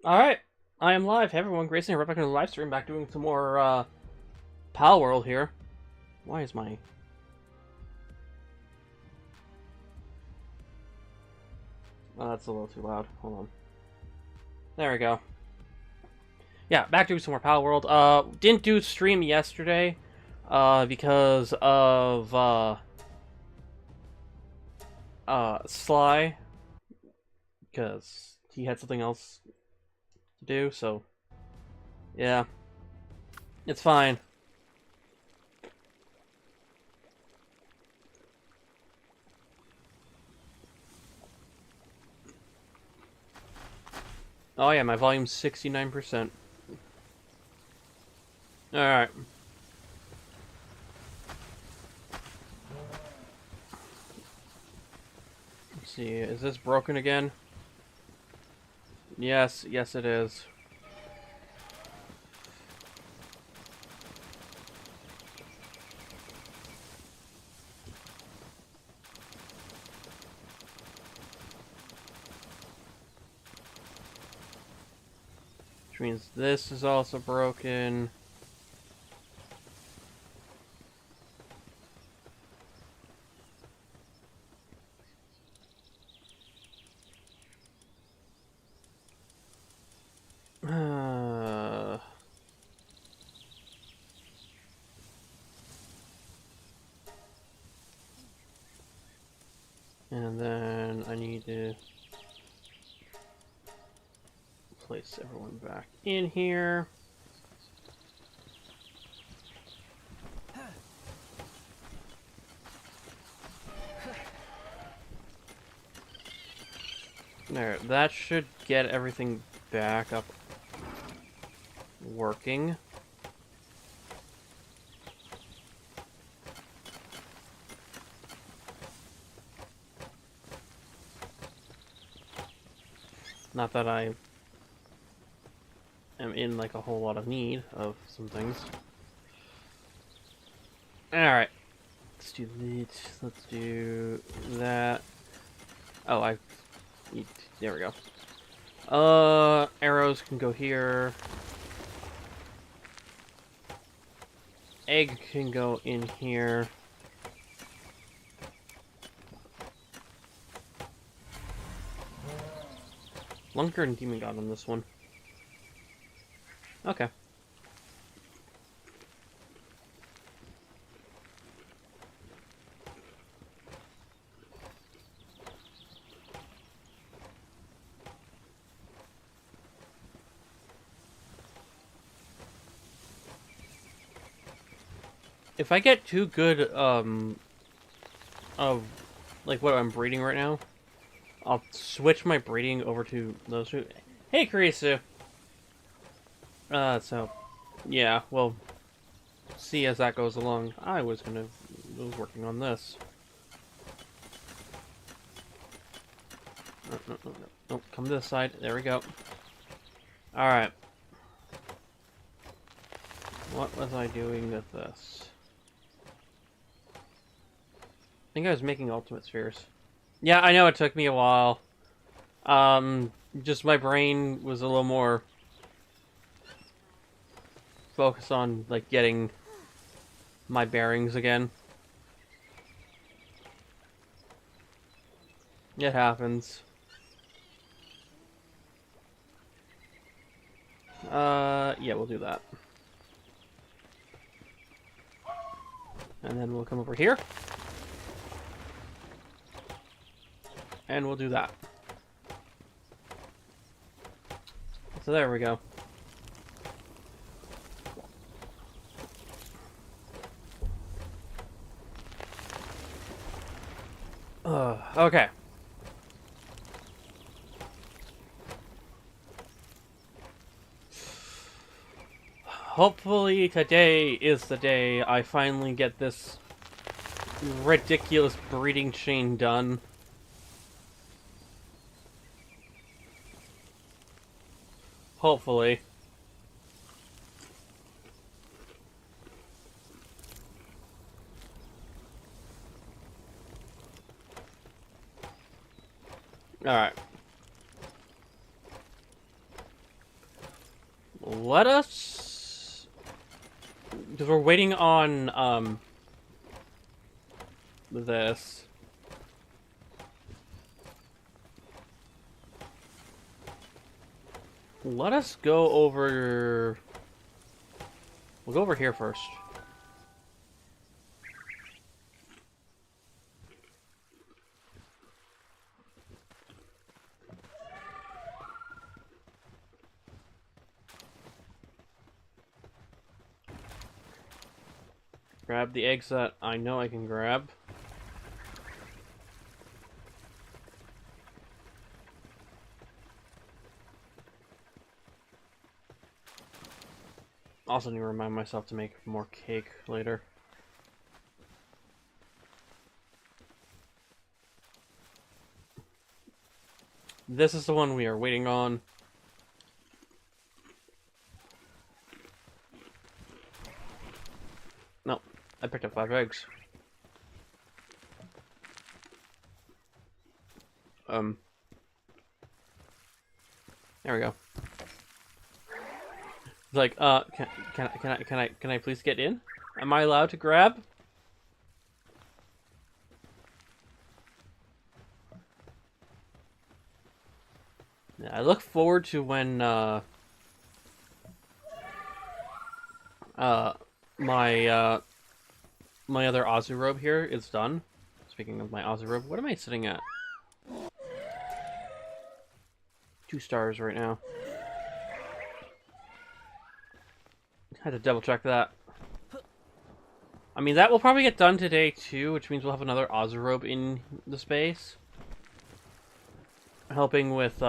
Alright, I am live. Hey everyone, Grayson here, right back in the live stream, back doing some more, Palworld here. Why is my... Oh, that's a little too loud. Hold on. There we go. Yeah, back doing some more Palworld. Didn't do stream yesterday, because of, Sly. Because he had something else to do, so... Yeah. It's fine. Oh yeah, my volume's 69%. Alright. Let's see, is this broken again? Yes, yes it is. Which means this is also broken. And then I need to place everyone back in here. There, that should get everything back up working. Not that I am in like a whole lot of need of some things. Alright. Let's do this. Let's do that. Oh, there we go. Arrows can go here. Egg can go in here. Lunker and Demon God on this one. Okay. If I get too good, of, like, what I'm breeding right now, I'll switch my breeding over to those two. Hey, Kurisu! So, yeah, we'll see as that goes along. I was working on this. No, come to this side. There we go. Alright. What was I doing with this? I think I was making ultimate spheres. Yeah, I know it took me a while. Just my brain was a little more focused on, like, getting my bearings again. It happens. Yeah, we'll do that. And then we'll come over here. And we'll do that. So there we go. Okay. Hopefully today is the day I finally get this ridiculous breeding chain done. Hopefully. Alright. let us... Because we're waiting on, this. Let us go over... We'll go over here first. Grab the eggs that I know I can grab. Also need to remind myself to make more cake later. This is the one we are waiting on. No, I picked up 5 eggs. There we go. Like, can I please get in? Am I allowed to grab? Yeah, I look forward to when, my other Aussie robe here is done. Speaking of my Aussie robe, what am I sitting at? 2 stars right now. Had to double check that. I mean, that will probably get done today too, which means we'll have another Aussie robe in the space. Helping with,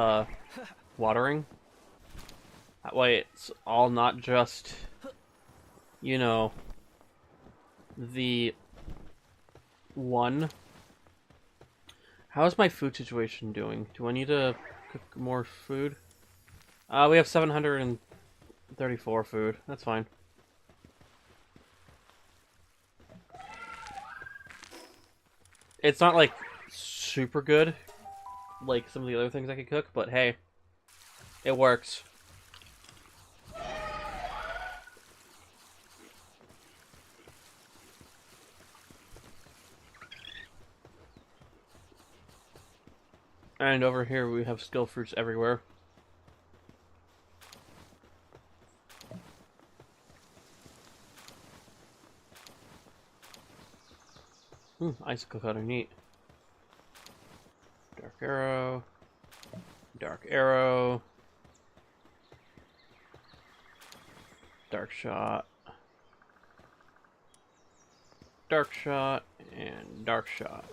watering. That way it's all not just, you know, the one. How's my food situation doing? Do I need to cook more food? We have 734 food. That's fine. It's not, like, super good, like some of the other things I could cook, but hey, it works. And over here we have skill fruits everywhere. Icicle cutter, neat. Dark arrow. Dark arrow. Dark shot. Dark shot. And dark shot.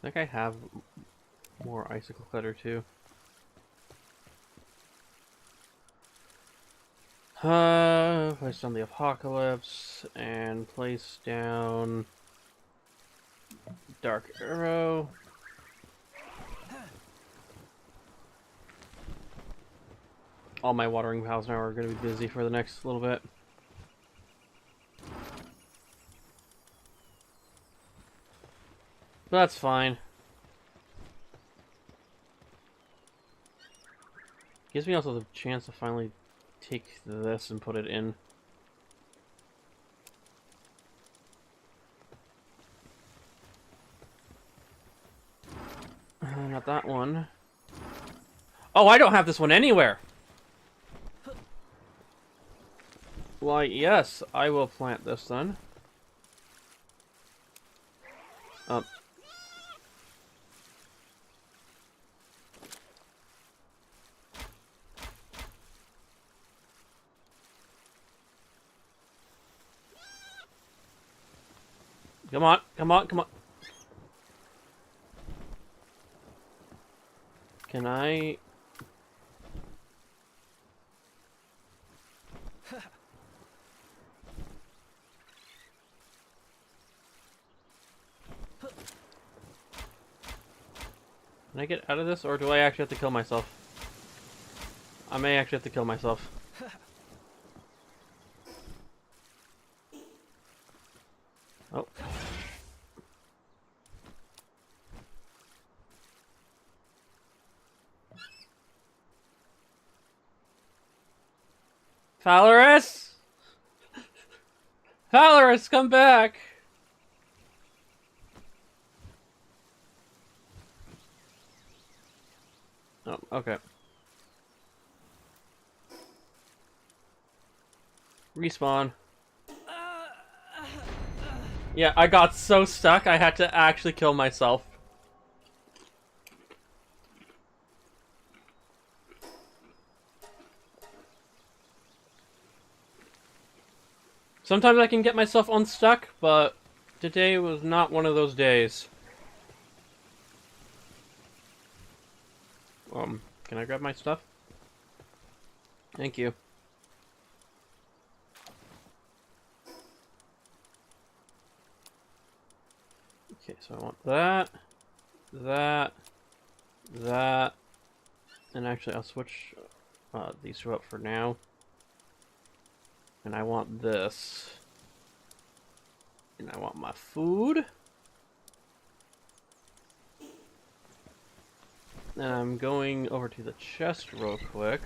I think I have more icicle cutter too. Place down the apocalypse and place down dark arrow. All my watering pals now are going to be busy for the next little bit. But that's fine. Gives me also the chance to finally take this and put it in. Not that one. Oh, I don't have this one anywhere! Why, yes, I will plant this then. Come on, come on, come on. Can I... Can I get out of this, or do I actually have to kill myself? I may actually have to kill myself. Oh. Valorous! Valorous, come back! Oh, okay. Respawn. Yeah, I got so stuck I had to actually kill myself. Sometimes I can get myself unstuck, but today was not one of those days. Can I grab my stuff? Thank you. Okay, so I want that, that, and actually I'll switch these two up for now. And I want this. And I want my food. And I'm going over to the chest real quick.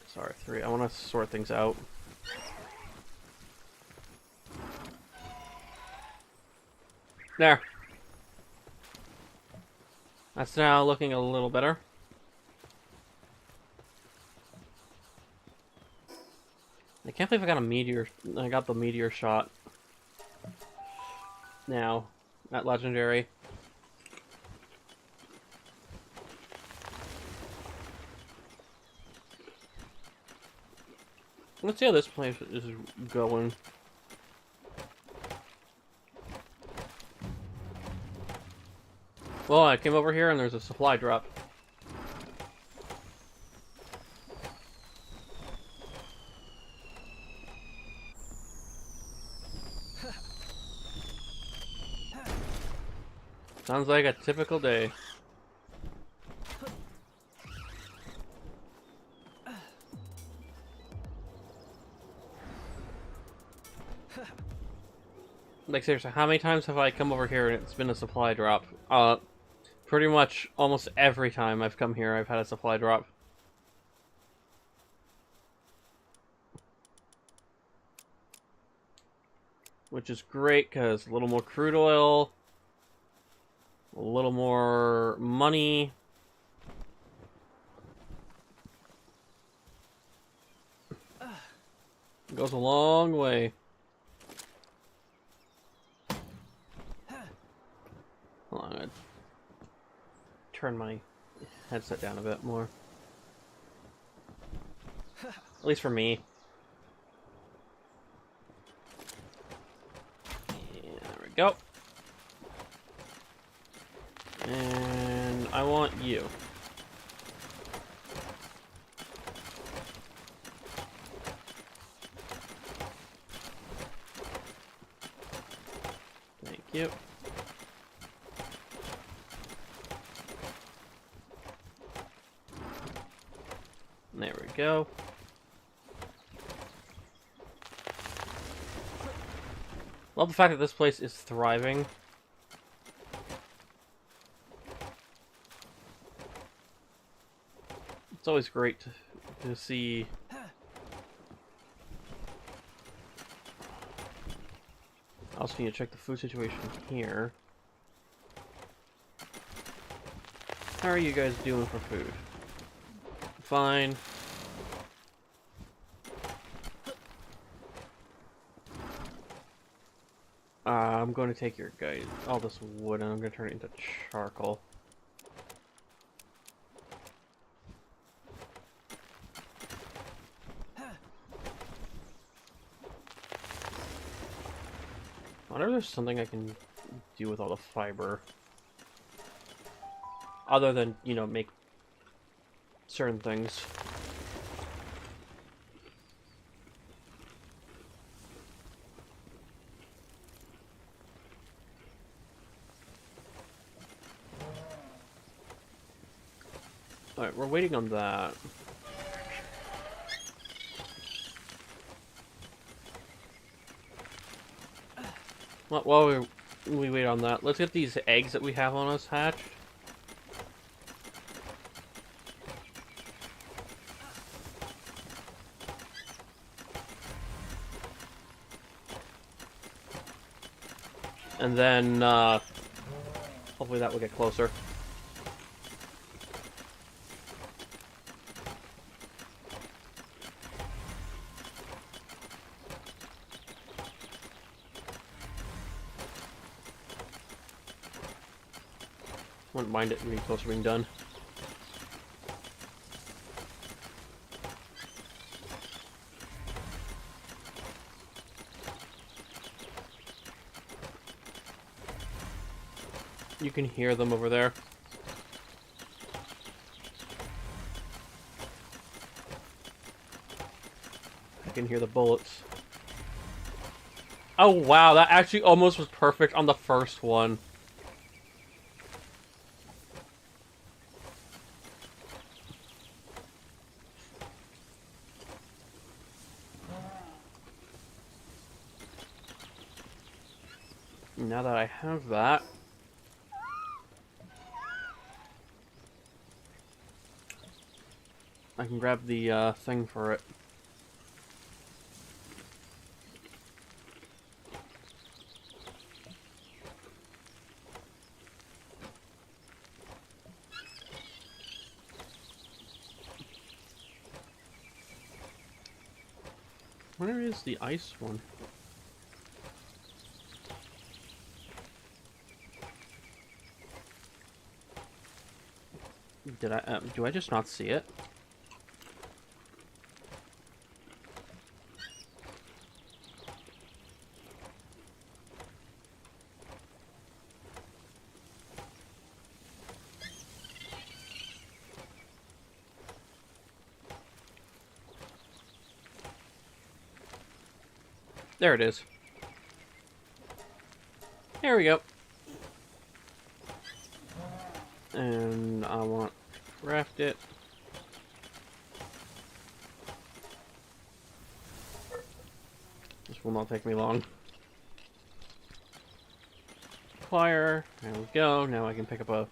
Sorry, 3. I want to sort things out. There. That's now looking a little better. I can't believe I got a meteor. I got the meteor shot. Now, at legendary. Let's see how this place is going. Well, I came over here and there's a supply drop. Sounds like a typical day. Like, seriously, how many times have I come over here and it's been a supply drop? Pretty much almost every time I've come here, I've had a supply drop. Which is great, because a little more crude oil, a little more money. It goes a long way. Hold on, I'm gonna turn my headset down a bit more. At least for me. Yeah, there we go. And I want you. Thank you. There we go. Love the fact that this place is thriving. It's always great to see. I also need to check the food situation here. How are you guys doing for food? Fine. I'm going to take your guys, all this wood, and I'm going to turn it into charcoal. I wonder if there's something I can do with all the fiber. Other than, you know, make certain things. Alright, we're waiting on that. Well, while we wait on that, let's get these eggs that we have on us hatched. And then, hopefully that will get closer. Wouldn't mind it being closer to being done. You can hear them over there. I can hear the bullets. Oh wow, that actually almost was perfect on the first one. Now that I have that, I can grab the thing for it. Where is the ice one? Did I, do I just not see it? There it is. There we go. And I want to craft it. This will not take me long. Acquire. There we go. Now I can pick up a.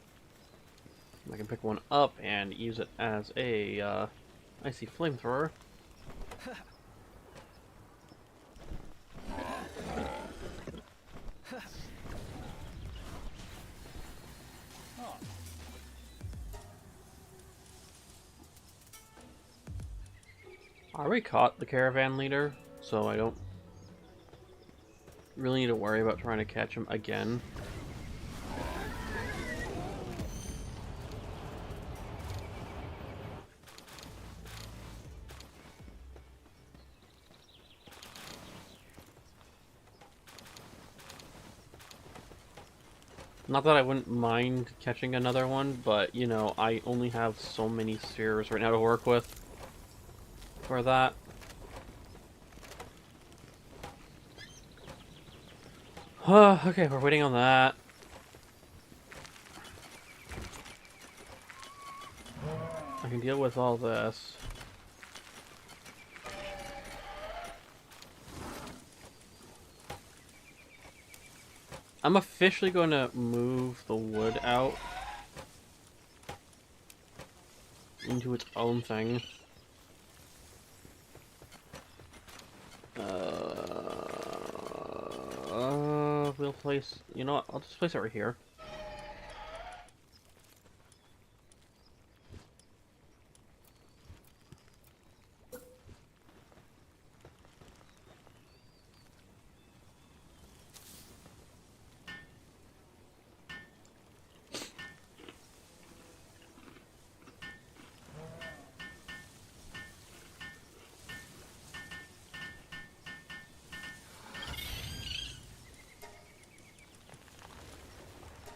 I can pick one up and use it as a icy flamethrower. I already caught the caravan leader, so I don't really need to worry about trying to catch him again. Not that I wouldn't mind catching another one, but, you know, I only have so many spheres right now to work with for that. Okay, we're waiting on that. I can deal with all this. I'm officially going to move the wood out into its own thing. We'll place, you know what, I'll just place it right here.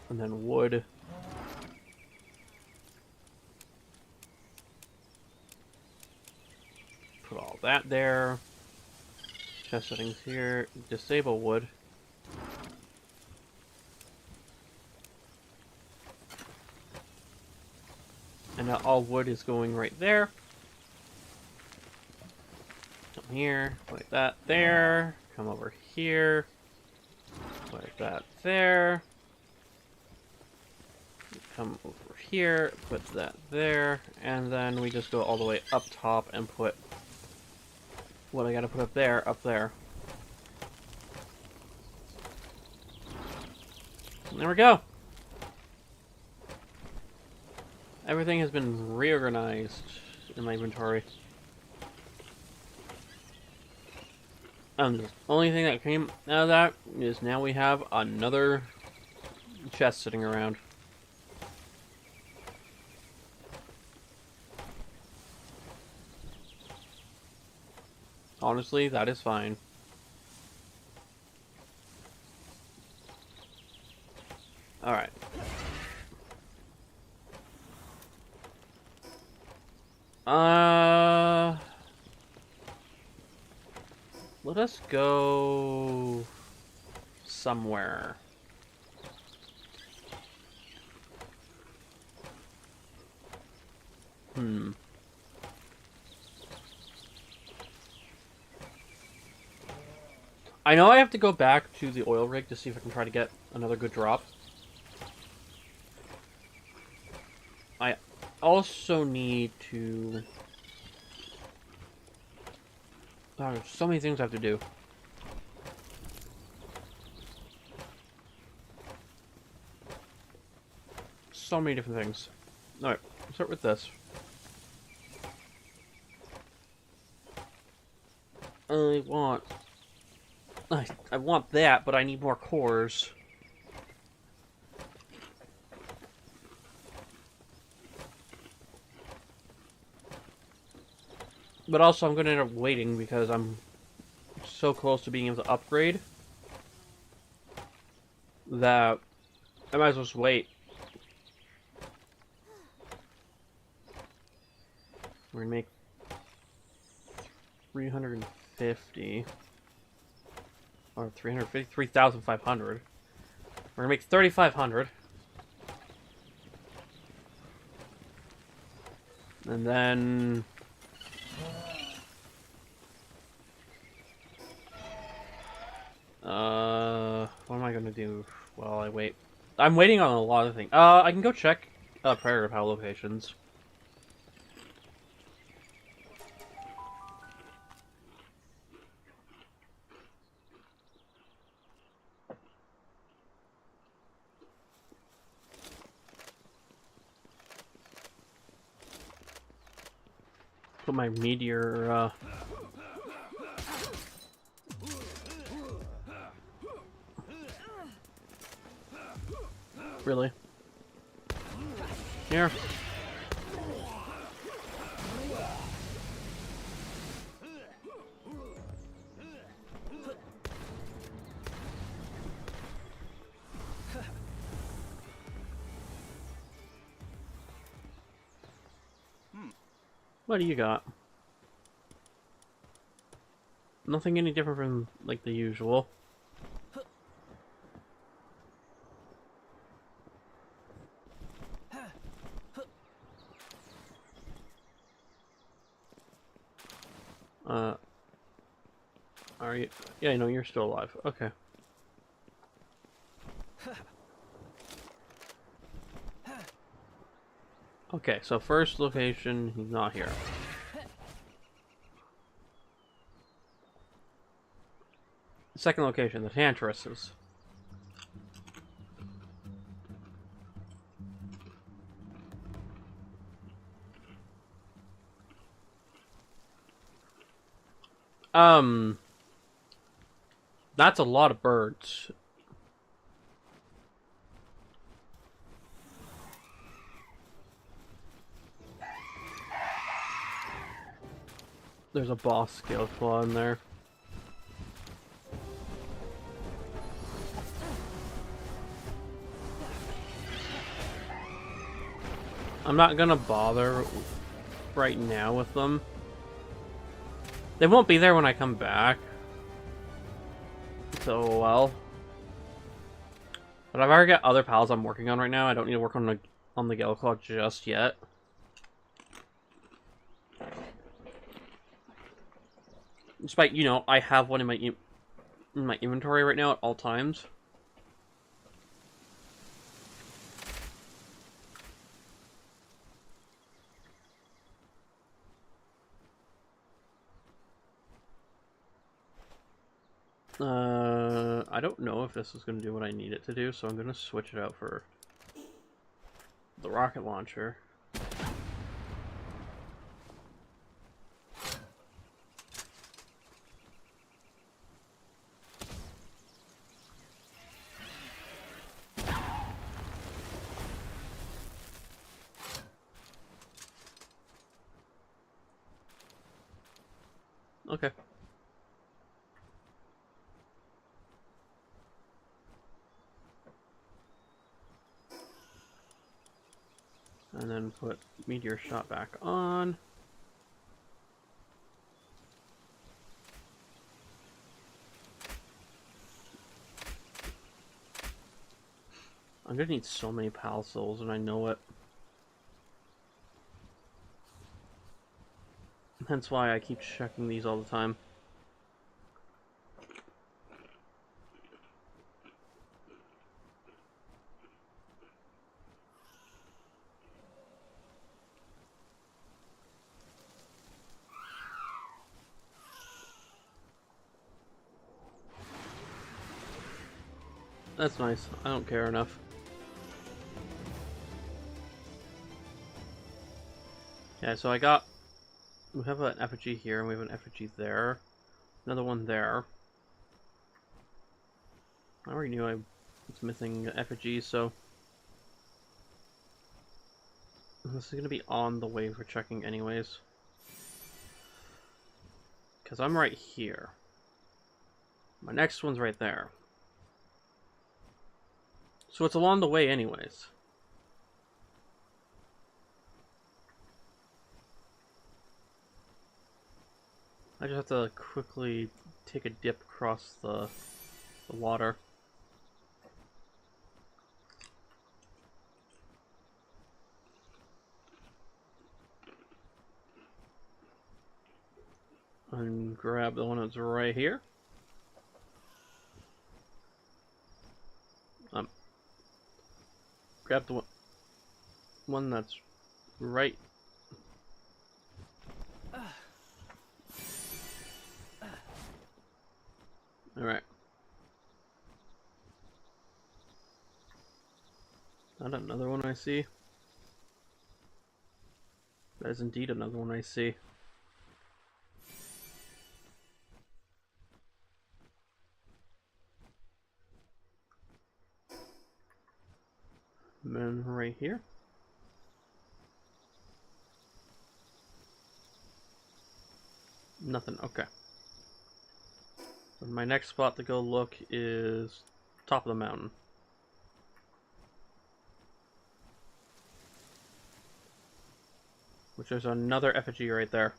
And then wood. Put all that there. Chest settings here. Disable wood. And now all wood is going right there. Come here. Put that there. Come over here. Put that there. Come over here, put that there, and then we just go all the way up top and put what I gotta put up there, up there. There we go. Everything has been reorganized in my inventory. The only thing that came out of that is now we have another chest sitting around. Honestly, that is fine. Alright. Let us go somewhere. I know I have to go back to the oil rig to see if I can try to get another good drop. I also need to... Oh, there's so many things I have to do. So many different things. Alright, let's start with this. I want that, but I need more cores. But also, I'm going to end up waiting because I'm so close to being able to upgrade that I might as well just wait. We're going to make 350. Or 350, 3,500. We're gonna make 3,500. And then... what am I gonna do while I wait? I'm waiting on a lot of things. I can go check Predator Pal locations. Put my meteor, Really? Here. What do you got? Nothing any different from, like, the usual. Are you? Yeah, I know you're still alive. Okay. Okay, so first location, he's not here. Second location, the Tantruses. That's a lot of birds. There's a boss skill flaw in there. I'm not gonna bother right now with them. They won't be there when I come back. So, well. But I've already got other pals I'm working on right now. I don't need to work on the Gale Claw just yet. Despite, you know, I have one in my inventory right now at all times. I don't know if this is going to do what I need it to do, so I'm going to switch it out for the rocket launcher. Okay. And then put meteor shot back on. I'm gonna need so many pal souls, and I know it. Hence why I keep checking these all the time. That's nice. I don't care enough. Yeah, so we have an effigy here, and we have an effigy there. Another one there. I already knew I was missing effigies, so this is going to be on the way for checking anyways. Because I'm right here. My next one's right there. So it's along the way anyways. I just have to quickly take a dip across the water. And grab the one that's right here. Grab the one that's right. Alright. Not another one I see. That is indeed another one I see. And then right here. Nothing. Okay. So my next spot to go look is top of the mountain. Which there's another effigy right there.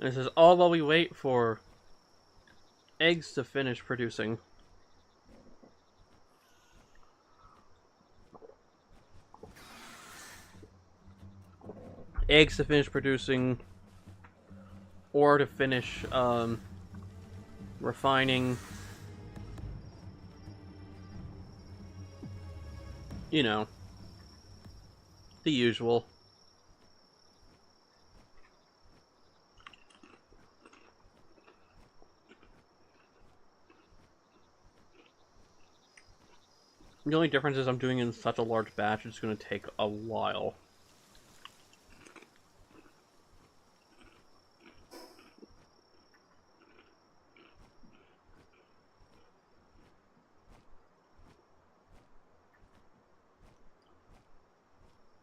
And this is all while we wait for eggs to finish producing. Eggs to finish producing, or to finish refining. You know, the usual. The only difference is I'm doing it in such a large batch, it's going to take a while.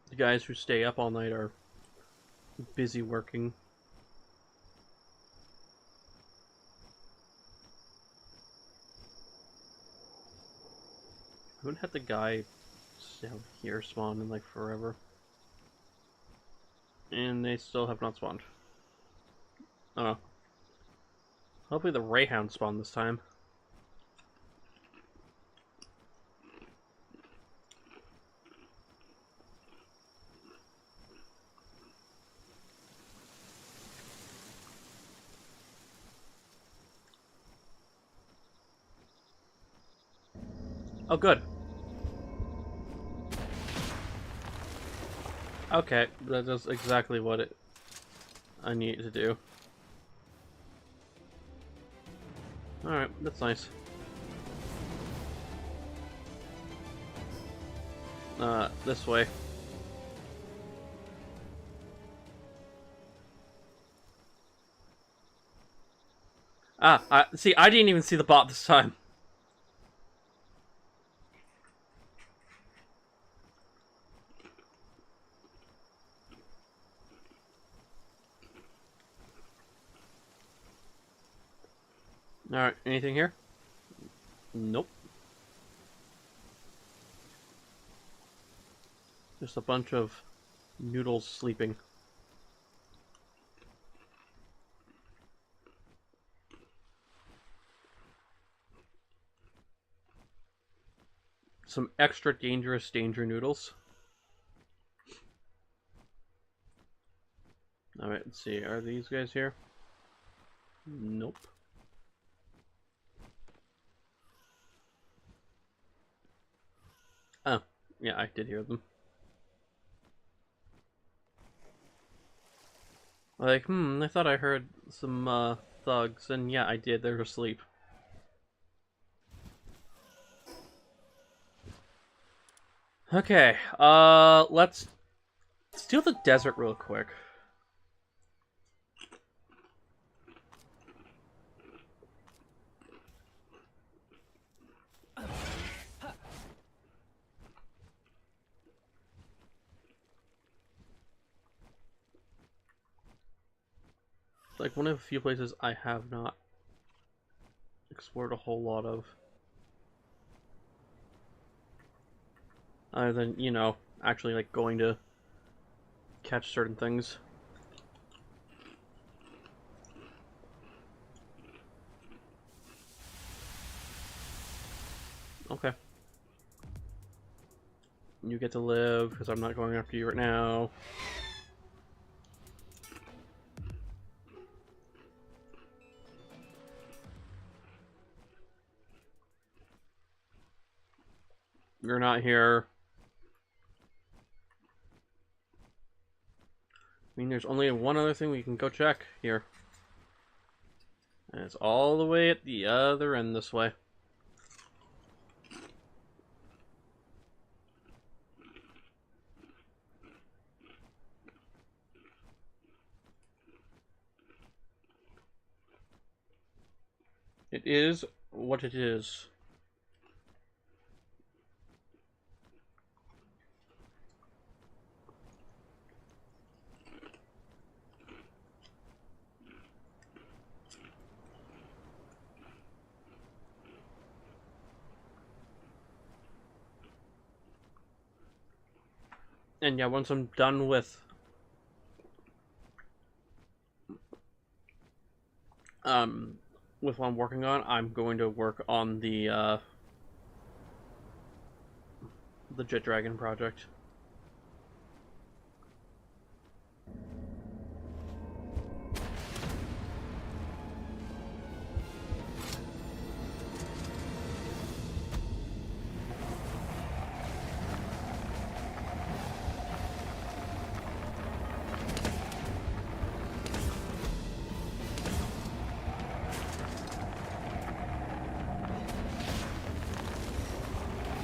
The guys who stay up all night are busy working. I haven't had the guy down here spawn in like forever. And they still have not spawned. Oh. Hopefully the Rayhound spawned this time. Oh, good. Okay, that does exactly what I need to do. Alright, that's nice. This way. See, I didn't even see the bot this time. Alright, anything here? Nope. Just a bunch of noodles sleeping. Some extra dangerous danger noodles. Alright, let's see. Are these guys here? Nope. Oh, yeah, I did hear them. Like, I thought I heard some, thugs, and yeah, I did. They're asleep. Okay, let's do the desert real quick. It's like one of the few places I have not explored a whole lot of. Other than, you know, actually like going to catch certain things. Okay. You get to live, because I'm not going after you right now. You're not here. I mean, there's only one other thing we can go check here. And it's all the way at the other end this way. It is what it is. And yeah, once I'm done with what I'm working on, I'm going to work on the Jet Dragon project.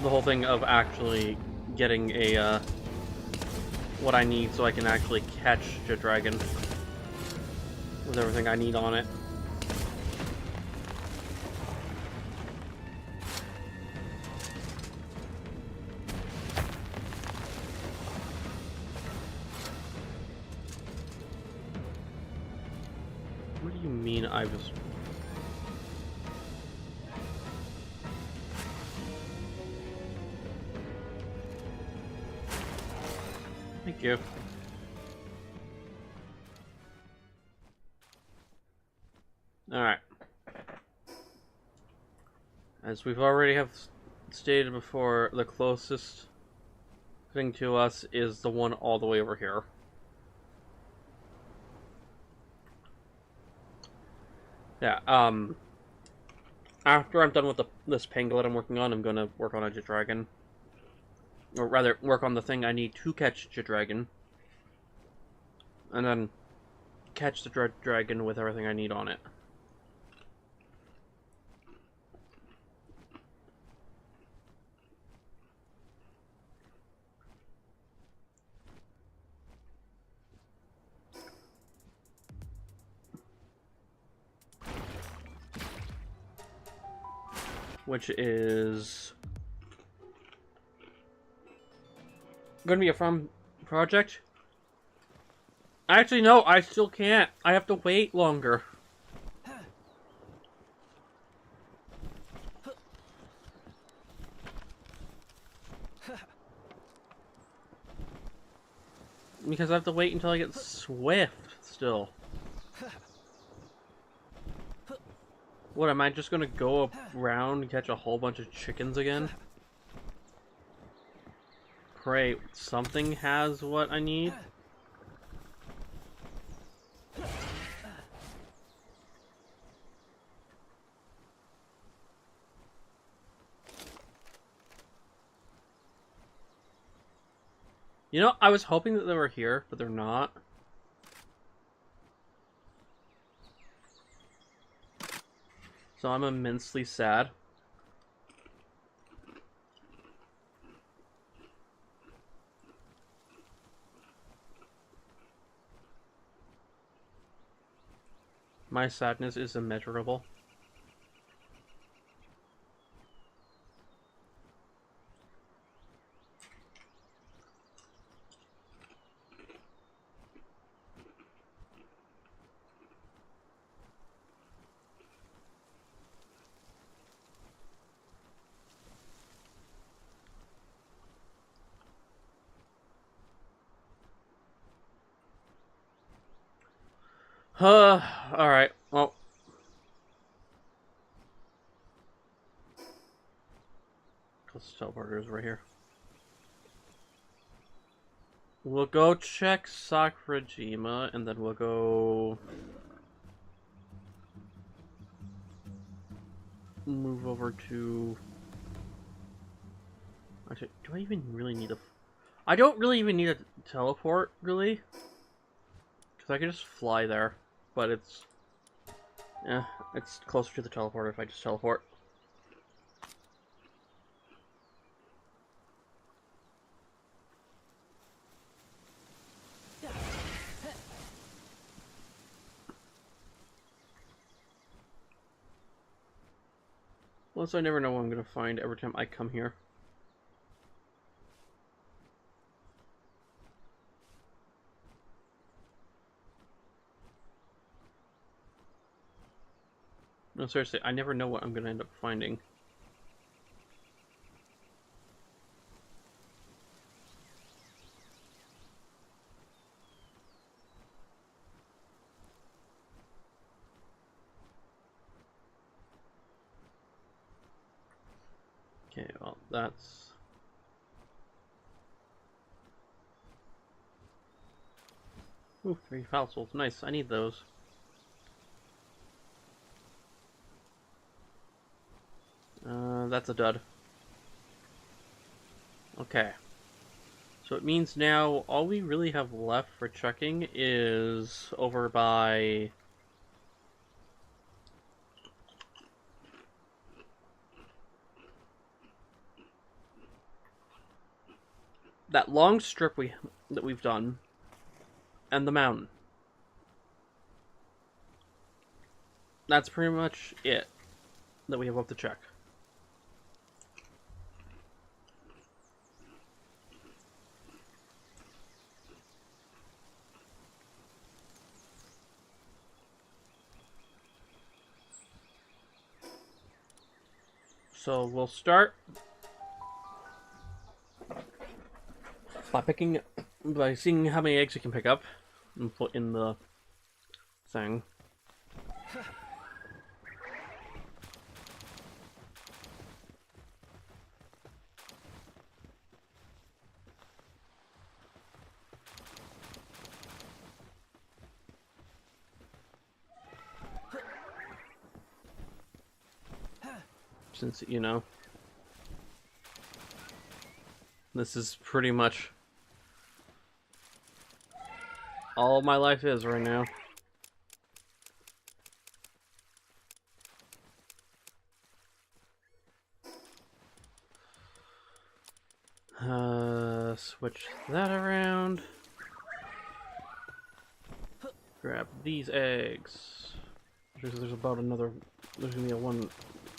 The whole thing of actually getting a what I need so I can actually catch Jet Dragon with everything I need on it. What do you mean I was... Thank you. Alright. As we've already have stated before, the closest thing to us is the one all the way over here. Yeah, After I'm done with this pangolin I'm working on, I'm gonna work on a dragon. Or rather, work on the thing I need to catch a dragon. And then catch the dragon with everything I need on it. Which is going to be a fun project. Actually, no, I still can't. I have to wait longer. Because I have to wait until I get Swift still. What, am I just gonna go around and catch a whole bunch of chickens again? Pray something has what I need. You know, I was hoping that they were here, but they're not. So I'm immensely sad. My sadness is immeasurable. Alright, well. Let's teleporters right here. We'll go check Sakurajima, and then we'll go move over to... Actually, do I even really need a... I don't really even need a teleport, really. Because I can just fly there. But it's... yeah, it's closer to the teleporter if I just teleport. Plus, I never know what I'm going to find every time I come here. No, seriously, I never know what I'm going to end up finding. Okay, well, that's... ooh, 3 fossils. Nice, I need those. That's a dud. Okay. So it means now all we really have left for checking is over by... that long strip that we've done, and the mountain. That's pretty much it that we have left to check. So we'll start by seeing how many eggs we can pick up and put in the thing. since, you know, this is pretty much all my life is right now. Switch that around. Grab these eggs. There's about another. There's gonna be one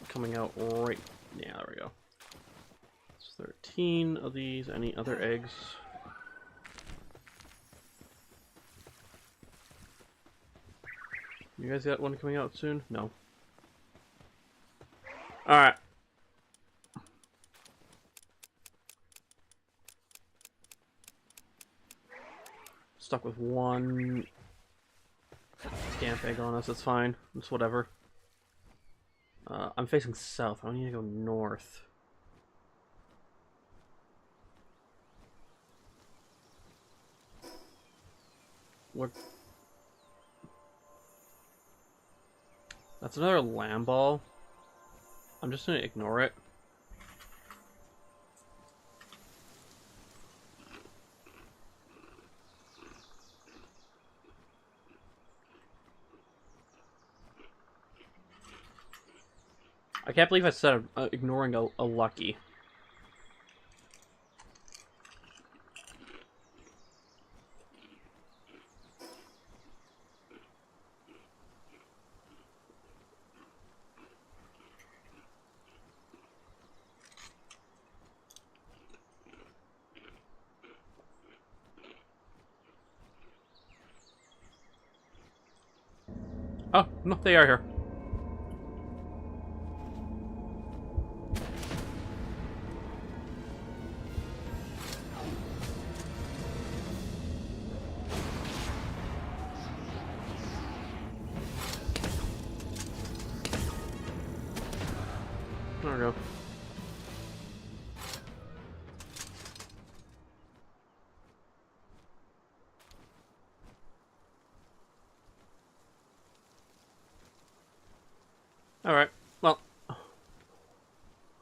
coming out right. Yeah, there we go. It's 13 of these. Any other eggs? You guys got one coming out soon? No. Alright. Stuck with one scamp egg on us, that's fine. It's whatever. I'm facing south. I need to go north. What? That's another lamb ball. I'm just gonna ignore it. I can't believe I said ignoring a lucky. Oh, no, they are here. There we go. Alright, well,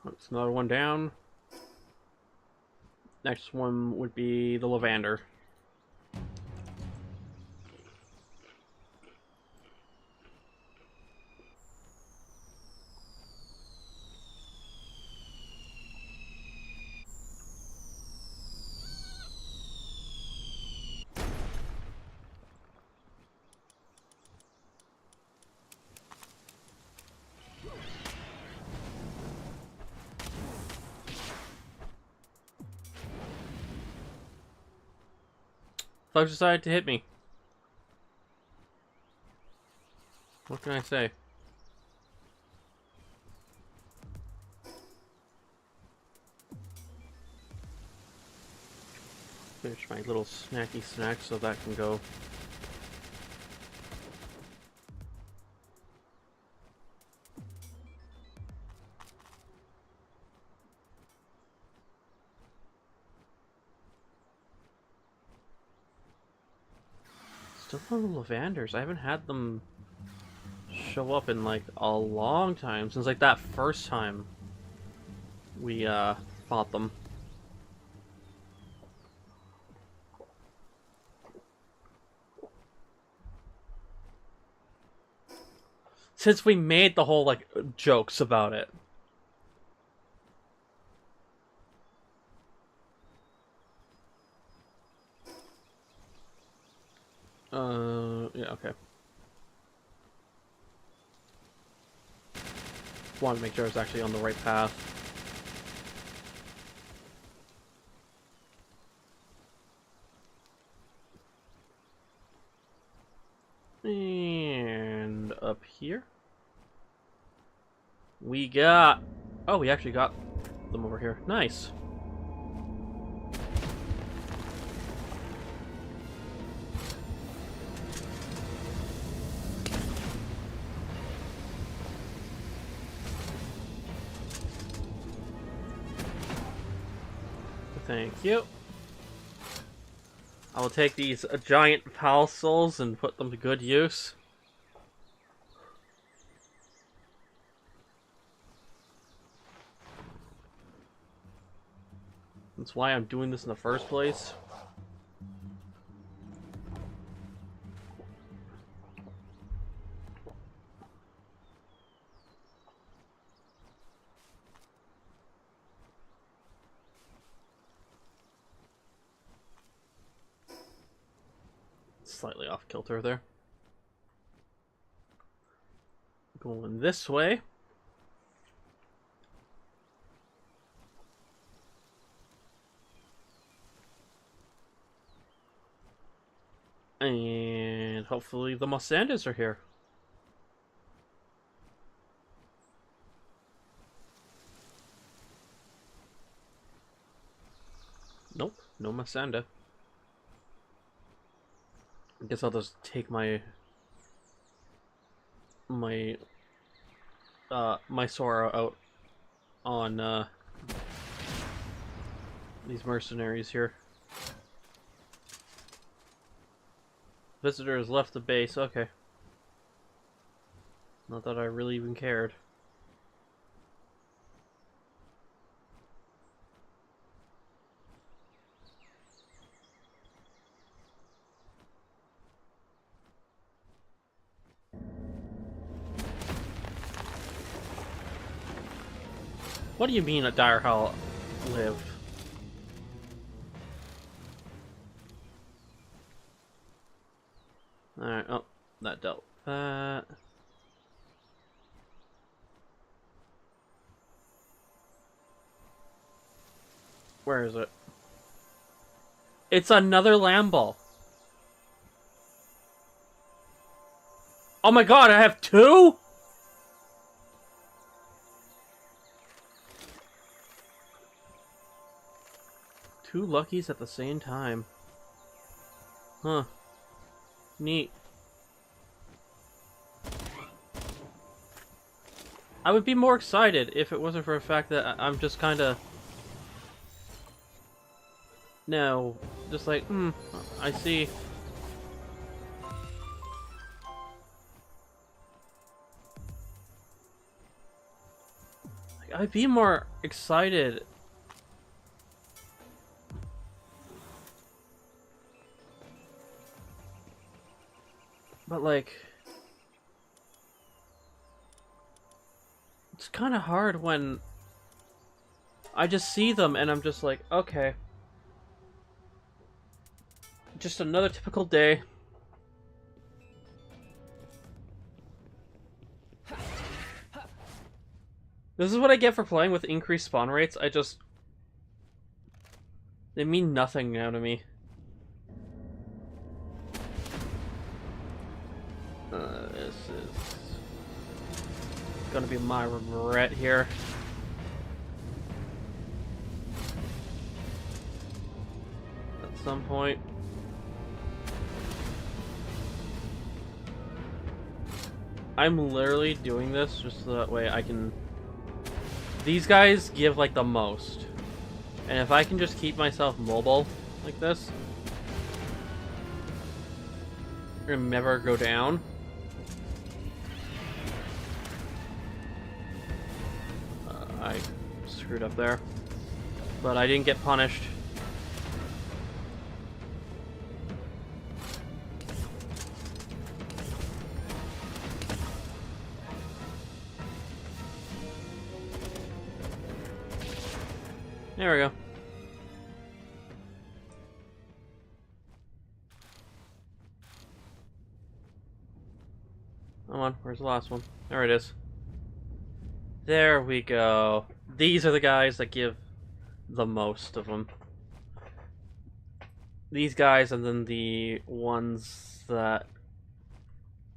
that's another one down. Next one would be the lavender. Folks decided to hit me. What can I say? Finish my little snacky snack so that can go. Still no lavenders. I haven't had them show up in like a long time, since like that first time we fought them. Since we made the whole like jokes about it. Yeah, okay. Wanted to make sure I was actually on the right path. And up here we got... Oh, we actually got them over here. Nice. Thank you. I will take these giant pal souls and put them to good use. That's why I'm doing this in the first place. Slightly off kilter there. Going this way. And hopefully the Mosandas are here. Nope, no Mosanda. I guess I'll just take my Sora out on these mercenaries here. Visitors left the base, okay. Not that I really even cared. What do you mean at Dire Hall live? Alright, oh, that dealt with that. Where is it? It's another Lamball. Oh my god, I have two?! Two Luckies at the same time. Huh. Neat. I would be more excited if it wasn't for the fact that I'm just kind of... No. Just like, I see. I'd be more excited. But like, it's kind of hard when I just see them and I'm just like, okay. Just another typical day. This is what I get for playing with increased spawn rates. They mean nothing now to me. This is gonna be my regret here. At some point. I'm literally doing this just so that way I can... These guys give like the most. And if I can just keep myself mobile like this and never go down, I screwed up there, but I didn't get punished. There we go. Come on, where's the last one? There it is. There we go. These are the guys that give the most of them. These guys, and then the ones that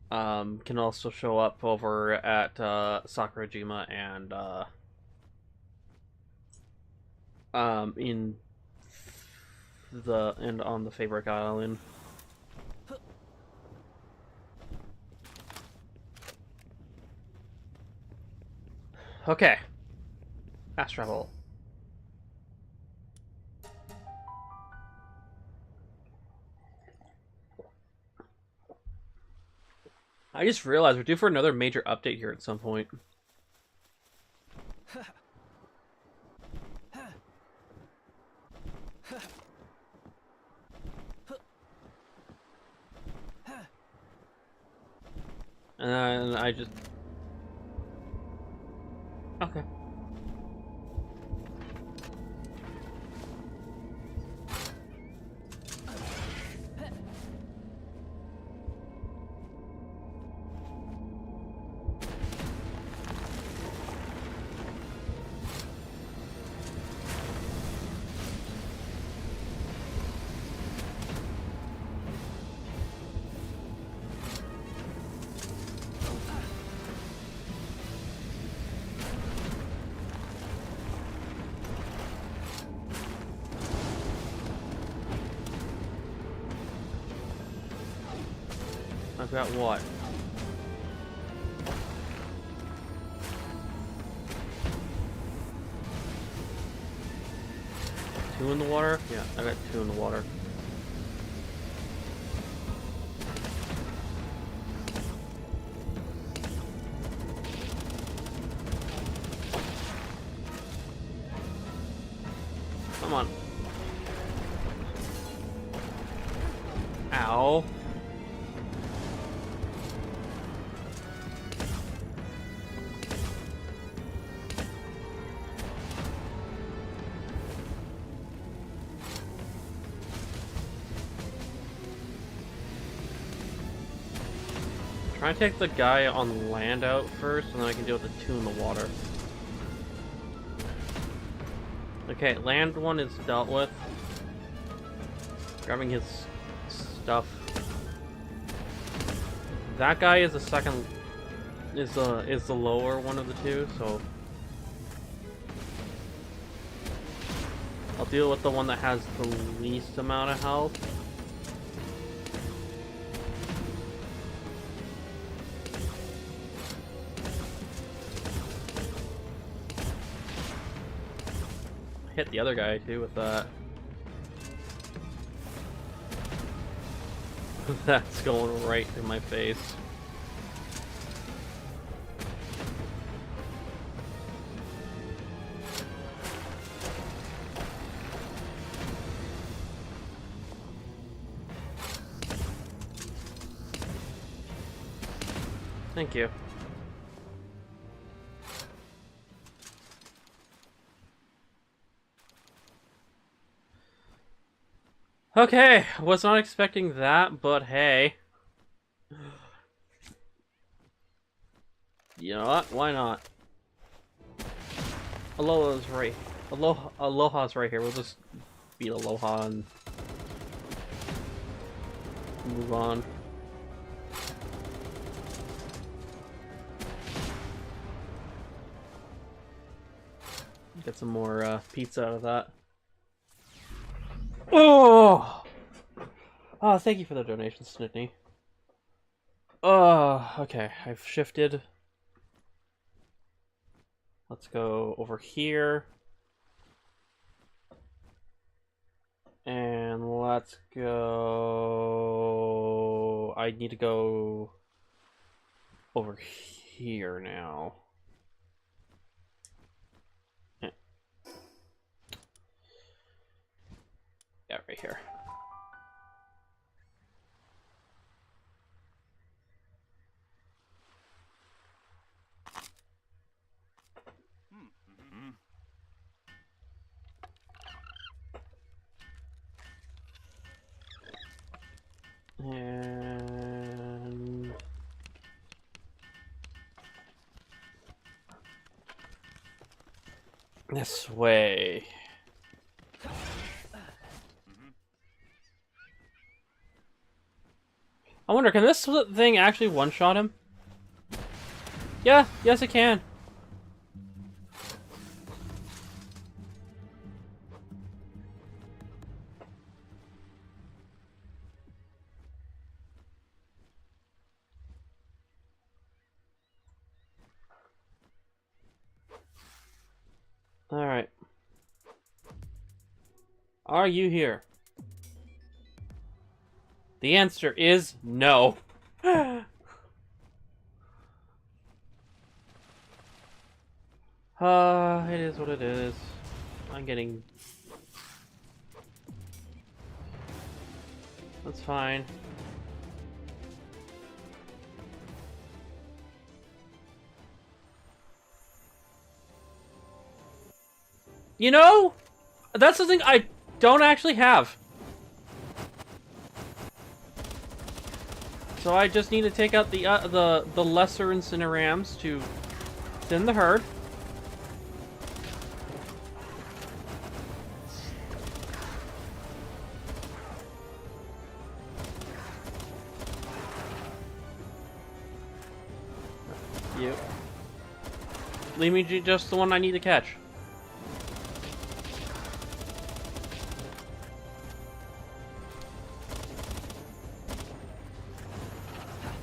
can also show up over at Sakurajima and on the Fabric Island. Okay. Fast travel. I just realized we're due for another major update here at some point. And then I just... Okay. I've got what? Two in the water? Yeah, I got two in the water. Come on. Ow. Try to take the guy on land out first, and then I can deal with the two in the water. Okay, land one is dealt with. Grabbing his stuff. That guy is the second, is the lower one of the two, so I'll deal with the one that has the least amount of health. Hit the other guy too with that. That's going right in my face. Thank you. Okay, was not expecting that, but hey. You know what? Why not? Aloha's right. Aloha's right here. We'll just beat Aloha and move on. Get some more pizza out of that. Oh! Oh, thank you for the donation, Snitney. Oh, okay. I've shifted. Let's go over here. And let's go... I need to go over here now. Yeah, right here. And this way. I wonder, can this thing actually one-shot him? Yeah, yes it can. Alright. Are you here? The answer is no. It is what it is. I'm getting... That's fine. You know, that's something I don't actually have. So I just need to take out the lesser Incinerams to thin the herd. You. Leave me just the one I need to catch.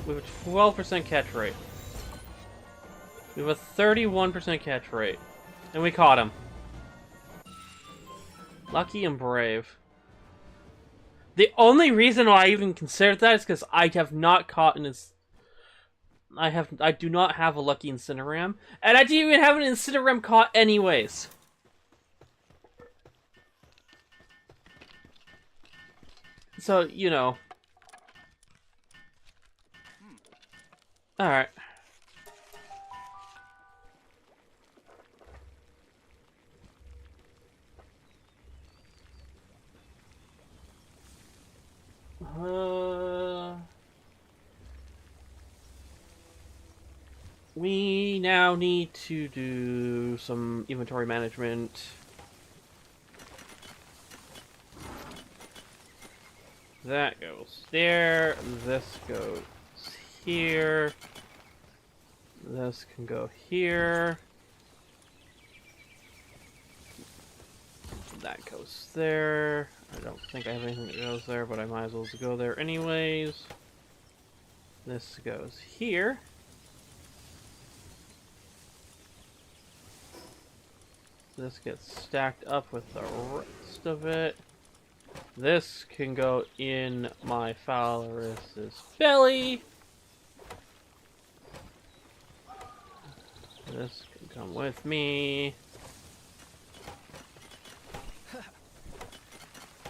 We have a 12% catch rate. We have a 31% catch rate. And we caught him. Lucky and brave. The only reason why I even considered that is because I have not caught an I do not have a Lucky Incineram. And I didn't even have an Incineram caught anyways. So, you know. Alright. We now need to do some inventory management. That goes there. This goes here. This can go here. That goes there. I don't think I have anything that goes there, but I might as well go there anyways. This goes here. This gets stacked up with the rest of it. This can go in my Falorus's belly. This can come with me.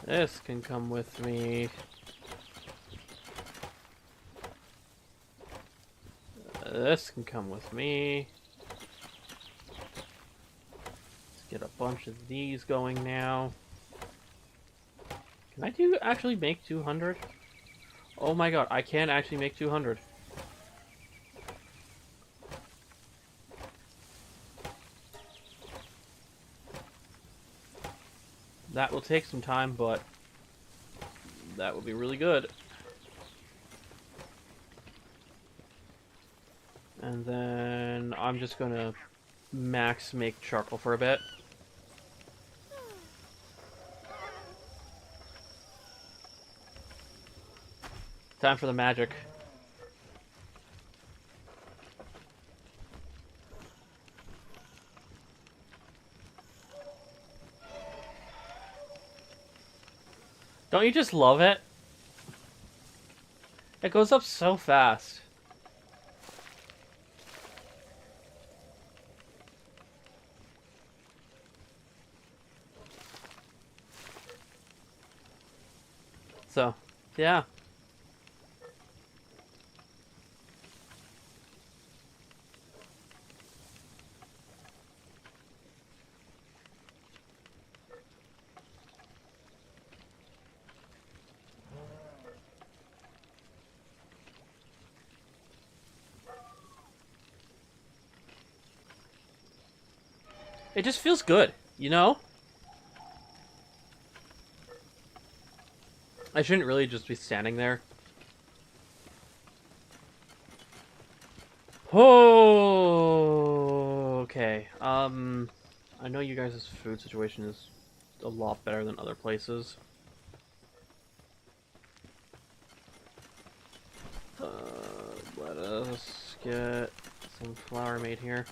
This can come with me. This can come with me. Let's get a bunch of these going now. Can I actually make 200? Oh my god, I can actually make 200. That will take some time, but that will be really good. And then I'm just gonna max make charcoal for a bit. Time for the magic. Don't you just love it? It goes up so fast. So, yeah. It just feels good, you know? I shouldn't really just be standing there. Oh, okay. I know you guys' food situation is a lot better than other places. Let us get some flour made here.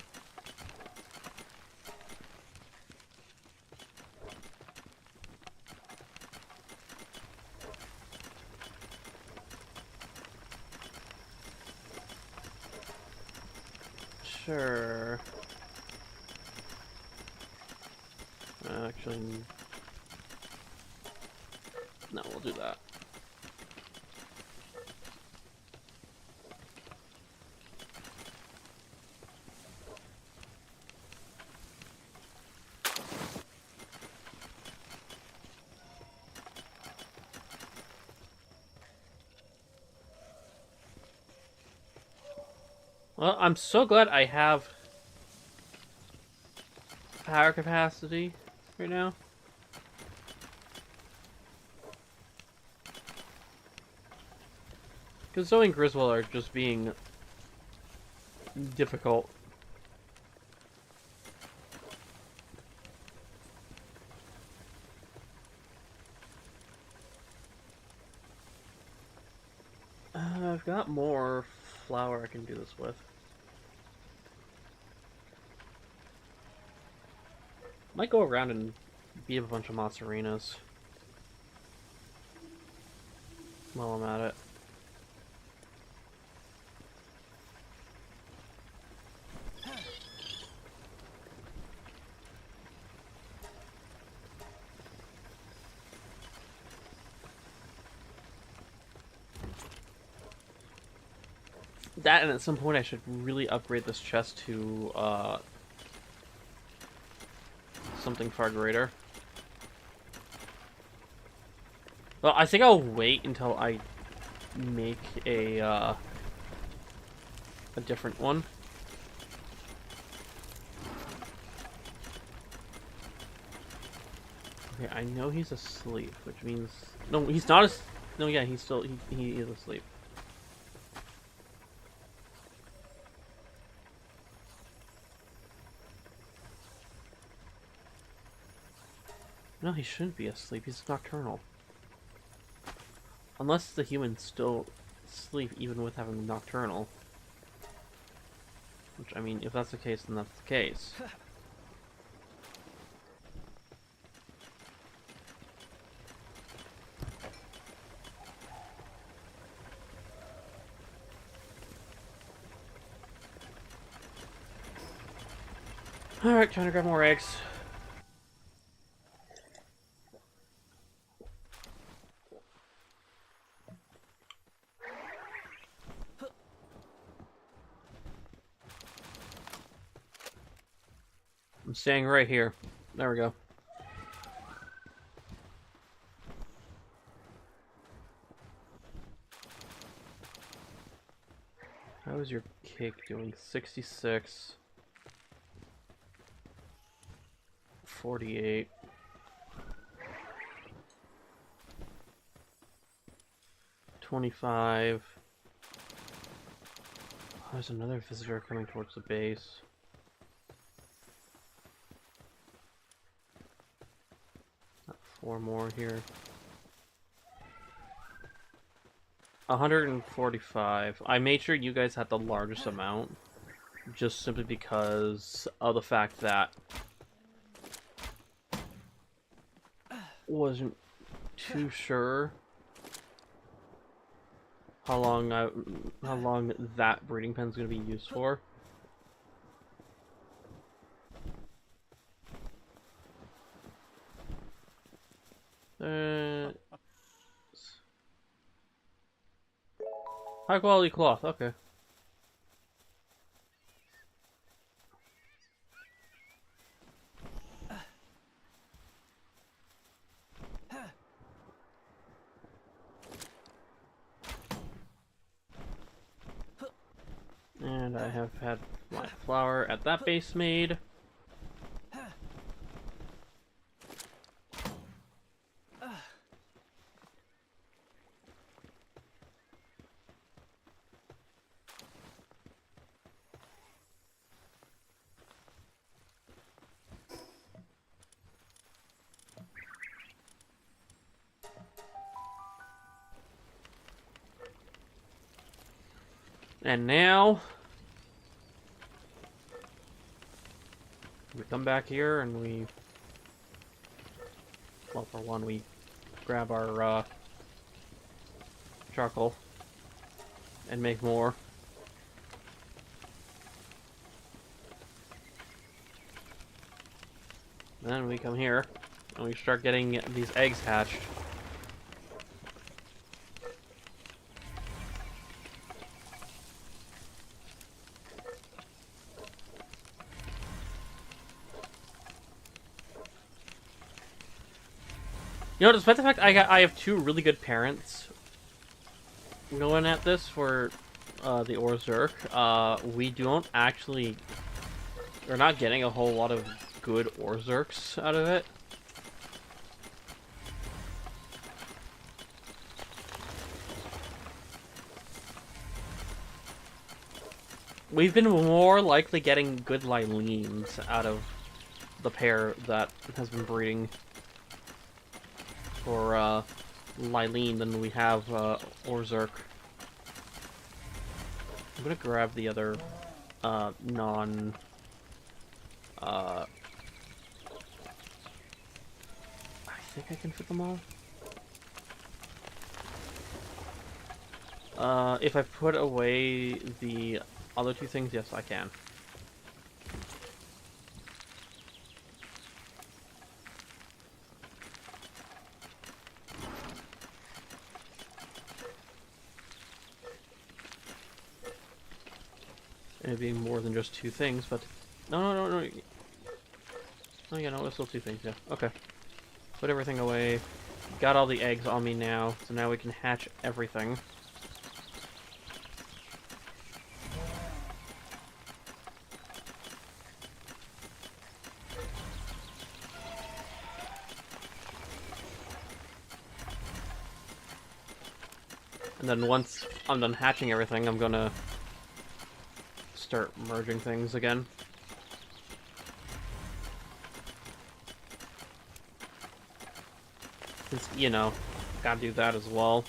Sure. Actually, no, we'll do that. Well, I'm so glad I have power capacity right now. Because Zoe and Griswold are just being difficult. I've got more flour I can do this with. Might go around and beat up a bunch of Mazzarinas while I'm at it. That, and at some point I should really upgrade this chest to something far greater. Well, I think I'll wait until I make a different one. Okay, I know he's asleep, which means no, he's not. No, yeah, he's still he is asleep. No, he shouldn't be asleep. He's nocturnal. Unless the humans still sleep even with having nocturnal. Which, I mean, if that's the case, then that's the case. Alright, trying to grab more eggs. I'm staying right here. There we go. How is your cake doing? 66. 48. 25. Oh, there's another visitor coming towards the base. Got 4 more here. 145. I made sure you guys had the largest amount, just simply because of the fact that wasn't too sure how long that breeding pen's gonna be used for. High quality cloth, okay. And I have had my flour at that base made. And now we come back here and we, well, for one, we grab our charcoal and make more. Then we come here and we start getting these eggs hatched. You know, despite the fact I have 2 really good parents going at this for the Orzerk, we don't actually... We're not getting a whole lot of good Orzerks out of it. We've been more likely getting good Lylines out of the pair that has been breeding for Lylene than we have Orzerk. I'm gonna grab the other non... I think I can fit them all. If I put away the other two things, yes, I can. And it being more than just two things, but... No. Oh, yeah, no, it's still two things, yeah. Okay. Put everything away. Got all the eggs on me now, so now we can hatch everything. And then once I'm done hatching everything, I'm gonna start merging things again. Because, you know, gotta do that as well.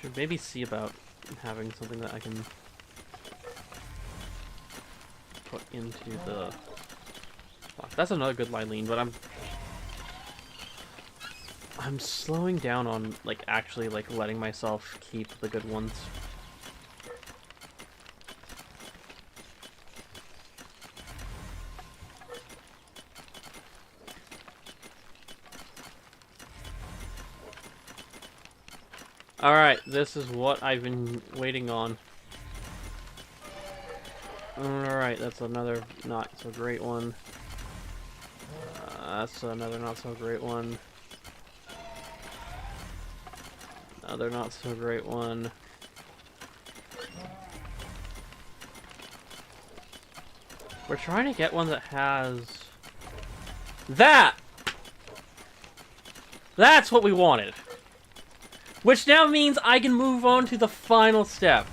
Should maybe see about having something that I can put into the... Oh, that's another good Lylene, but I'm slowing down on, like, actually, like, letting myself keep the good ones. Alright, this is what I've been waiting on. Alright, that's another not so great one. That's another not so great one. Another not so great one. We're trying to get one that has... That! That's what we wanted! Which now means I can move on to the final step.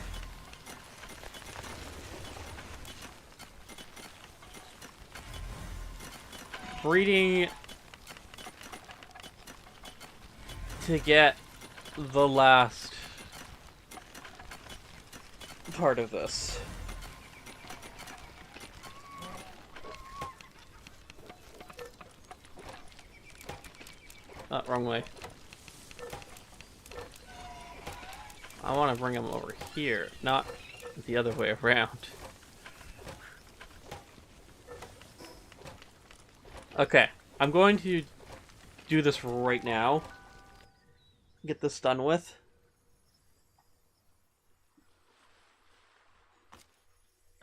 Breeding to get the last part of this. Wrong way. I want to bring them over here, not the other way around. Okay, I'm going to do this right now. Get this done with.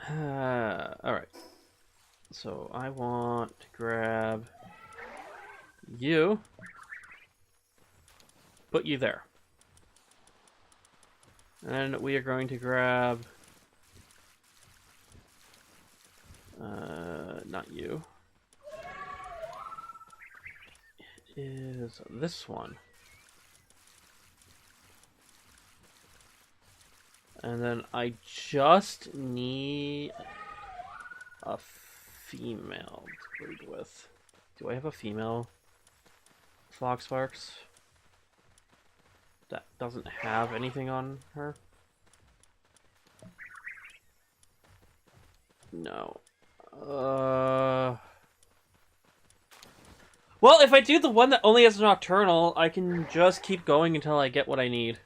Alright. So I want to grab you. Put you there. And we are going to grab... not you. It is this one. And then I just need a female to breed with. Do I have a female Foxparks that doesn't have anything on her? No. Well, if I do the one that only has a nocturnal, I can just keep going until I get what I need.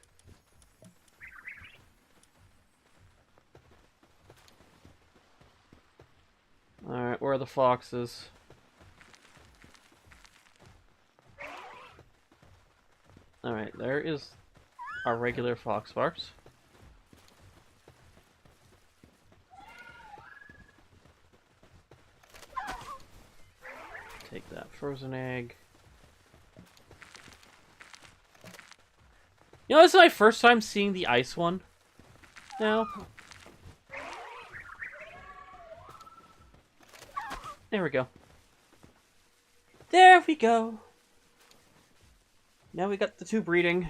Alright, where are the foxes? Alright, there is our regular Foxparks. take that frozen egg. You know, this is my first time seeing the ice one now. There we go. There we go. Now we got the two breeding.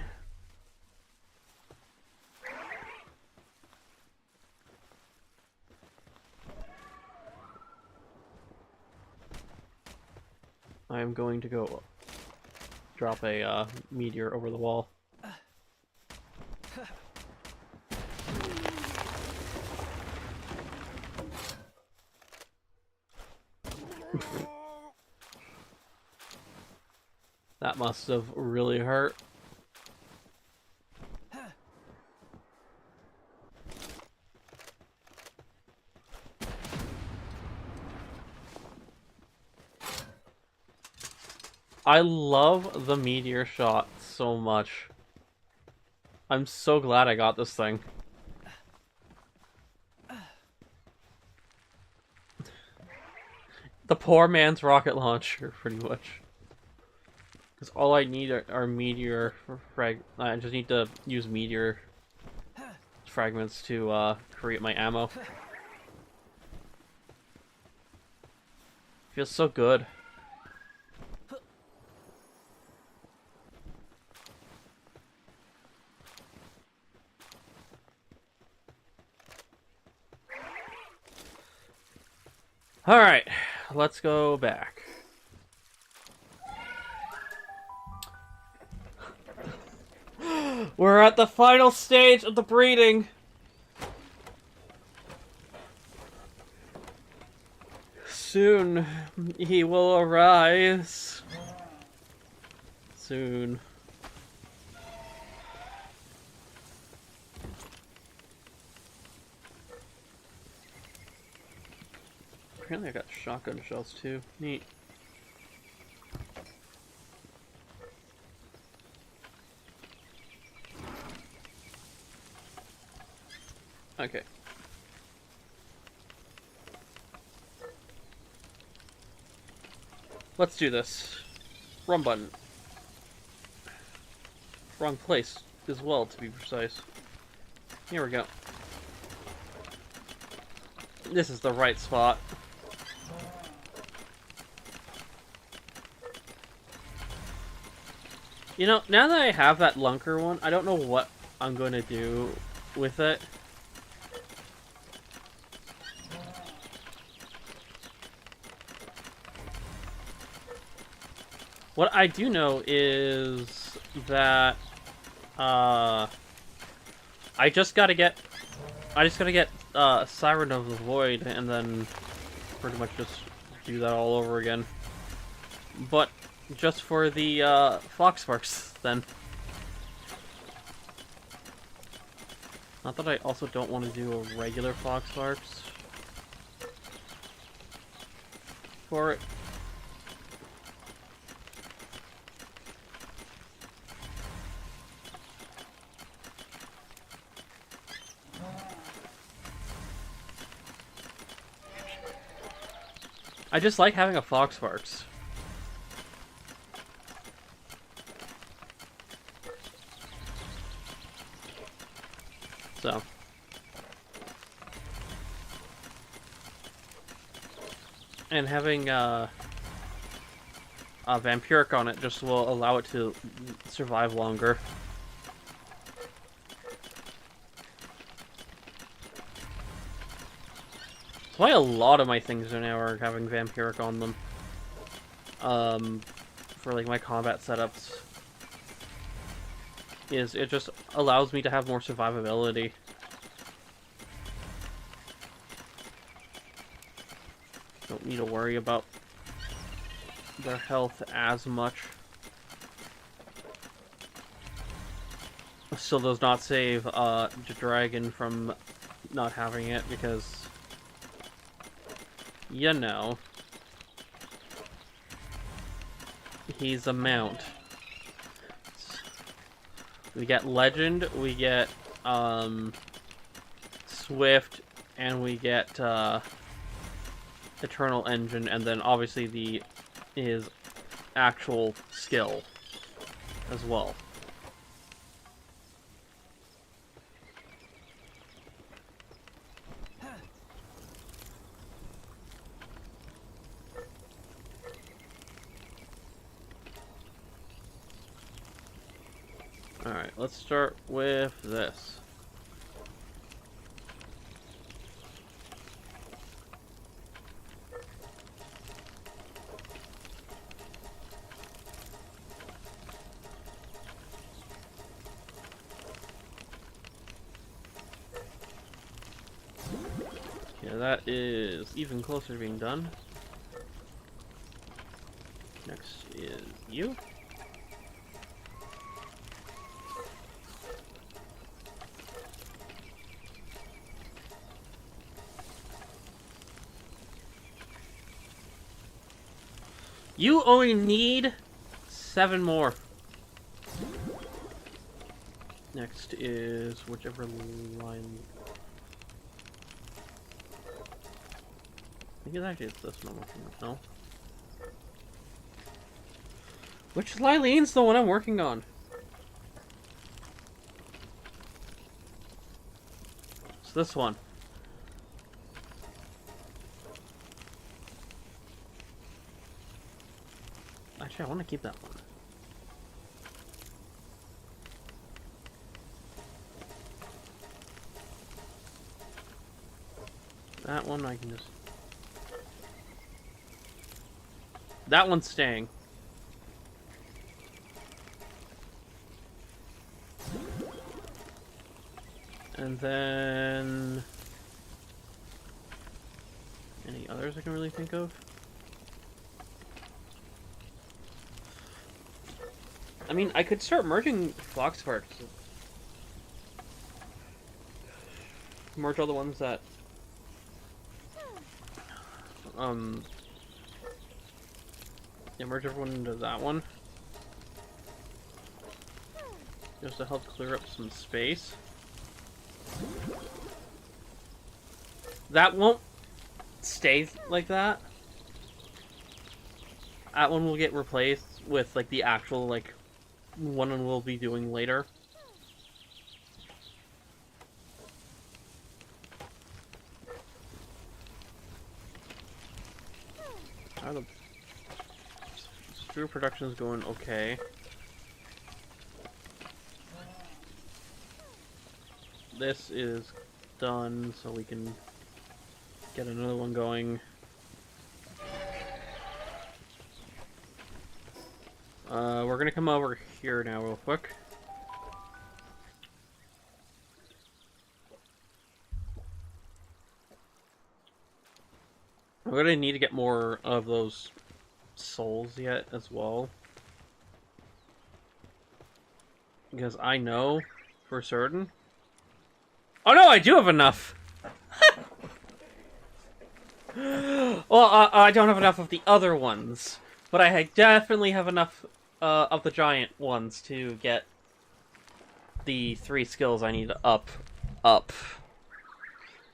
I'm going to go drop a meteor over the wall. That must have really hurt. I love the meteor shot so much. I'm so glad I got this thing. The poor man's rocket launcher, pretty much. Because all I need are meteor I just need to use meteor fragments to create my ammo. Feels so good. Alright, let's go back. We're at the final stage of the breeding. Soon he will arise. Soon. Apparently I got shotgun shells too. Neat. Okay. Let's do this. Wrong button. Wrong place as well, to be precise. Here we go. This is the right spot. You know, now that I have that lunker one, I don't know what I'm going to do with it. What I do know is that I just gotta get Siren of the Void and then pretty much just do that all over again. But just for the Fox Sparks then. Not that I also don't want to do a regular Fox Sparks for it. I just like having a Fox Sparks. So. And having a Vampiric on it just will allow it to survive longer. That's why a lot of my things now are having Vampiric on them. For like my combat setups. It just allows me to have more survivability. Don't need to worry about their health as much. Still does not save the dragon from not having it because, you know, he's a mount. We get Legend, we get Swift, and we get Eternal Engine, and then obviously the his actual skill as well. Alright, let's start with this. Yeah, that is even closer to being done. Next is you. You only need 7 more. Next is whichever line. I think actually it's this one I'm working on. No. Which Lylene's the one I'm working on? It's this one. Actually, I want to keep that one. That one I can just... That one's staying. And then... Any others I can really think of? I mean, I could start merging Fox Parks. Merge all the ones that... Yeah, merge everyone into that one. Just to help clear up some space. That won't stay like that. That one will get replaced with, like, the actual, like, one we'll be doing later. The screw production is going okay. This is done, so we can get another one going. We're gonna come over here now real quick. We're gonna need to get more of those souls yet as well. Because I know for certain. Oh no, I do have enough! Well, I don't have enough of the other ones. But I definitely have enough of the giant ones to get the 3 skills I need up.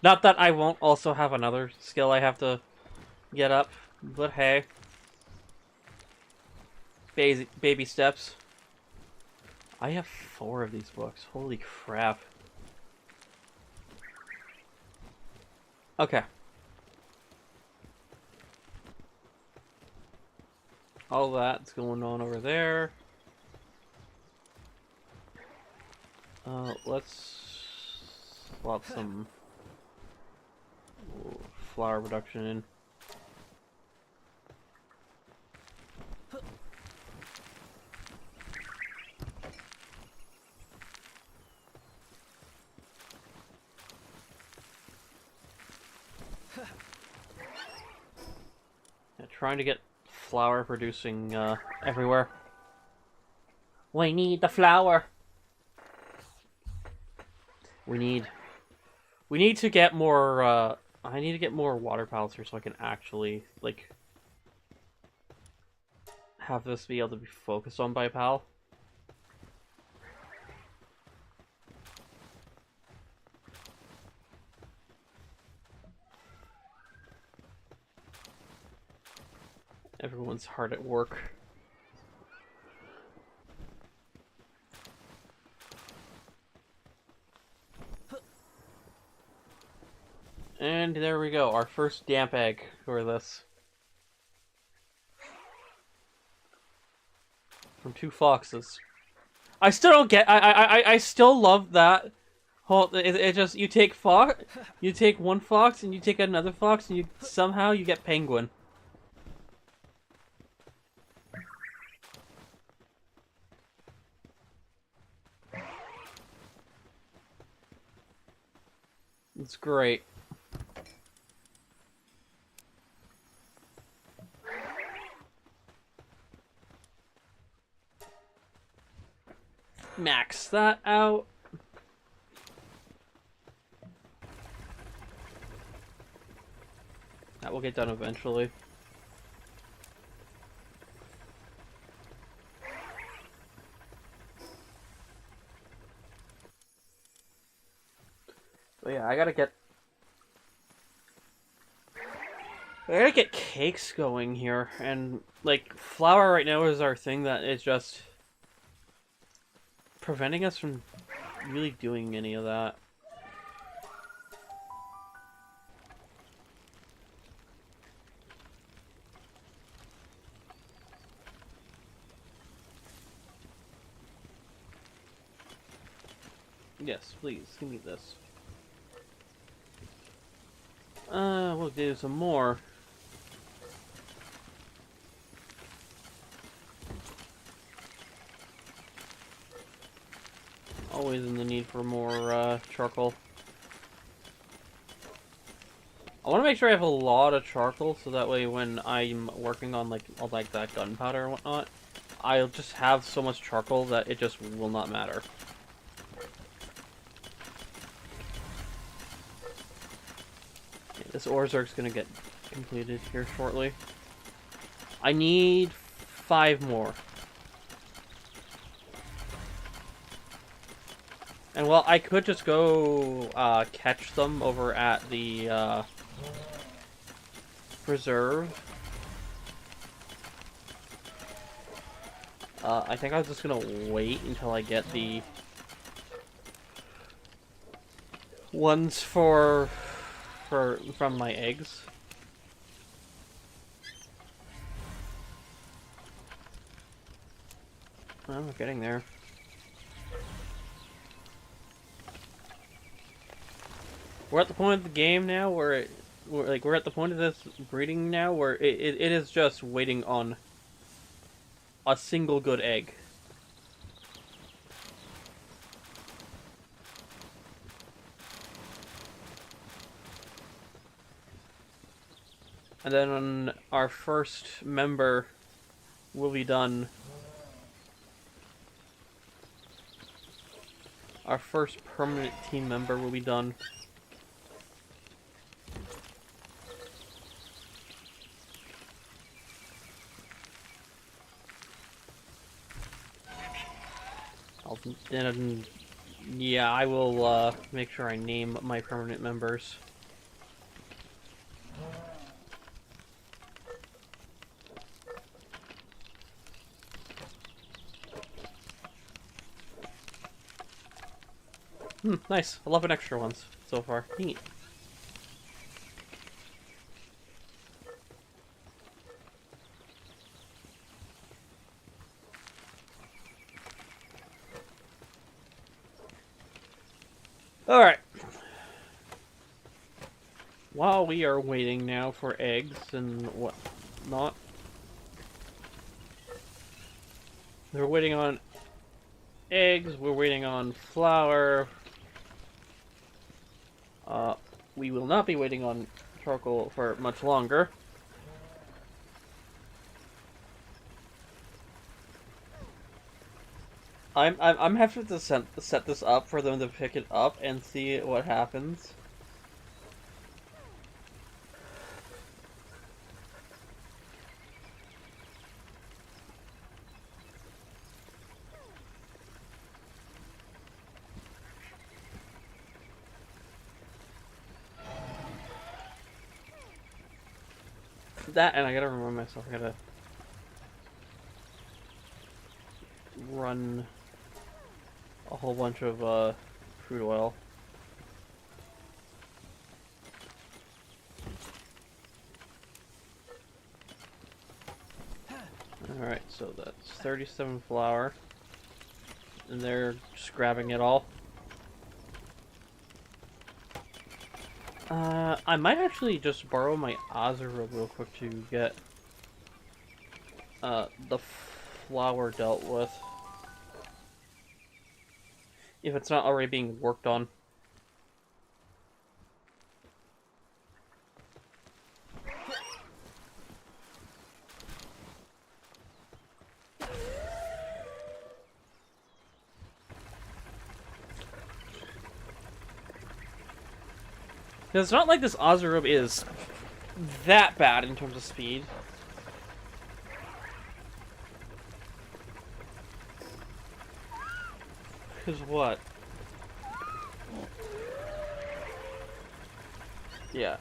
Not that I won't also have another skill I have to get up, but hey. Baby steps. I have 4 of these books. Holy crap. Okay. All that's going on over there. Let's swap some flower reduction in. Yeah, trying to get flower producing everywhere. We need the flower. We need to get more I need to get more water pallets here so I can actually like have this be able to be focused on by a pal. Everyone's hard at work. And there we go, our first damp egg for this. From 2 foxes. I still don't get. I still love that. It just you take one fox and you take another fox and somehow you get penguin. It's great. Max that out. That will get done eventually. But yeah, I gotta get cakes going here, and like flour right now is our thing that is just preventing us from really doing any of that. Yes, please, give me this. We'll do some more. Always in the need for more, charcoal. I want to make sure I have a lot of charcoal, so that way when I'm working on, like, all, like, that gunpowder and whatnot, I'll just have so much charcoal that it just will not matter. This ore zerg's gonna get completed here shortly. I need 5 more. And well, I could just go catch them over at the preserve. I think I was just gonna wait until I get the ones from my eggs. I'm getting there. We're at the point of the game now where we're at the point of this breeding now where it is just waiting on a single good egg. And then our first member will be done. Our first permanent team member will be done. And yeah, I will make sure I name my permanent members. Nice. 11 extra ones so far. Neat. Alright. While we are waiting now for eggs and whatnot, we're waiting on eggs, we're waiting on flour. We will not be waiting on charcoal for much longer. I'm having to set this up for them to pick it up and see what happens. That, and I gotta remind myself, I gotta run a whole bunch of crude oil. Alright, so that's 37 flour. And they're just grabbing it all. I might actually just borrow my Ozero real quick to get the flour dealt with. If it's not already being worked on. Because it's not like this Ozero is that bad in terms of speed. Because what? Yeah.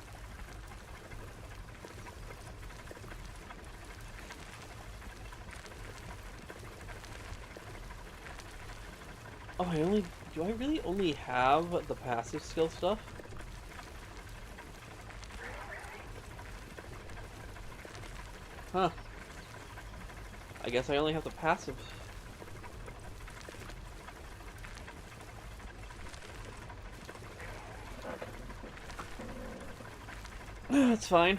Oh, do I really only have the passive skill stuff? Huh. I guess I only have the passive. That's fine.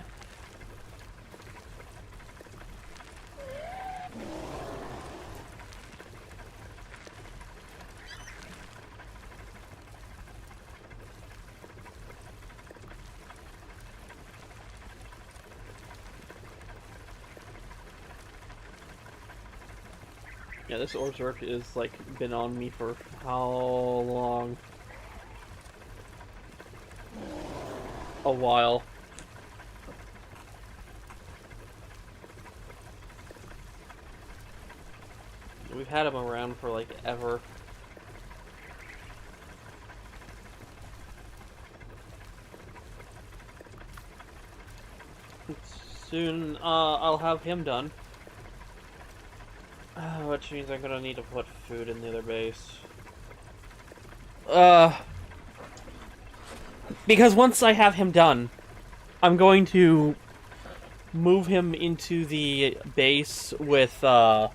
Yeah, this Orzhov is like been on me for how long? A while. We've had him around for like ever. Soon, I'll have him done. Which means I'm gonna need to put food in the other base. Because once I have him done, I'm going to move him into the base with, move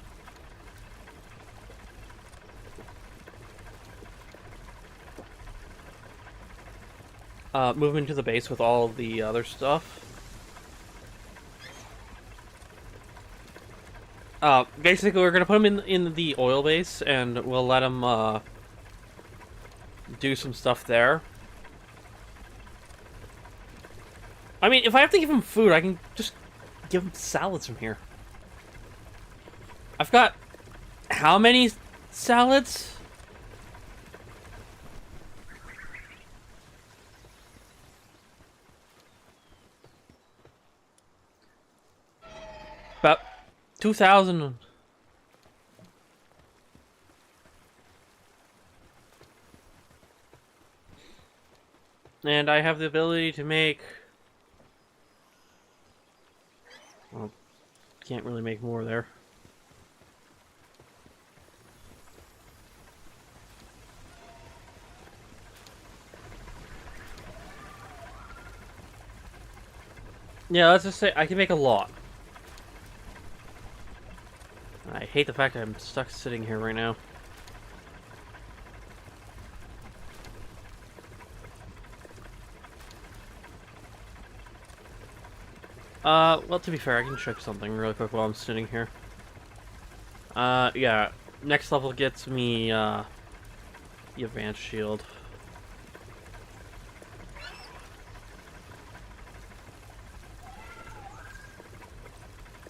him into the base with all the other stuff. Basically, we're gonna put him in the oil base, and we'll let him, do some stuff there. I mean, if I have to give him food, I can just give him salads from here. I've got... how many salads? About 2,000. And I have the ability to make... well, can't really make more there. Yeah, let's just say I can make a lot. I hate the fact that I'm stuck sitting here right now. Well, to be fair, I can check something really quick while I'm sitting here. Yeah. Next level gets me, the advanced shield.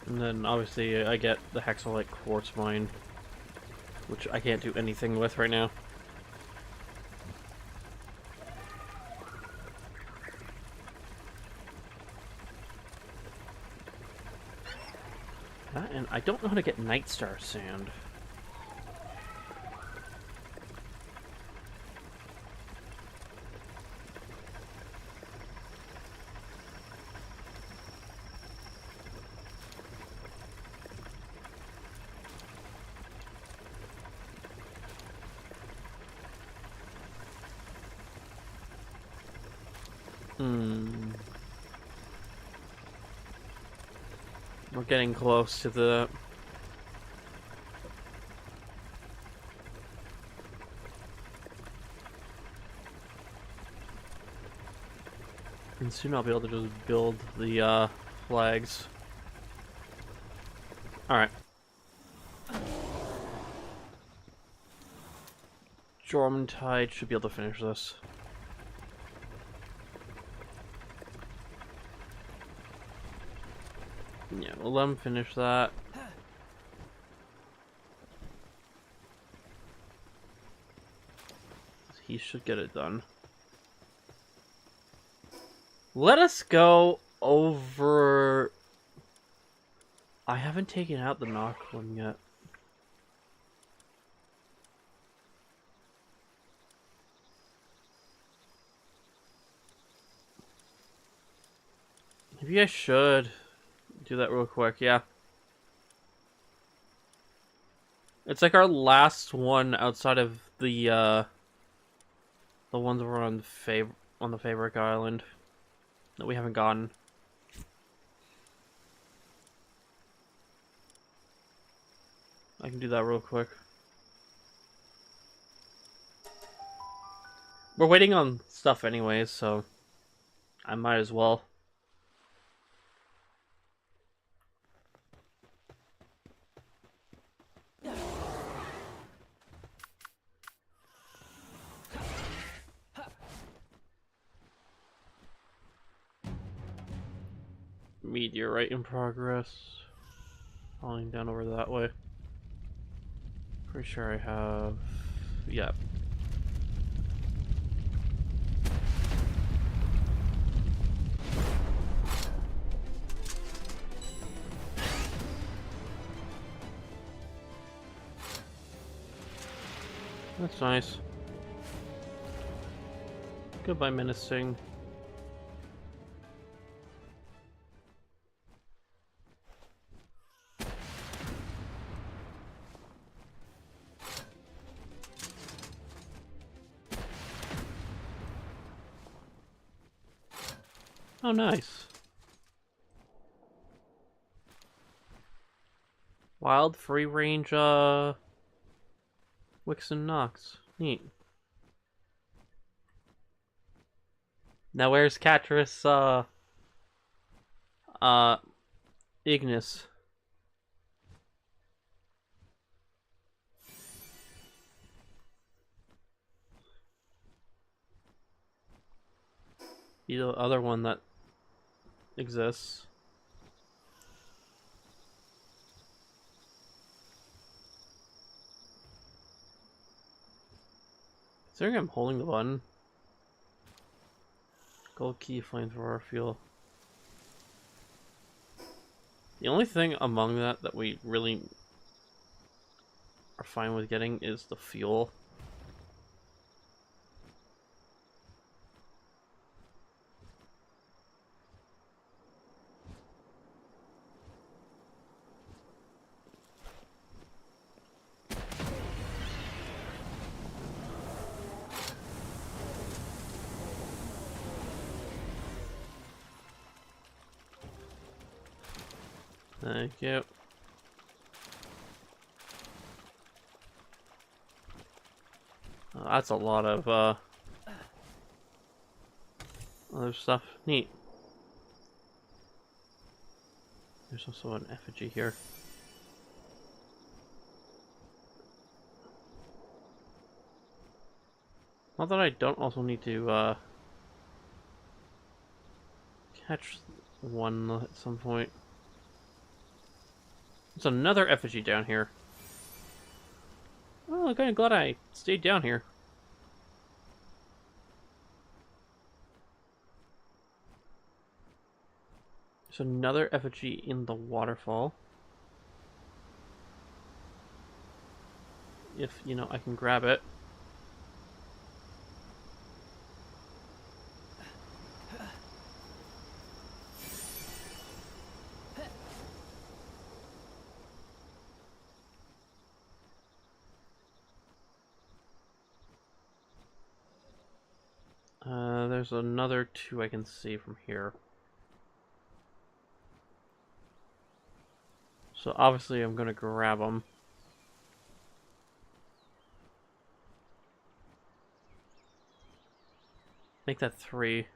And then, obviously, I get the Hexalite Quartz Mine, which I can't do anything with right now. And I don't know how to get Nightstar Sand. Hmm. We're getting close to the... And soon I'll be able to just build the flags. Alright. Jormungtide should be able to finish this. Yeah, we'll let him finish that. He should get it done. Let us go over... I haven't taken out the Noot one yet. Maybe I should do that real quick, yeah. It's like our last one outside of the ones that were on the Fabric Island that we haven't gotten. I can do that real quick. We're waiting on stuff anyways, so I might as well. Meteorite in progress. Falling down over that way. Pretty sure I have... yeah. That's nice. Goodbye, menacing. Oh, nice. Wild free range, Wicks and Nox. Neat. Now where's Catris, Ignis? The other one that exists. Considering I'm holding the button. Gold key, flamethrower, fuel. The only thing among that we really are fine with getting is the fuel. Thank you. That's a lot of other stuff. Neat. There's also an effigy here. Not that I don't also need to catch one at some point. There's another effigy down here. Oh, I'm kind of glad I stayed down here. There's another effigy in the waterfall. If, you know, I can grab it. There's another 2 I can see from here. So obviously I'm gonna grab them. Make that 3.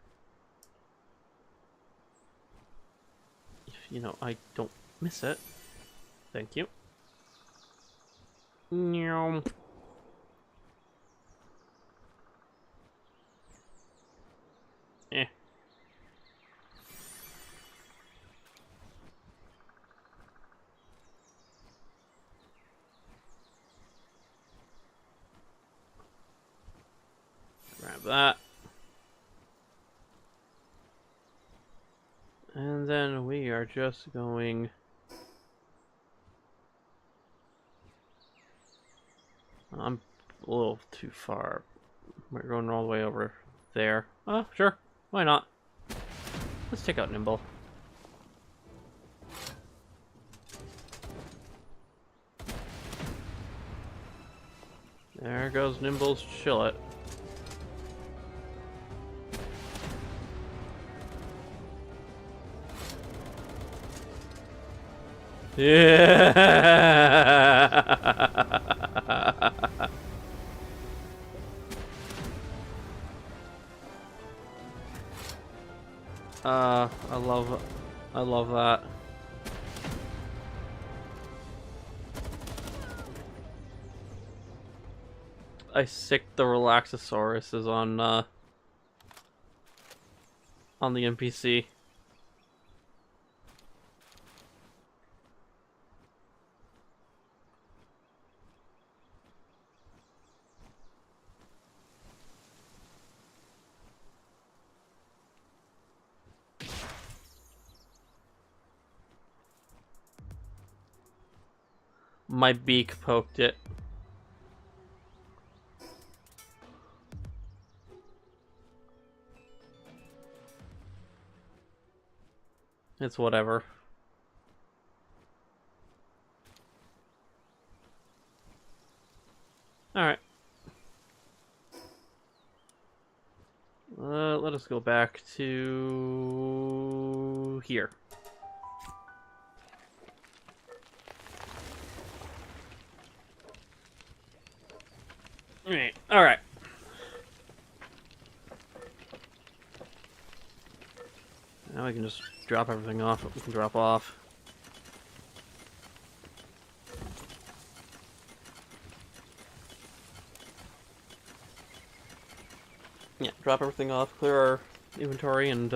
If, you know, I don't miss it. Thank you. Meow. Eh. Grab that. And then we are just going... I'm a little too far. We're going all the way over there. Oh, sure. Why not? Let's take out Nimble. There goes Nimble's Chillet. Yeah. I love that. I sicked the Relaxosauruses on the NPC. My beak poked it. It's whatever. Alright. Let us go back to here. Alright. Now we can just drop everything off that we can drop off. Yeah, drop everything off, clear our inventory, and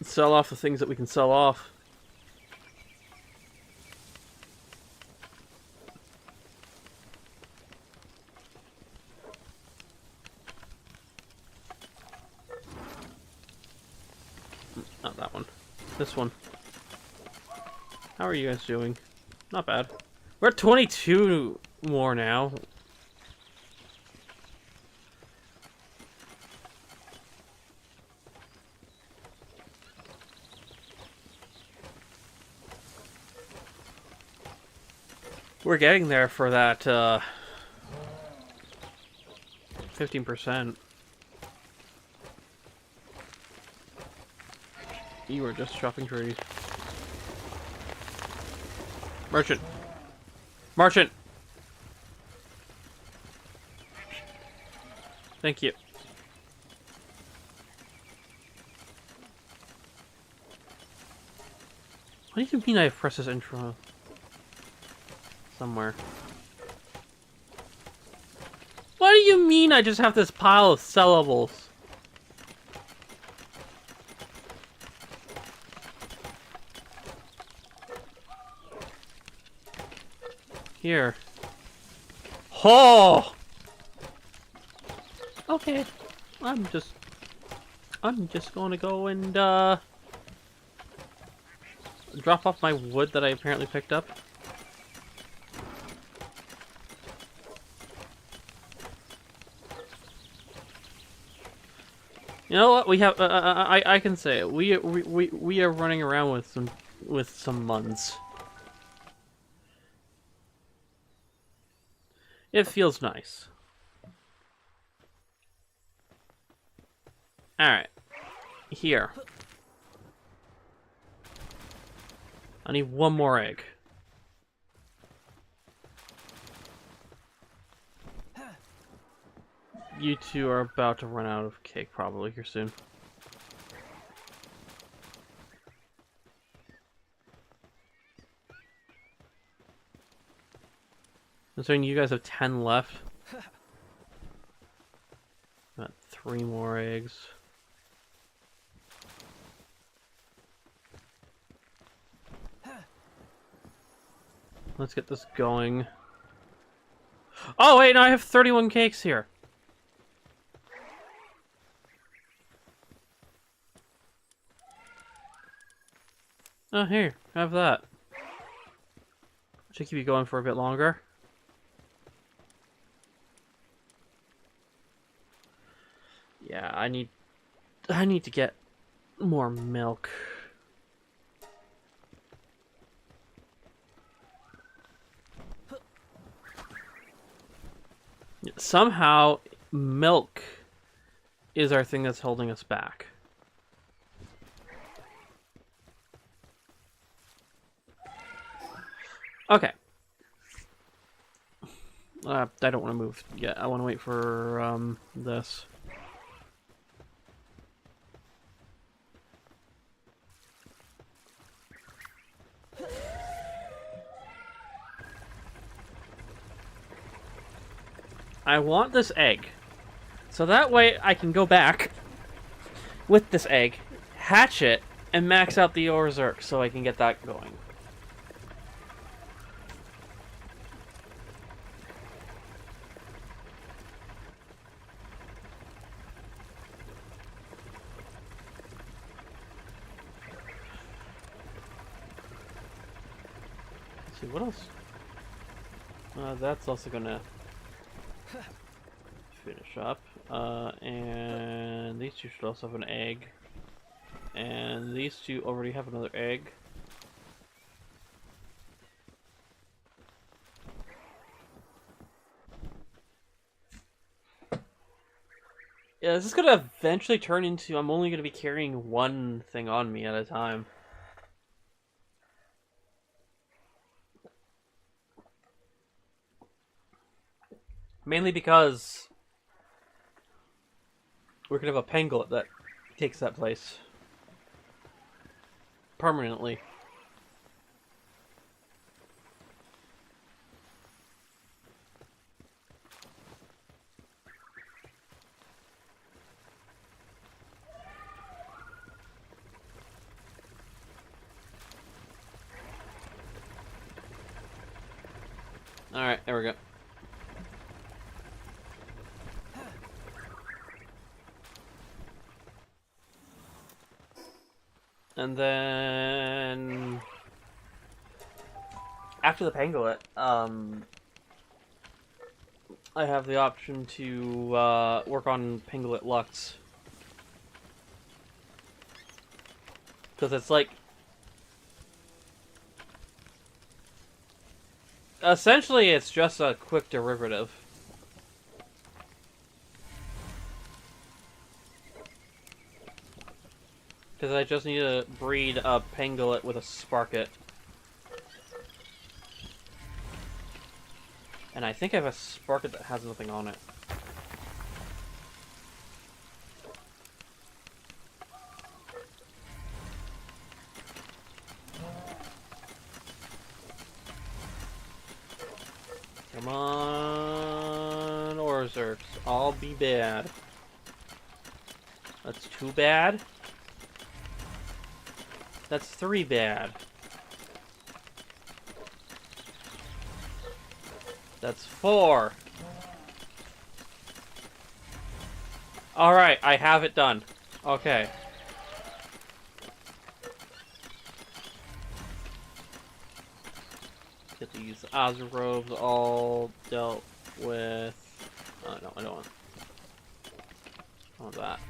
sell off the things that we can sell off. Not that one. This one. How are you guys doing? Not bad. We're at 22 more now. We're getting there for that 15%. You were just chopping trees. Merchant! Merchant! Thank you. What do you mean I have pressed this intro? Somewhere. What do you mean I just have this pile of sellables? Here. Oh! Okay. I'm just gonna go and drop off my wood that I apparently picked up. You know what? We have. I can say it. We are running around with some muns. It feels nice. Alright. Here. I need one more egg. You two are about to run out of cake probably here soon. Considering you guys have 10 left. Got 3 more eggs. Let's get this going. Oh wait, no, I have 31 cakes here. Oh, here, have that. Should keep you going for a bit longer. Yeah, I need to get more milk. Somehow, milk is our thing that's holding us back. Okay. I don't want to move yet. I want to wait for this. I want this egg. So that way I can go back with this egg, hatch it, and max out the Orzerk so I can get that going. Let's see, what else? That's also gonna finish up. And these two should also have an egg. And these two already have another egg. Yeah, this is gonna eventually turn into I'm only gonna be carrying one thing on me at a time. Mainly because we're gonna have a pangolin that takes that place permanently. Alright, there we go. And then after the pangolin, I have the option to work on pangolin Lux. Because it's like essentially it's just a quick derivative. Because I just need to breed a pangolin with a Sparket. And I think I have a Sparket that has nothing on it. Come on, Orzerks. I'll be bad. That's 2 bad. That's 3 bad. That's 4. Alright, I have it done. Okay. Get these Ozrobes all dealt with. Oh, no, I don't want. I want that.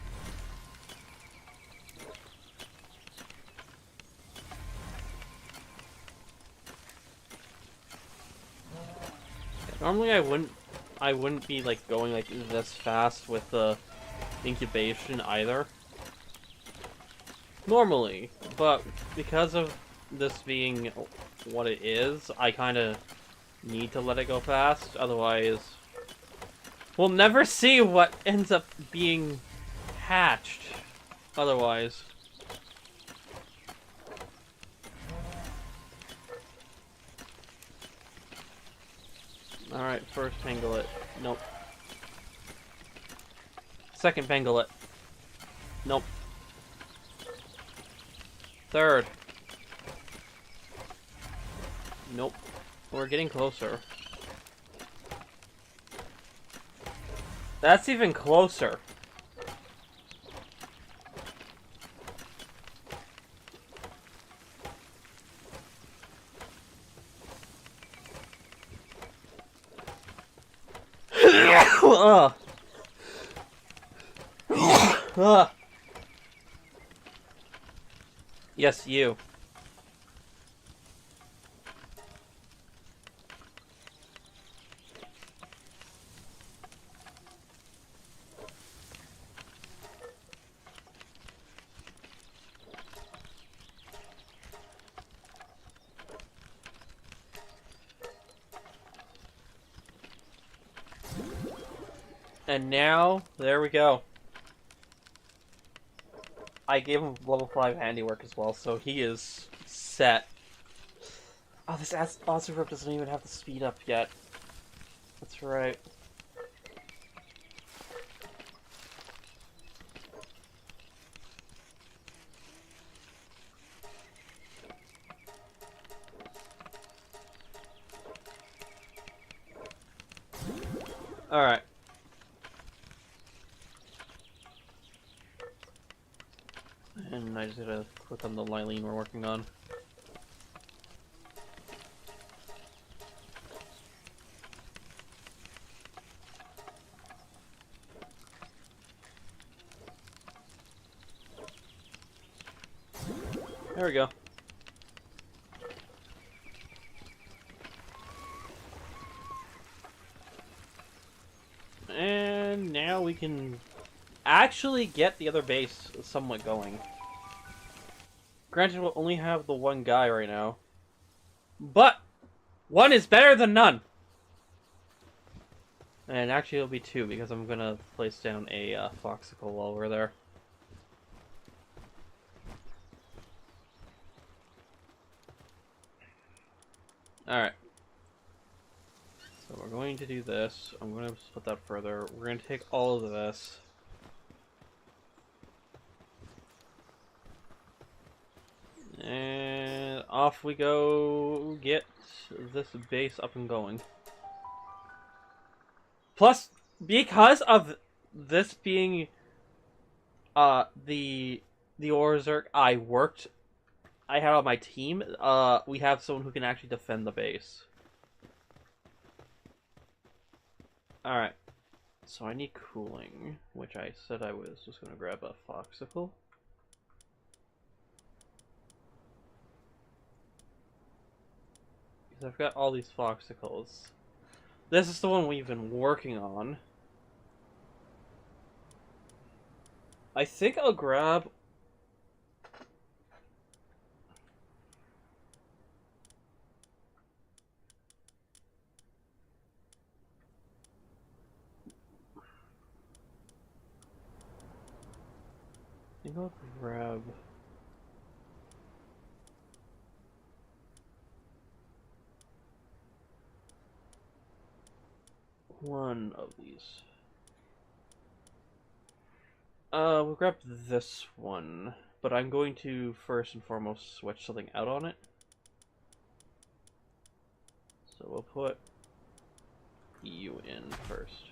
Normally I wouldn't be like going like this fast with the incubation either. Normally, but because of this being what it is, I kind of need to let it go fast, otherwise we'll never see what ends up being hatched otherwise. Alright, first pangolin. Nope. Second pangolin. Nope. Third. Nope. We're getting closer. That's even closer. Ugh. Ugh. Yes, you. And now, there we go. I gave him level 5 handiwork as well, so he is set. Oh, this Ozzurop doesn't even have the speed up yet. That's right. Alright. And I just gotta click on the Lylene we're working on. There we go. And now we can actually get the other base somewhat going. Granted, we'll only have the one guy right now. But one is better than none! And actually it'll be two, because I'm gonna place down a foxicle while we're there. Alright. So we're going to do this. I'm going to split that further. We're going to take all of this. And off we go get this base up and going. Plus, because of this being the Orzerk I had on my team, we have someone who can actually defend the base. Alright. So I need cooling, which I said I was just going to grab a foxicle. Because I've got all these foxicles. This is the one we've been working on. I think I'll grab... I think I'll grab... one of these. We'll grab this one, but I'm going to first and foremost switch something out on it. So we'll put you in first.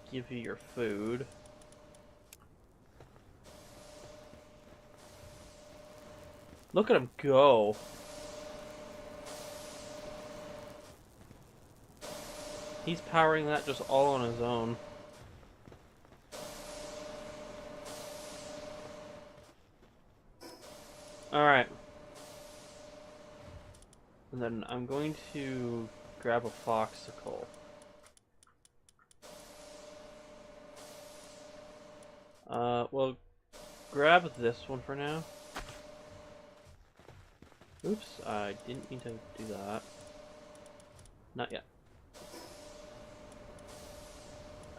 Give you your food. Look at him go. He's powering that just all on his own. Alright. And then I'm going to grab a foxicle. We'll grab this one for now. Oops, I didn't mean to do that. Not yet.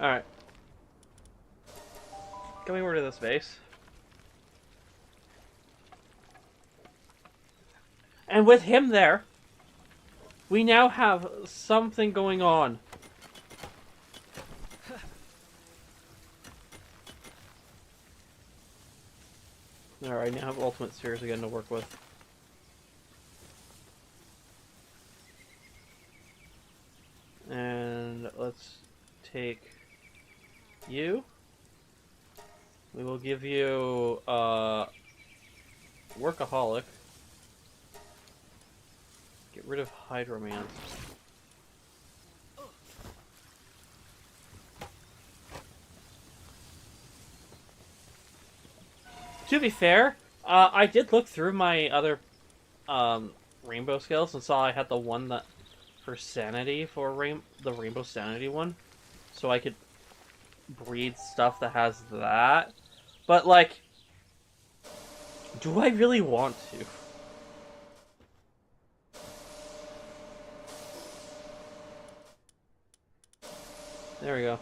Alright. Coming over to this base. And with him there, we now have something going on. Alright, now have Ultimate Spheres again to work with. And let's take you. We will give you Workaholic. Get rid of Hydromance. To be fair, I did look through my other rainbow skills and saw I had the one that for sanity for the rainbow sanity one, so I could breed stuff that has that. But like, do I really want to? There we go.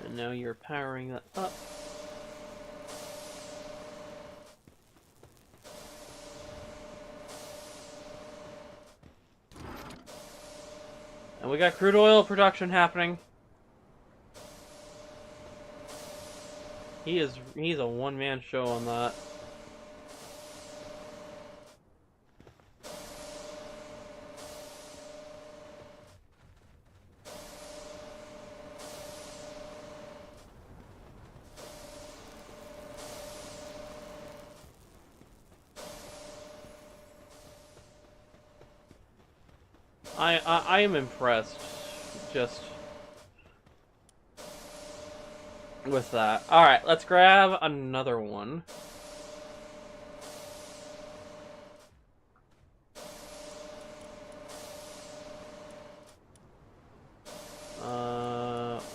And now you're powering that up. And we got crude oil production happening. He's a one-man show on that. I am impressed just with that. Alright, let's grab another one.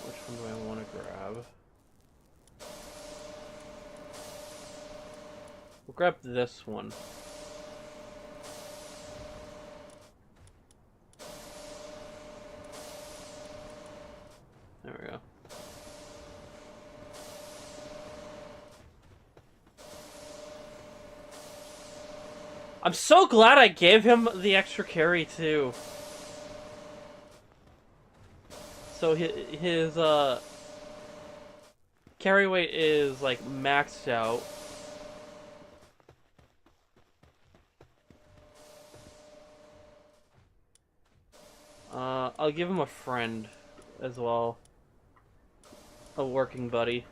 Which one do I want to grab? We'll grab this one. There we go. I'm so glad I gave him the extra carry too. So his carry weight is like maxed out. I'll give him a friend as well. A working buddy.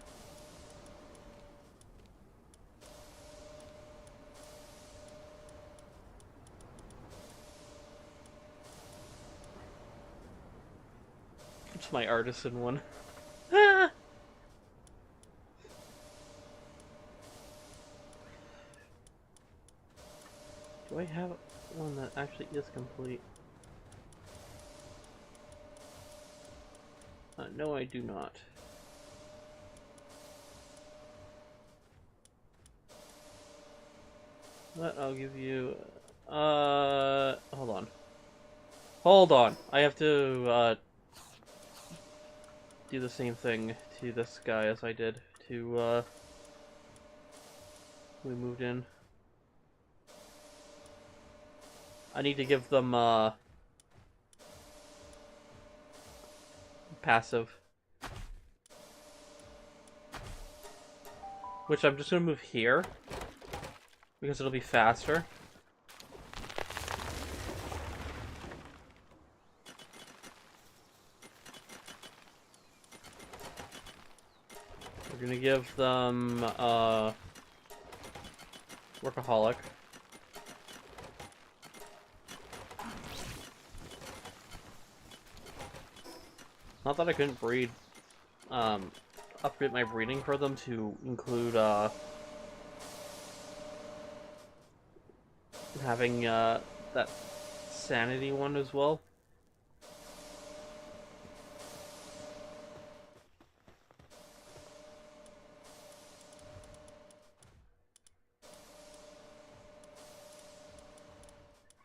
It's my artisan one. Ah! Do I have one that actually is complete? No, I do not. But I'll give you... hold on. Hold on. I have to, do the same thing to this guy as I did to, we moved in. I need to give them, passive. Which I'm just gonna move here. Because it'll be faster. We're gonna give them, Workaholic. Not that I couldn't breed, upgrade my breeding for them to include, having, that sanity one as well.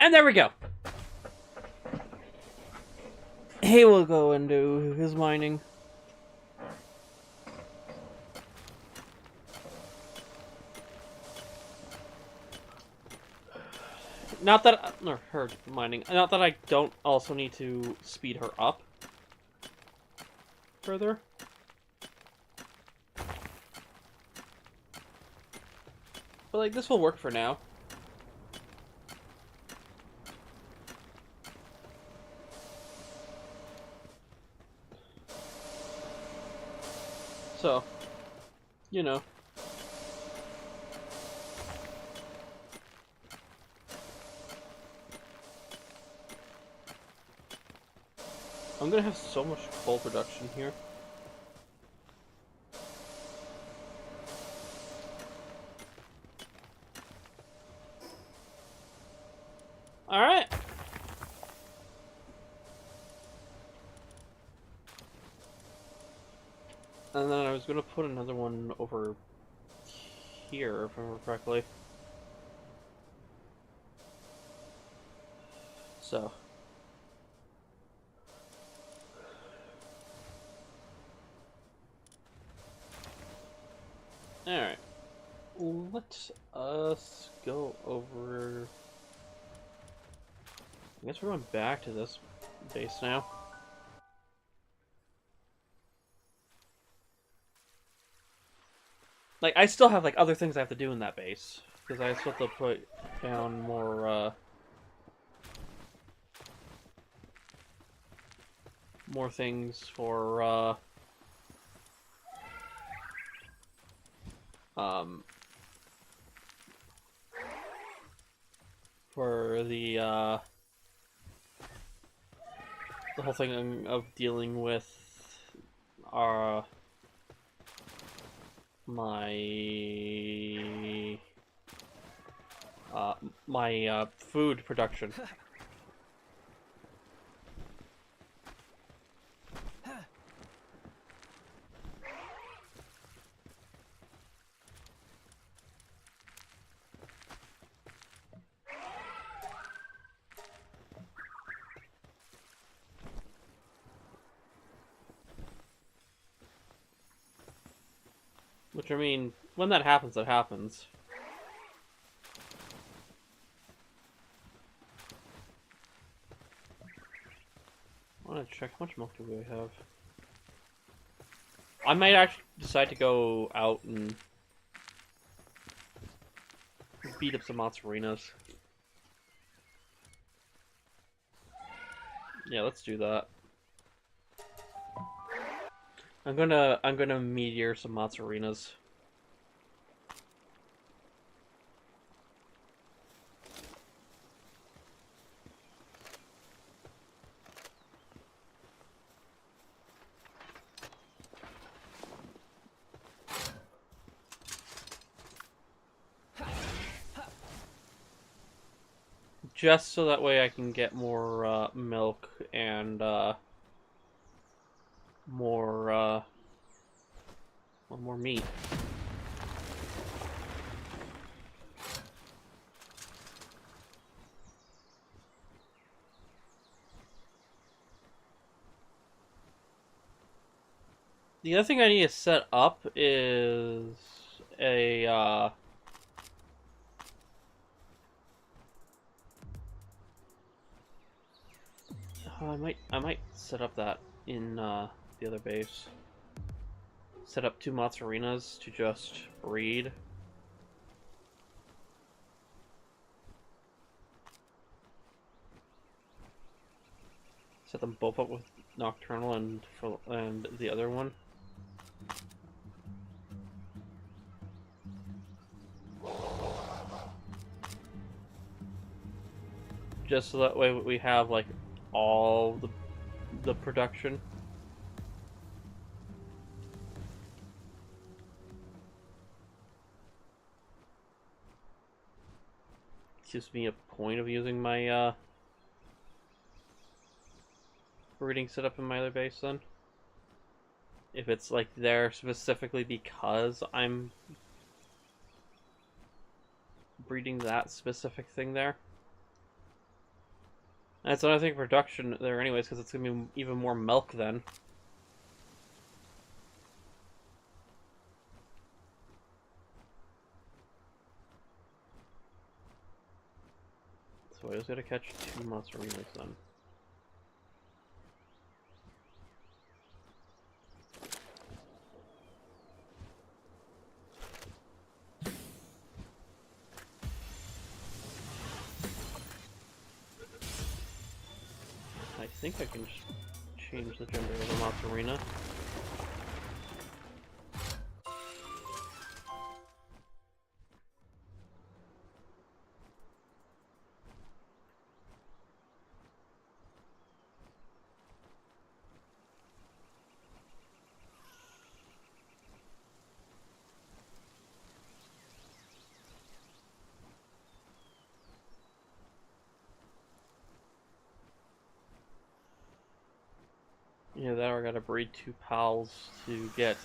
And there we go. He will go and do his mining. Not that, or her mining. Not that I don't also need to speed her up further. But like, this will work for now. So, you know. I'm gonna have so much coal production here. Alright. And then I was gonna put another one over here, if I remember correctly. So. Alright. Let us go over... I guess we're going back to this base now. Like, I still have, like, other things I have to do in that base. Because I still have to put down more, more things for, for the whole thing of dealing with my food production. Which, I mean, when that happens, it happens. I want to check how much milk do we have. I might actually decide to go out and beat up some mozzarinas. Yeah, let's do that. I'm gonna meteor some mozzarinas. Just so that way I can get more milk and more meat. The other thing I need to set up is a I might set up that in the other base. Set up 2 mozzarinas to just breed. Set them both up with Nocturnal and the other one. Just so that way we have like all the production. Gives me a point of using my breeding setup in my other base then. If it's like there specifically because I'm breeding that specific thing there. That's what I think production there anyways, because it's going to be even more milk then. So I just got to catch 2 mozzarinas then. I think I can change the gender of the mozzarina. Yeah, that or I gotta breed 2 pals to get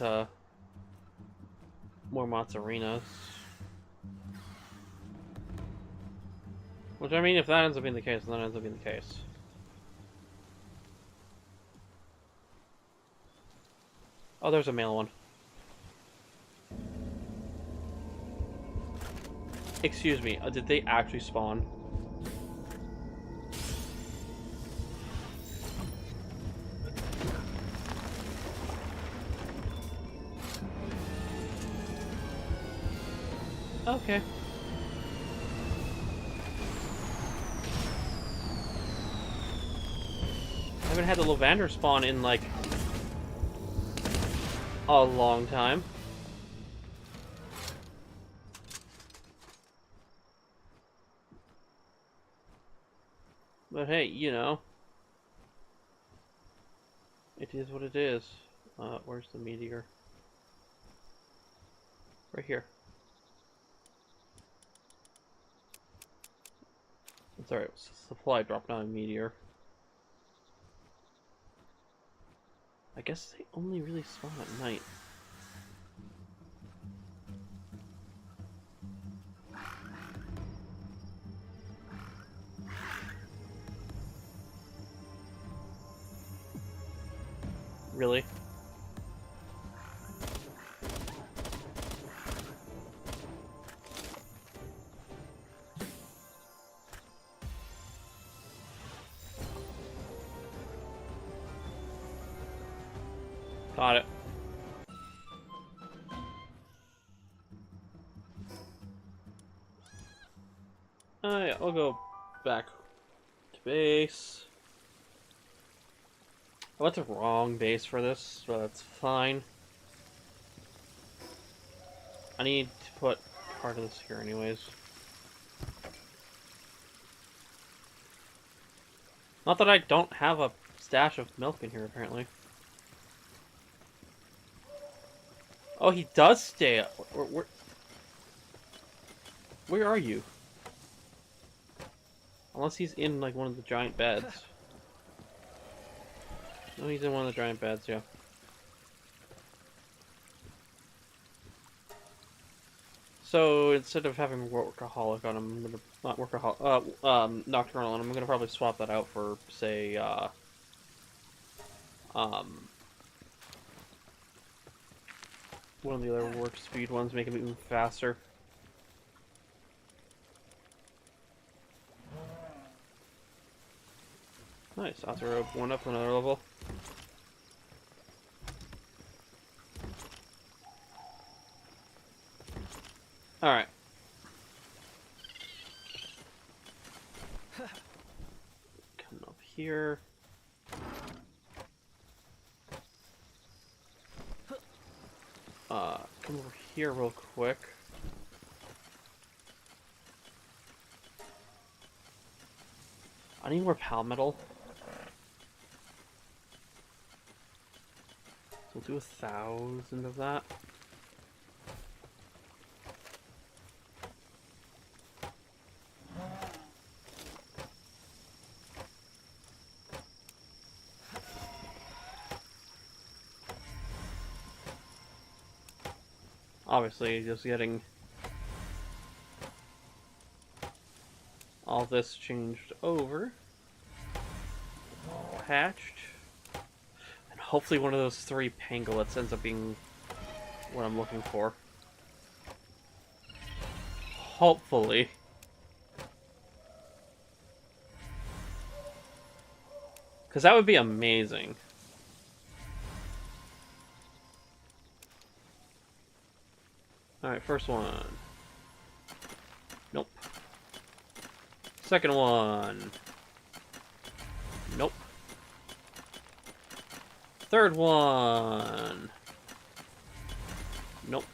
more mozzarinas. Which, I mean, if that ends up being the case, then that ends up being the case. Oh, there's a male one. Excuse me, did they actually spawn? Okay. I haven't had the Lavander spawn in, like, a long time. But hey, you know. It is what it is. Where's the meteor? Right here. Sorry, it was a supply drop, not a meteor. I guess they only really spawn at night. Really? Got it. Yeah, I'll go back to base. I went the wrong base for this, but that's fine. I need to put part of this here anyways. Not that I don't have a stash of milk in here, apparently. Oh, he does stay up. Where are you? Unless he's in, like, one of the giant beds. No, he's in one of the giant beds, yeah. So, instead of having workaholic on him, I'm gonna... Not workaholic... nocturnal on him, I'm gonna probably swap that out for, say, one of the other warp speed ones, make him move faster. Nice, Azeroth went up another level. Alright. Coming up here. Come over here real quick. I need more pal metal. We'll do 1,000 of that. Obviously, just getting all this changed over. hatched. And hopefully one of those 3 pangolins ends up being what I'm looking for. Hopefully. Because that would be amazing. Alright, first one. Nope. Second one. Nope. Third one. Nope.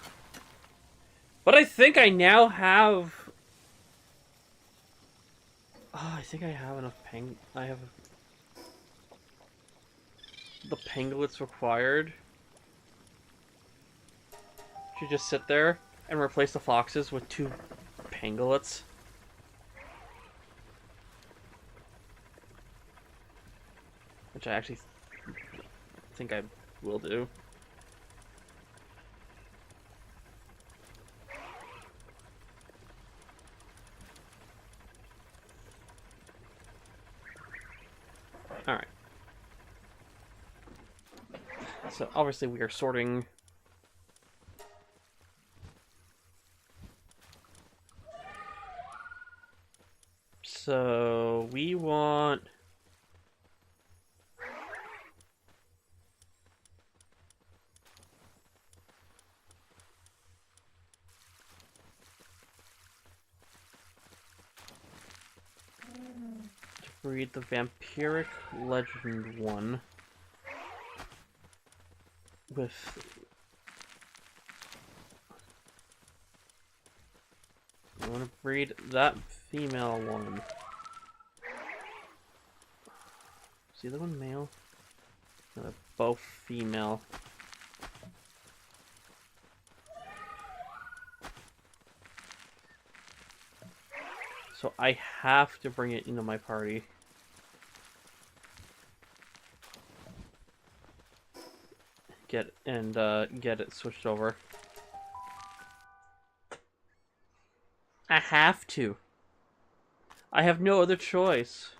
But I think I now have... Oh, I think I have enough I have the pangolins required to just sit there and replace the foxes with 2 pangolins. Which I actually think I will do. Alright. So obviously we are sorting. So we want... breed the vampiric legend one with I want to breed that female one. Is the other one male? No, they're both female. So I have to bring it into my party. Get it switched over. I have to. I have no other choice.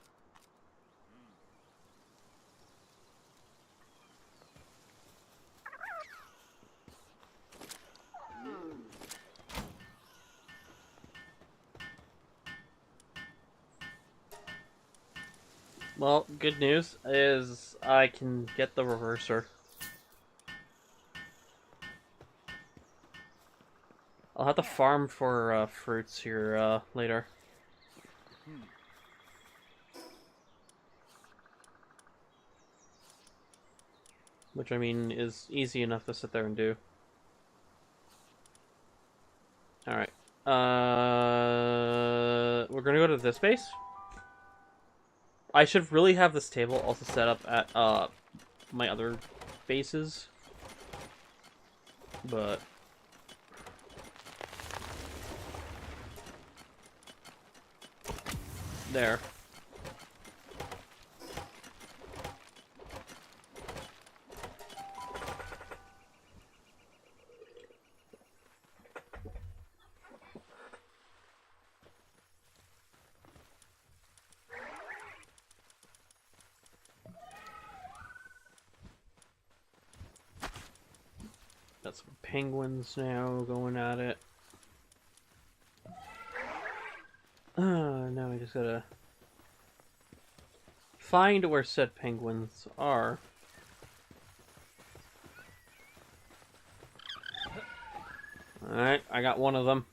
Well, good news is I can get the reverser. I'll have to farm for fruits here later. Which, I mean, is easy enough to sit there and do. Alright. We're gonna go to this base. I should really have this table also set up at my other bases. But... there. Got some penguins now going at it. Now I just gotta find where said penguins are. Alright, I got one of them.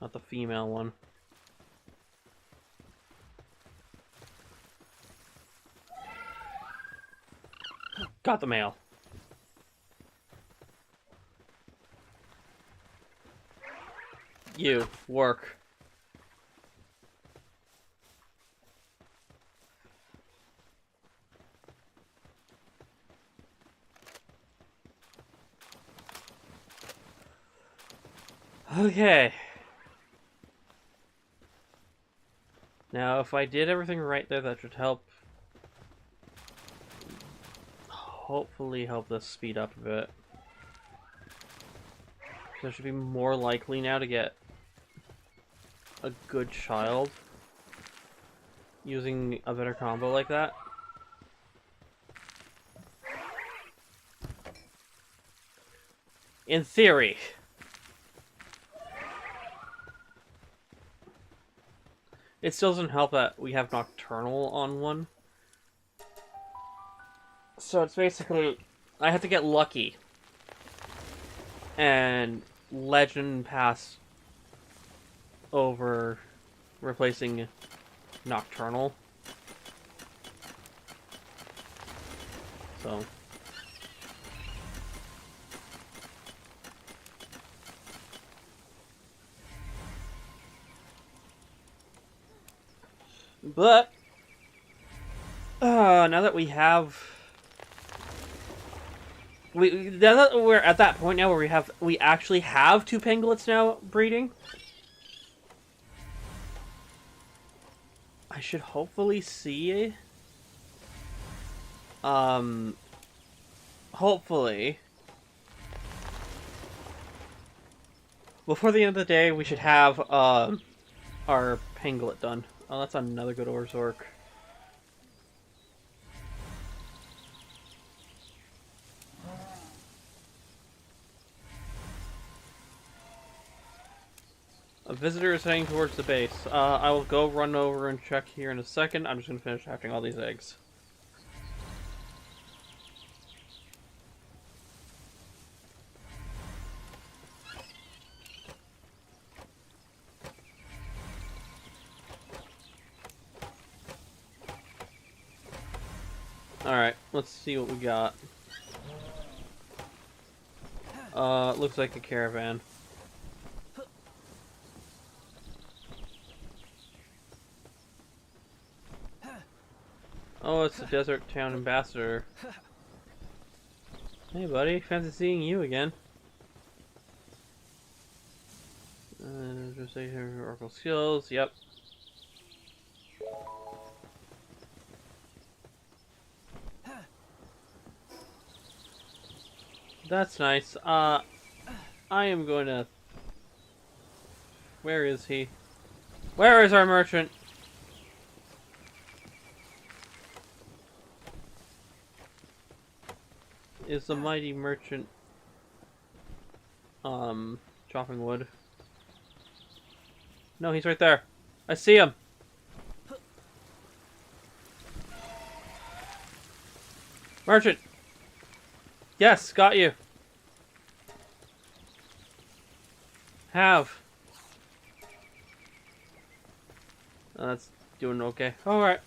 Not the female one. Got the male. You, work. Okay. Now, if I did everything right there, that should help. Hopefully help this speed up a bit. I should be more likely now to get a good child using a better combo like that. In theory. It still doesn't help that we have Nocturnal on one. So it's basically, I have to get lucky. And Legend pass over replacing Nocturnal. So. But, now that we have... now that we're at that point now where we actually have 2 Penglets now breeding. I should hopefully see... hopefully... before the end of the day, we should have, our Penglet done. Oh, that's another good Orzork. A visitor is heading towards the base. I will go run over and check here in a second. I'm just going to finish hatching all these eggs. Alright, let's see what we got. Looks like a caravan. Oh, it's the Desert Town Ambassador. Hey buddy, fancy seeing you again. Just say Oracle skills, yep. That's nice. I am going to... Where is he? Where is our merchant? Is the mighty merchant... chopping wood? No, he's right there. I see him! Merchant! Yes, got you. Have. That's doing okay. Alright.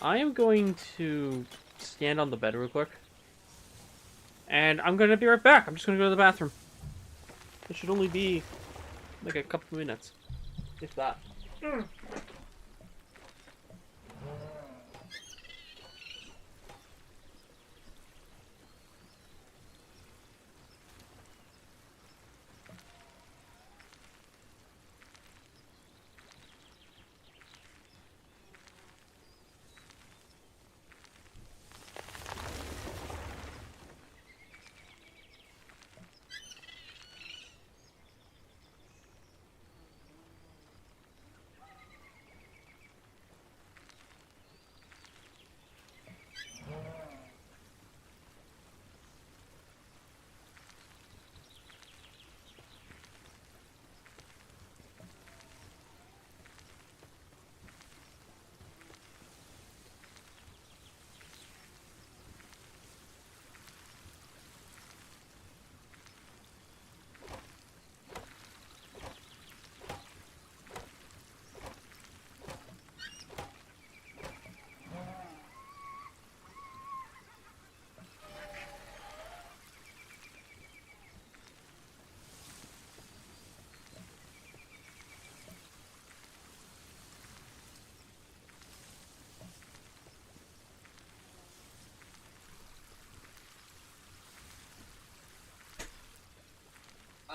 I am going to stand on the bed real quick. And I'm going to be right back. I'm just going to go to the bathroom. It should only be like a couple minutes. If that.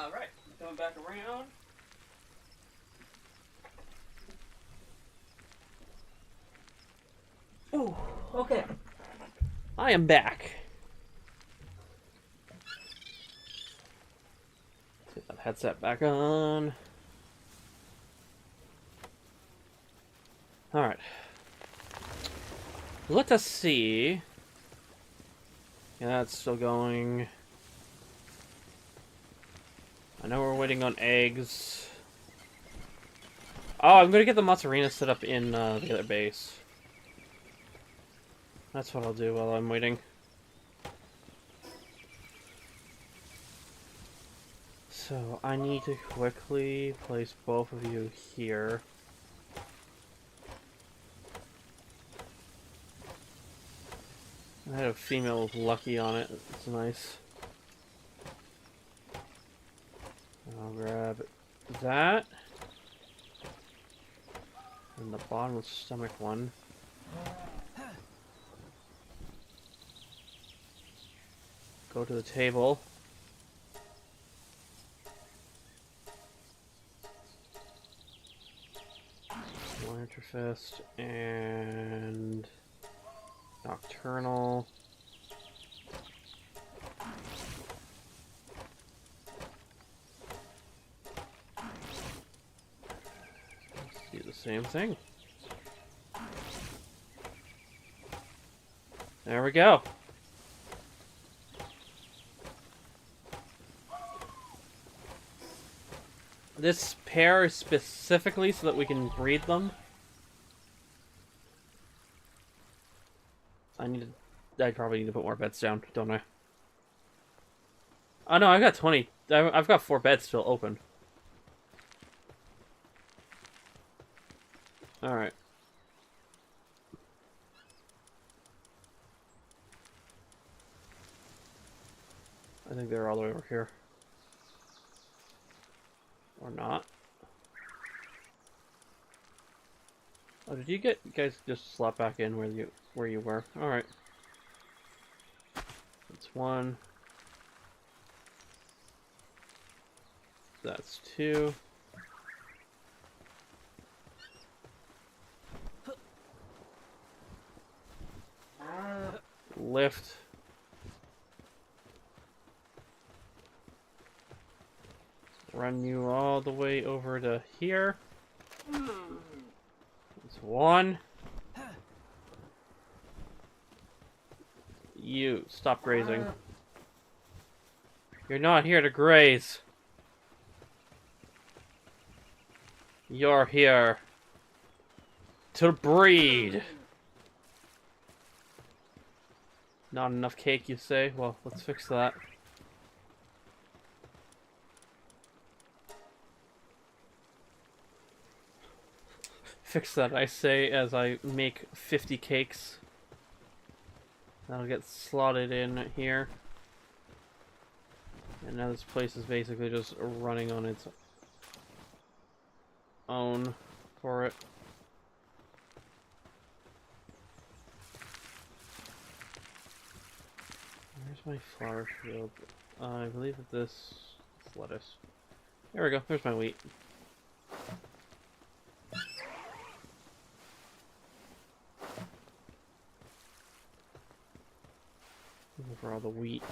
Alright, coming back around. Oh, okay. I am back. Let's get that the headset back on. Alright. Let us see. Yeah, that's still going. I know we're waiting on eggs. Oh, I'm gonna get the mozzarella set up in the other base. That's what I'll do while I'm waiting. So, I need to quickly place both of you here. I had a female with Lucky on it. It's nice. I'll grab that. And the bottom stomach one. Go to the table. Winterfest and Nocturnal. Let's do the same thing. There we go. This pair is specifically so that we can breed them. I probably need to put more beds down, don't I? Oh no, I've got 20. I've got 4 beds still open. Alright. I think they're all the way over here. Or not. Oh, did you guys just slot back in where you were? Alright. That's 1. That's 2. Lift. Run you all the way over to here. That's 1. You stop grazing. You're not here to graze. You're here to breed. Not enough cake, you say? Well, let's fix that. Fix that, I say, as I make 50 cakes. That'll get slotted in here. And now this place is basically just running on its own for it. Where's my flower field? I believe that this is lettuce. There we go, there's my wheat. For all the wheat.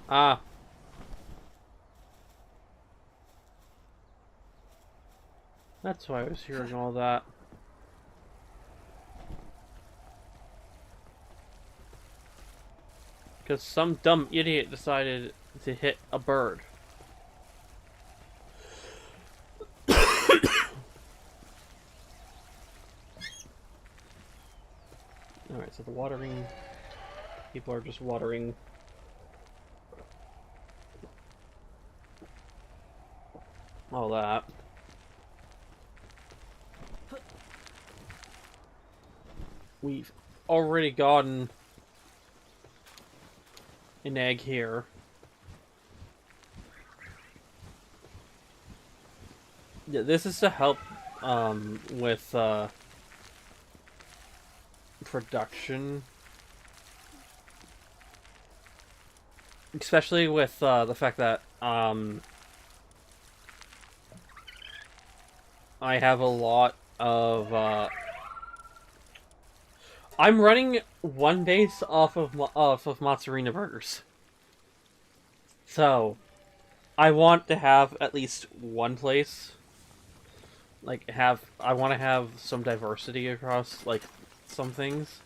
Ah. That's why I was hearing all that. Because some dumb idiot decided to hit a bird. Alright, so the watering... people are just watering... all that. We've already gotten an egg here. Yeah, this is to help with production. Especially with the fact that I have a lot of I'm running one base off of Mozzarella burgers, so I want to have at least one place. Like I want to have some diversity across like some things.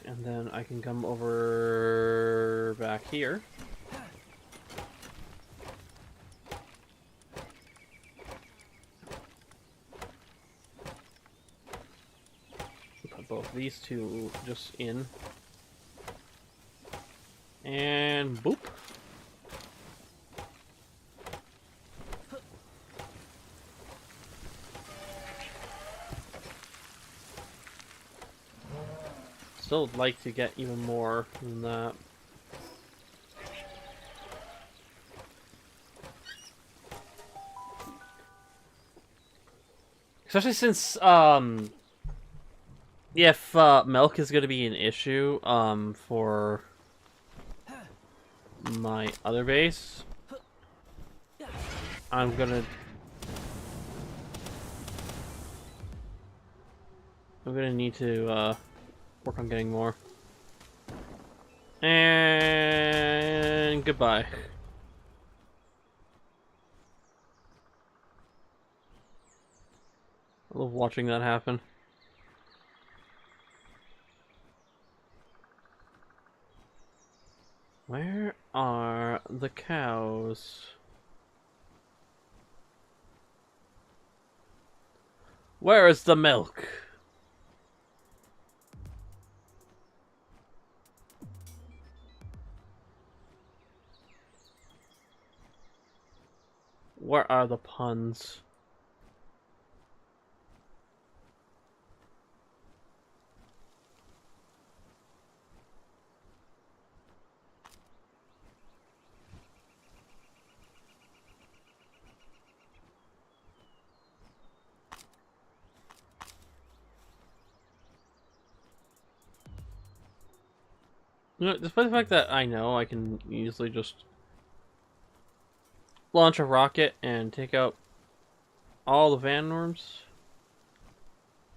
And then I can come over back here. Put both these two just in. And boop. Still would like to get even more than that. Especially since, if milk is going to be an issue for my other base, I'm gonna need to work on getting more. And goodbye. I love watching that happen. Where are the cows? Where is the milk? Where are the puns? You know, despite the fact that I know I can easily just launch a rocket and take out all the Vanworms,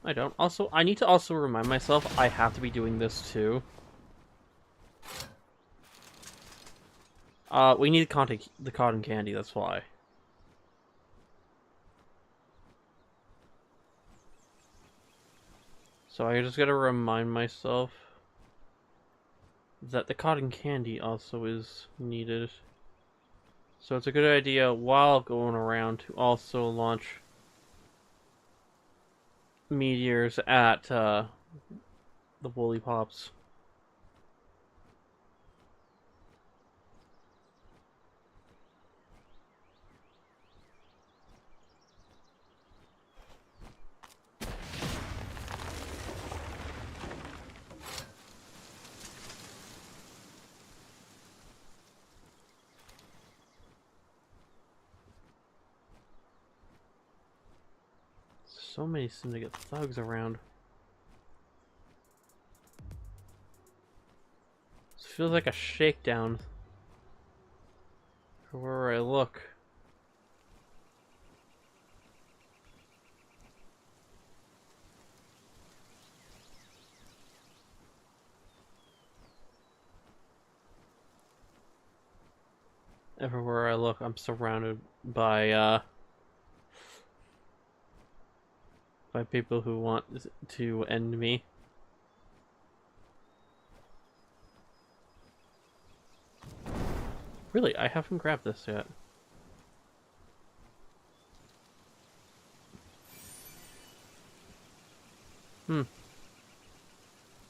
I don't. Also, I need to also remind myself I have to be doing this too. We need the cotton candy, that's why. So I just gotta remind myself that the cotton candy also is needed. So it's a good idea while going around to also launch meteors at the Woolly Pops. So many syndicate thugs around. This feels like a shakedown everywhere I look. Everywhere I look, I'm surrounded by people who want to end me. Really, I haven't grabbed this yet.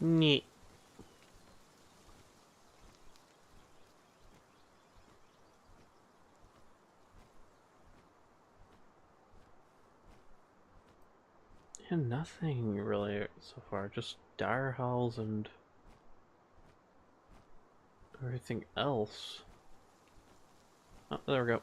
Neat. And nothing really so far, just dire howls and everything else. Oh, there we go.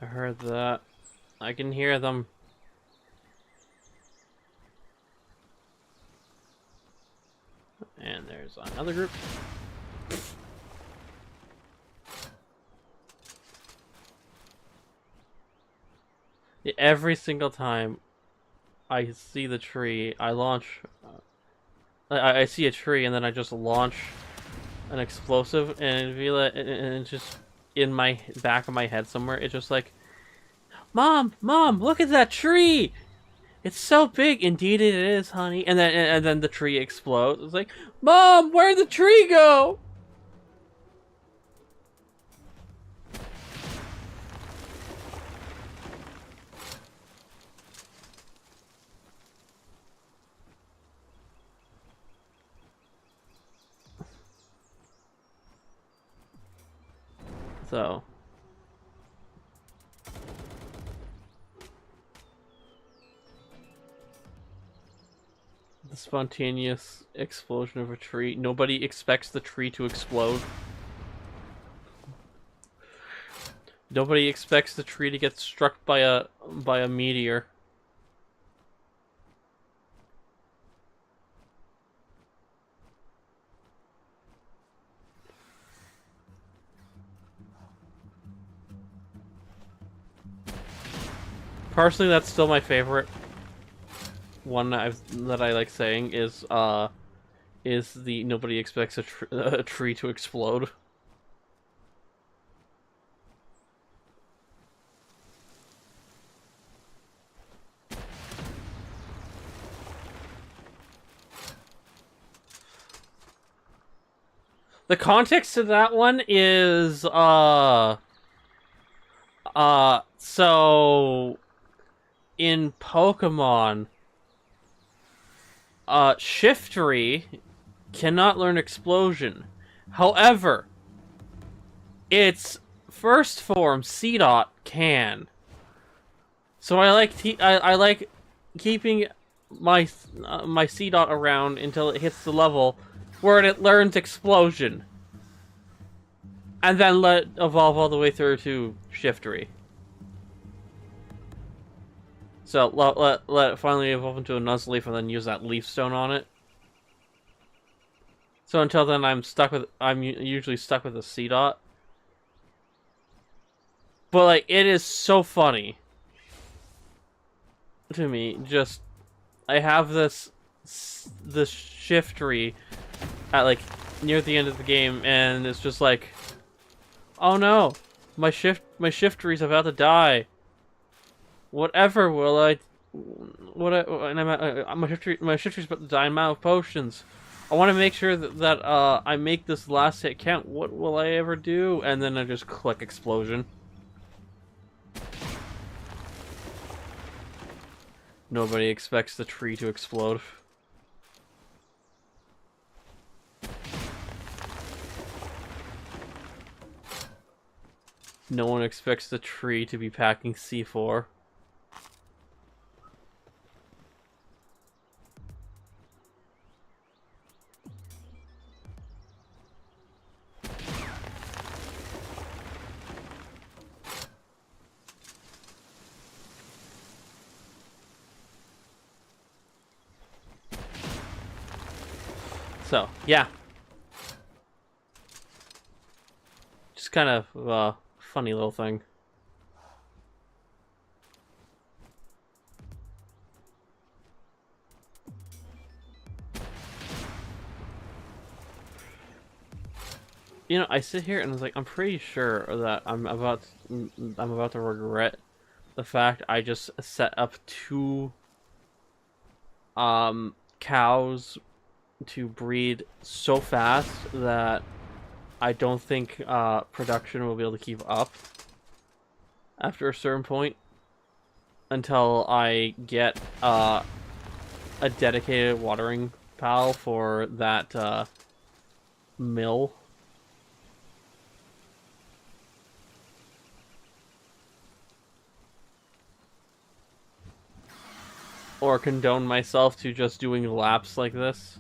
I heard that. I can hear them. And there's another group. Every single time I see the tree, I launch... I see a tree and then I just launch an explosive and it's just in my back of my head somewhere. It's just like, Mom, look at that tree! It's so big. Indeed it is, honey. And then the tree explodes. It's like, Mom, where'd the tree go? So the spontaneous explosion of a tree. Nobody expects the tree to explode. Nobody expects the tree to get struck by a meteor. Personally, that's still my favorite one that I like saying is the nobody expects a tree to explode. The context to that one is so in Pokemon, Shiftry cannot learn Explosion. However, its first form, Seedot, can. So I like keeping my Seedot around until it hits the level where it learns Explosion, and then let it evolve all the way through to Shiftry. So let it finally evolve into a Nuzleaf and then use that Leaf Stone on it. So until then, I'm usually stuck with a Seedot. But like, it is so funny to me. Just I have this Shiftry at like near the end of the game, and it's just like, oh no, my Shiftry's about to die. Whatever will I? And my Shiftry's about to die. I'm out of potions. I want to make sure that I make this last hit count. What will I ever do? And then I just click Explosion. Nobody expects the tree to explode. No one expects the tree to be packing C4. So, yeah. Just kind of a funny little thing. You know, I sit here and I was like, I'm pretty sure that I'm about to regret the fact I just set up 2 cows to breed so fast that I don't think production will be able to keep up after a certain point until I get a dedicated watering pal for that mill. Or condone myself to just doing laps like this.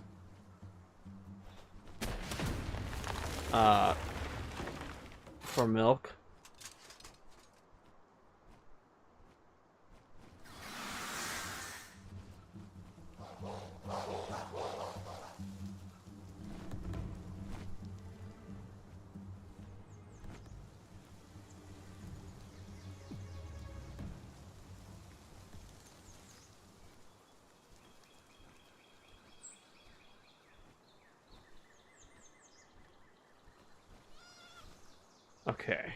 For milk. Okay.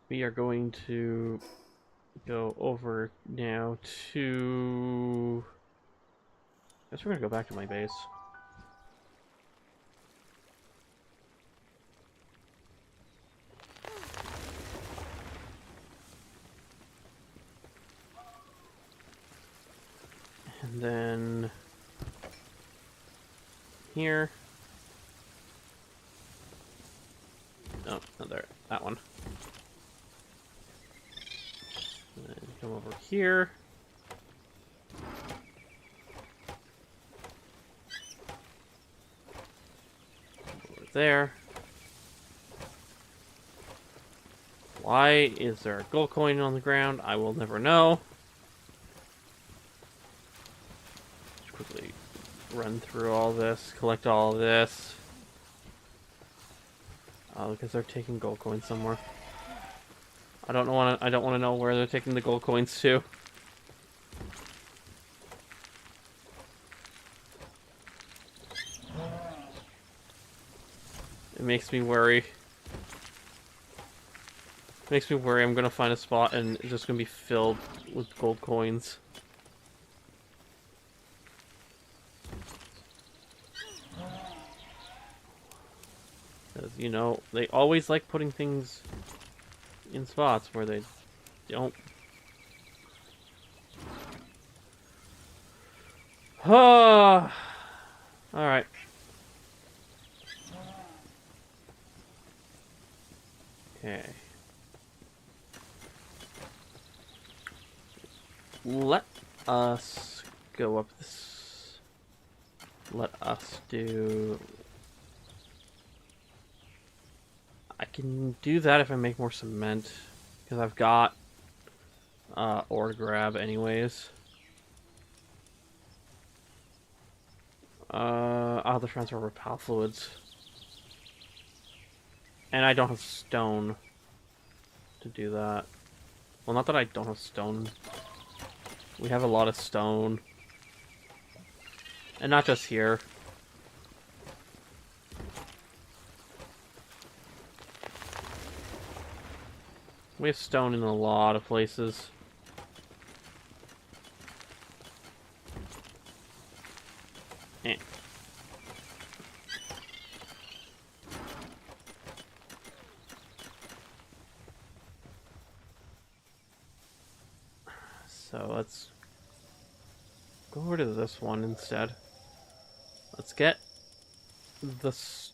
We are going to go over now to... I guess we're going to go back to my base. And then... here. Oh, not there. That one. And then come over here. Over there. Why is there a gold coin on the ground? I will never know. Just quickly run through all this, collect all of this. Because they're taking gold coins somewhere. I don't want to know where they're taking the gold coins to. It makes me worry. It makes me worry I'm gonna find a spot and it's just gonna be filled with gold coins. Because, you know, they always like putting things in spots where they don't. Alright. Okay. Let us go up this. Let us do... I can do that if I make more cement, because I've got ore to grab anyways. I'll have to transfer over pal fluids. And I don't have stone to do that. Well, not that I don't have stone. We have a lot of stone. And not just here. We have stone in a lot of places. Eh. So let's go over to this one instead. Let's get this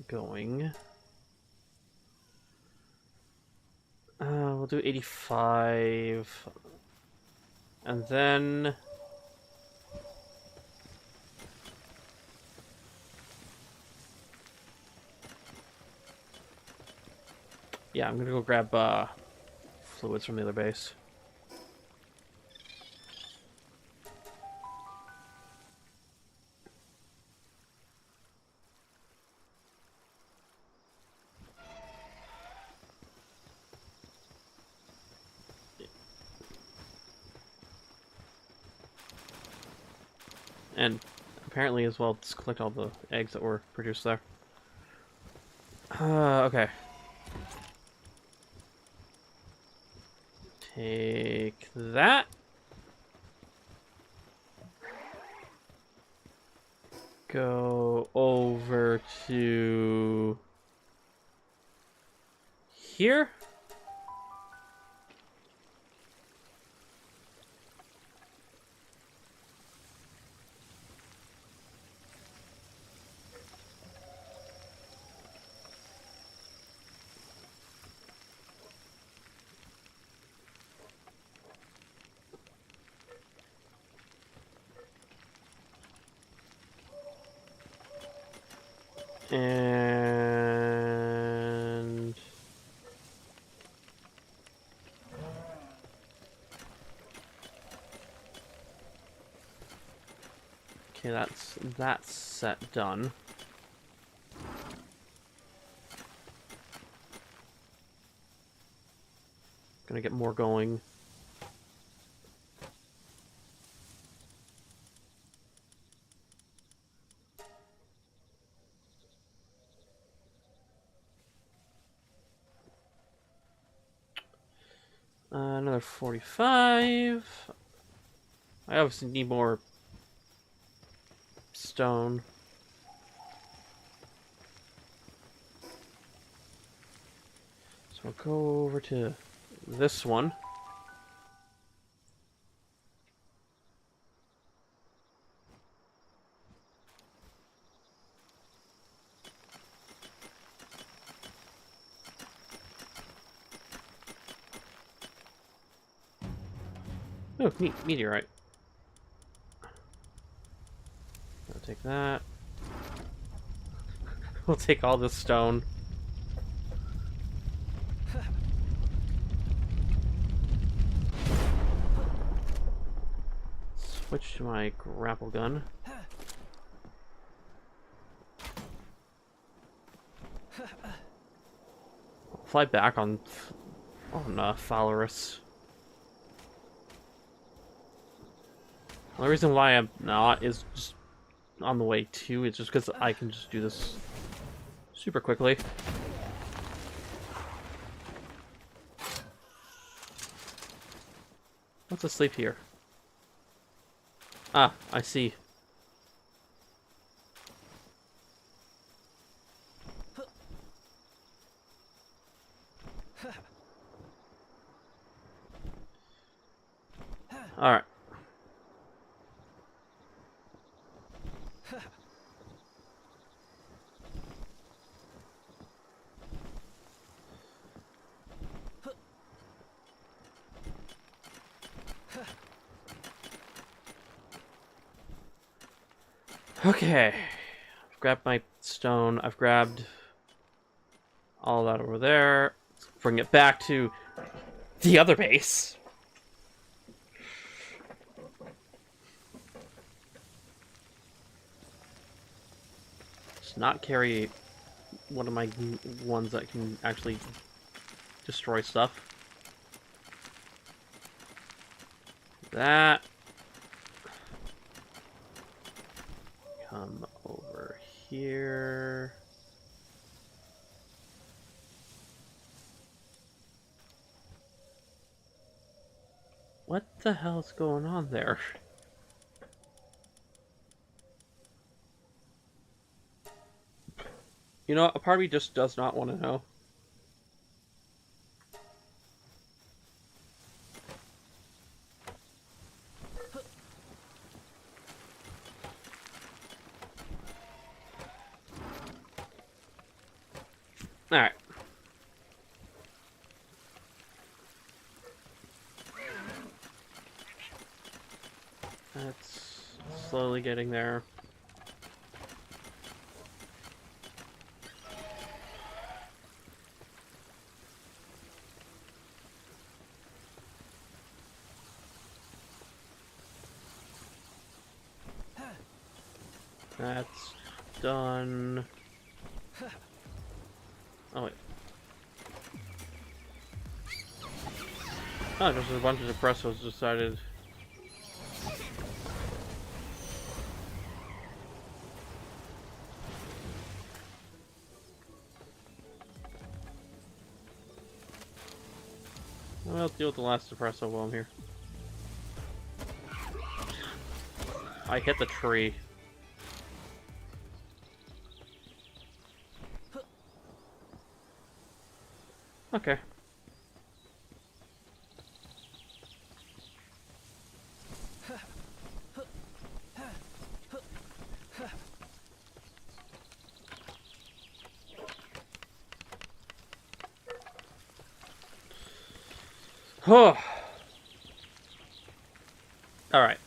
going. We'll do 85. And then... yeah, I'm gonna go grab fluids from the other base. And apparently as well, just collect all the eggs that were produced there. Okay. Take that. Go over to here. And okay, that's set done. Gonna get more going. Another 45. I obviously need more stone. So we'll go over to this one. Oh, meteorite. I'll take that. We'll take all this stone. Switch to my grapple gun. I'll fly back on Falorus. The reason why I'm not is just on the way to. It's just because I can just do this super quickly. What's asleep here? Ah, I see. All right. Okay, I've grabbed my stone. I've grabbed all that over there. Let's bring it back to the other base. Just not carry one of my ones that can actually destroy stuff. That. Come over here. What the hell's going on there? You know, a part of me just does not want to know. Alright. That's slowly getting there. That's done. Oh, wait. Oh, just a bunch of depressos decided. Well, I'll deal with the last depresso while I'm here. I hit the tree. Okay. Oh. All right.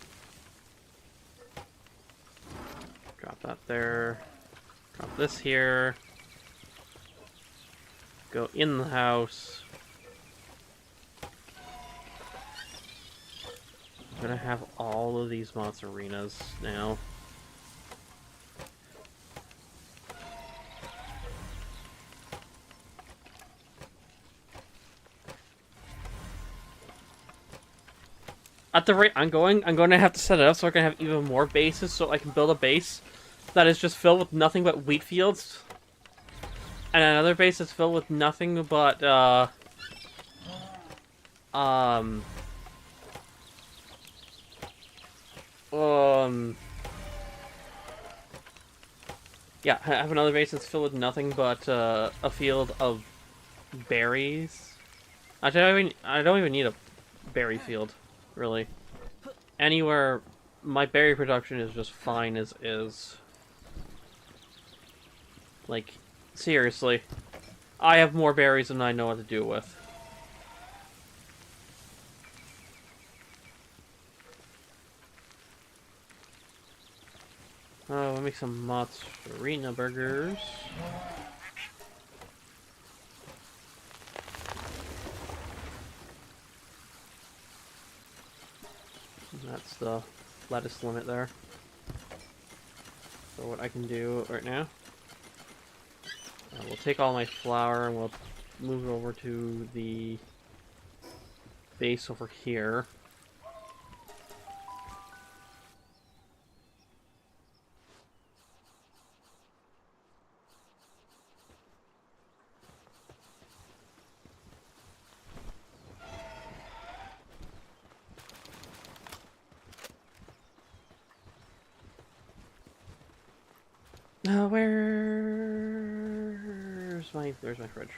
Drop that there. Drop this here. Go in the house. I'm gonna have all of these mozzarinas now. At the rate I'm going to have to set it up so I can have even more bases, so I can build a base that is just filled with nothing but wheat fields. And another base that's filled with nothing but, Um... Um... Yeah, I have another base that's filled with nothing but a field of berries. Actually, I don't even need a berry field, really. Anywhere, my berry production is just fine as is. Like, seriously. I have more berries than I know what to do with. Oh, we'll make some mozzarella burgers. That's the lettuce limit there. So what I can do right now, we'll take all my flour and we'll move it over to the base over here. Where's my fridge?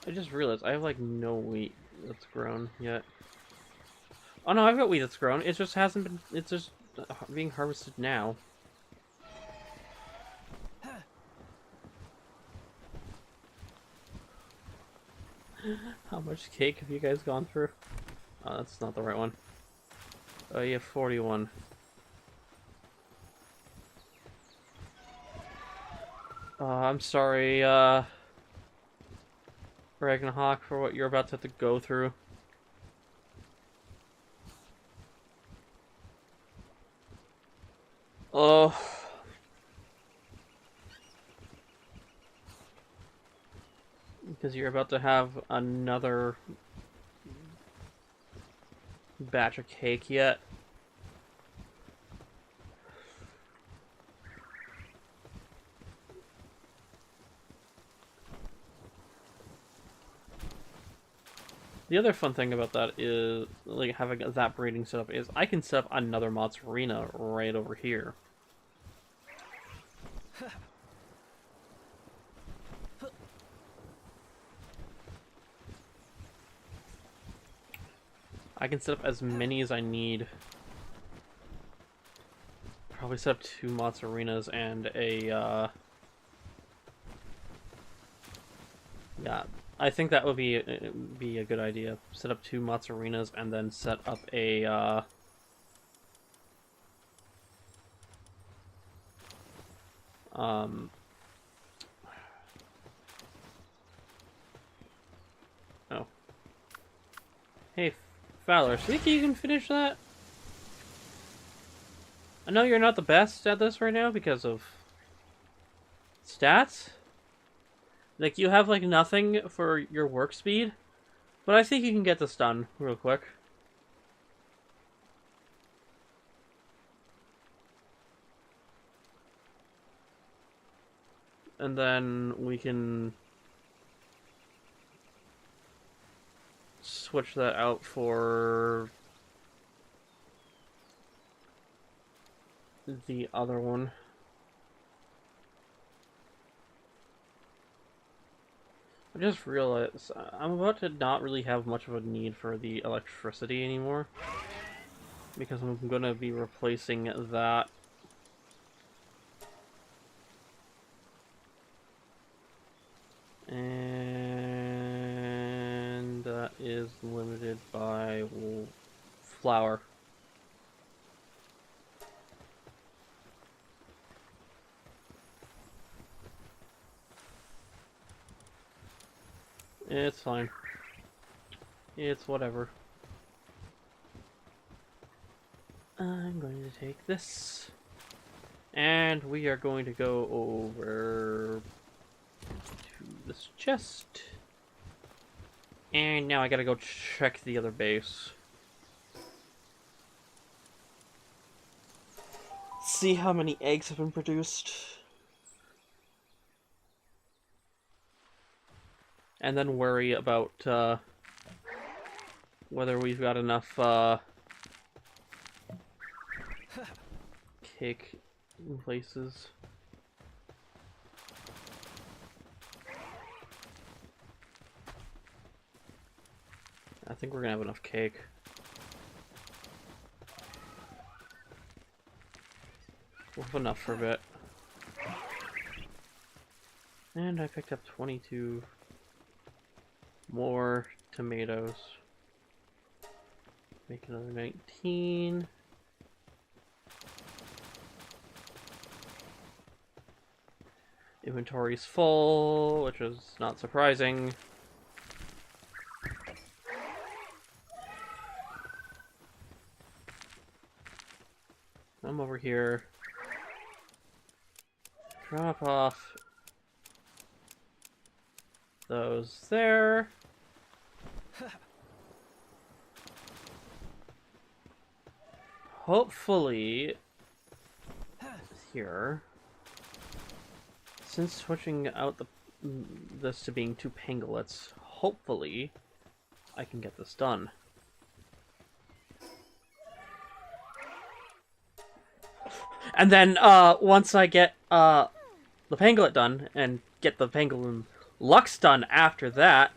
I just realized I have like no wheat that's grown yet. Oh no, I've got wheat that's grown. It just hasn't been. It's just being harvested now. How much cake have you guys gone through? Oh, that's not the right one. Oh, you have 41. I'm sorry, Ragnarok, for what you're about to have to go through. Oh. Because you're about to have another batch of cake yet. The other fun thing about that is, like, having that breeding setup is I can set up another mozzarella right over here. I can set up as many as I need. Probably set up 2 mozzarellas and a, yeah, I think that would be a good idea. Set up 2 mozzarellas and then set up a, oh. Hey, Fowler, so you think you can finish that? I know you're not the best at this right now because of stats. Like, you have, like, nothing for your work speed. But I think you can get this done real quick. And then we can switch that out for the other one. I just realized I'm about to not really have much of a need for the electricity anymore. Because I'm going to be replacing that. And that is limited by flour. It's fine. It's whatever. I'm going to take this. And we are going to go over to this chest. And now I gotta go check the other base. see how many eggs have been produced. And then worry about whether we've got enough cake places. I think we're gonna have enough cake. We'll have enough for a bit. And I picked up 22 more tomatoes. Make another 19. Inventory's full, which is not surprising. I'm over here. Drop off those there. Hopefully, here, since switching out this to being 2 pangolets, hopefully I can get this done. And then once I get the pangolin done and get the pangolin Lux done after that,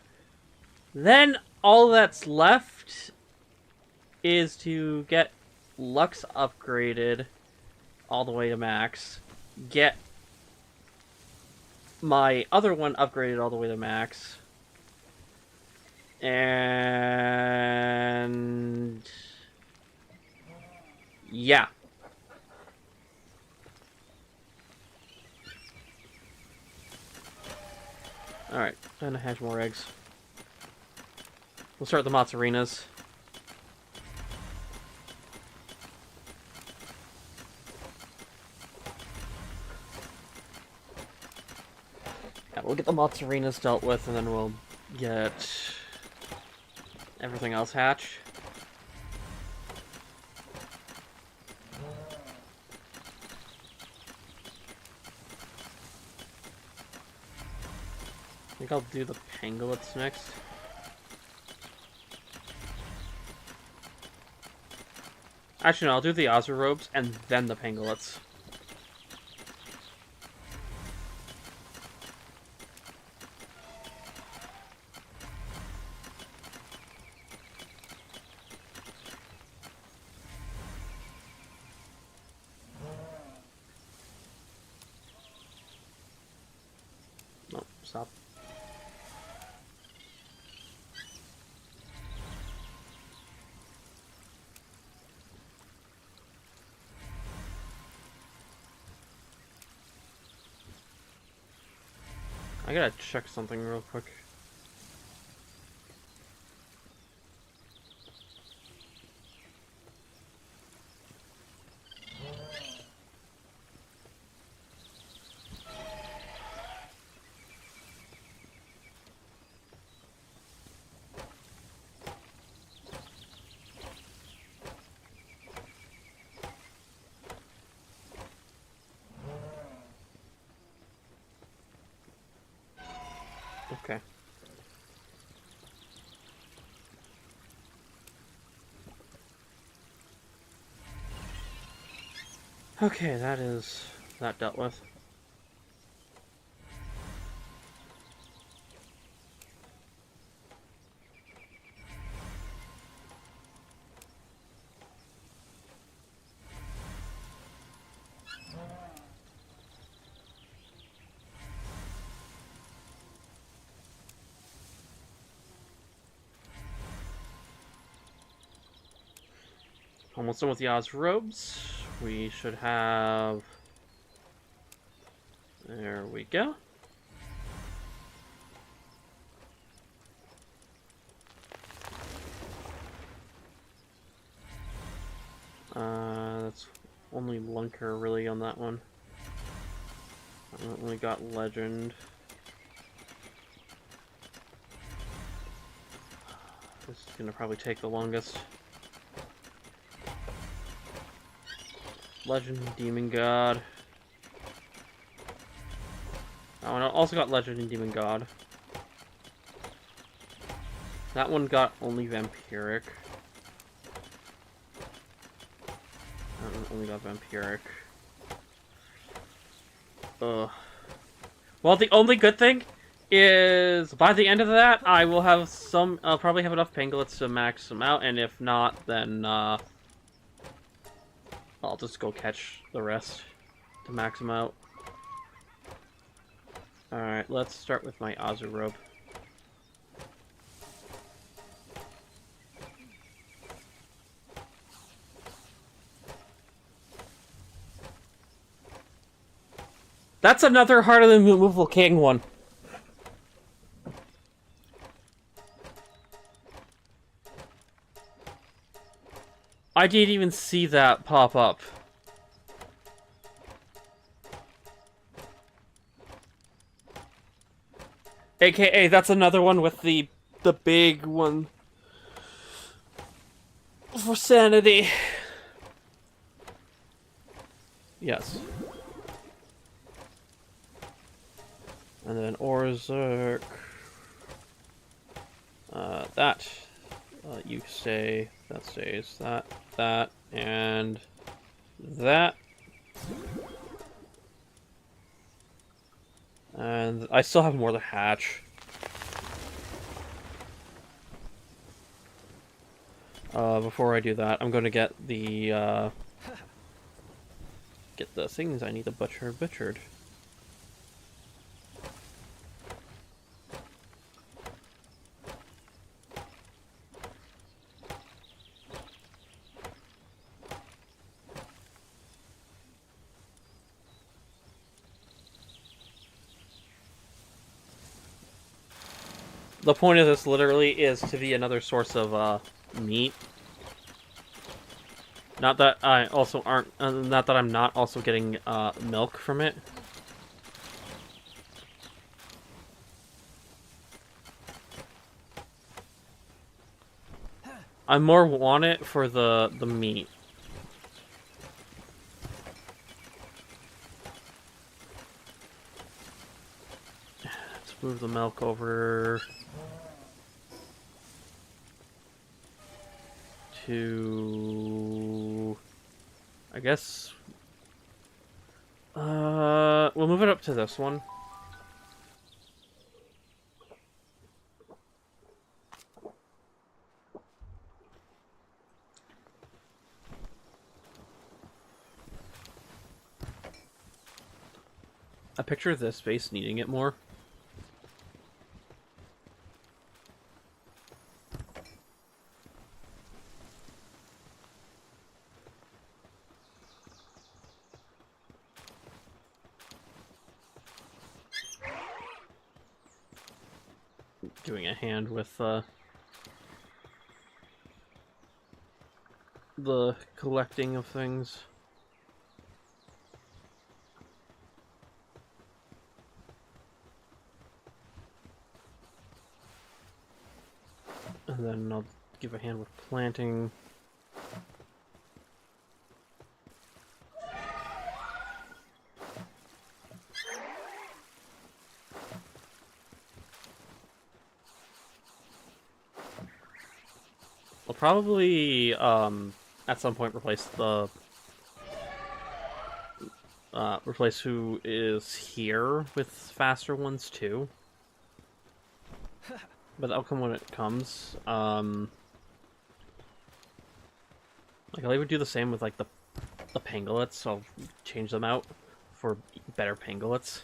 then all that's left is to get Lux upgraded all the way to max, get my other one upgraded all the way to max, and yeah. Alright, time to hatch more eggs. We'll start the mozzarinas. Yeah, we'll get the mozzarinas dealt with, and then we'll get everything else hatched. I think I'll do the pangolets next. Actually, no, I'll do the Ozarobes and then the pangolets. No, stop. I gotta check something real quick. Okay. Okay, that is that dealt with. Almost done with the Ozrobes. We should have... There we go. That's only Lunker really on that one. I only got Legend. This is gonna probably take the longest. Legend and Demon God. Oh, and I also got Legend and Demon God. That one got only Vampiric. That one only got Vampiric. Ugh. Well, the only good thing is by the end of that, I will have some. I'll probably have enough Pangolins to max them out, and if not, then I'll just go catch the rest to max them out. All right, let's start with my Azurobe. That's another Heart of the Removal King one. I didn't even see that pop up. AKA, that's another one with the big one for sanity. Yes. And then Orzerk. That. You stay. That stays. That. And that. And I still have more to hatch. Before I do that, I'm going to get the things I need to butchered. The point of this literally is to be another source of meat. Not that I also aren't. Not that I'm not also getting milk from it. I more want it for the meat. Let's move the milk over to, I guess, we'll move it up to this one. I picture this space needing it more. Doing a hand with the collecting of things. And then I'll give a hand with planting. I'll probably at some point replace who is here with faster ones too. But that'll come when it comes. Like I would do the same with like the pangolins, so I'll change them out for better pangolins.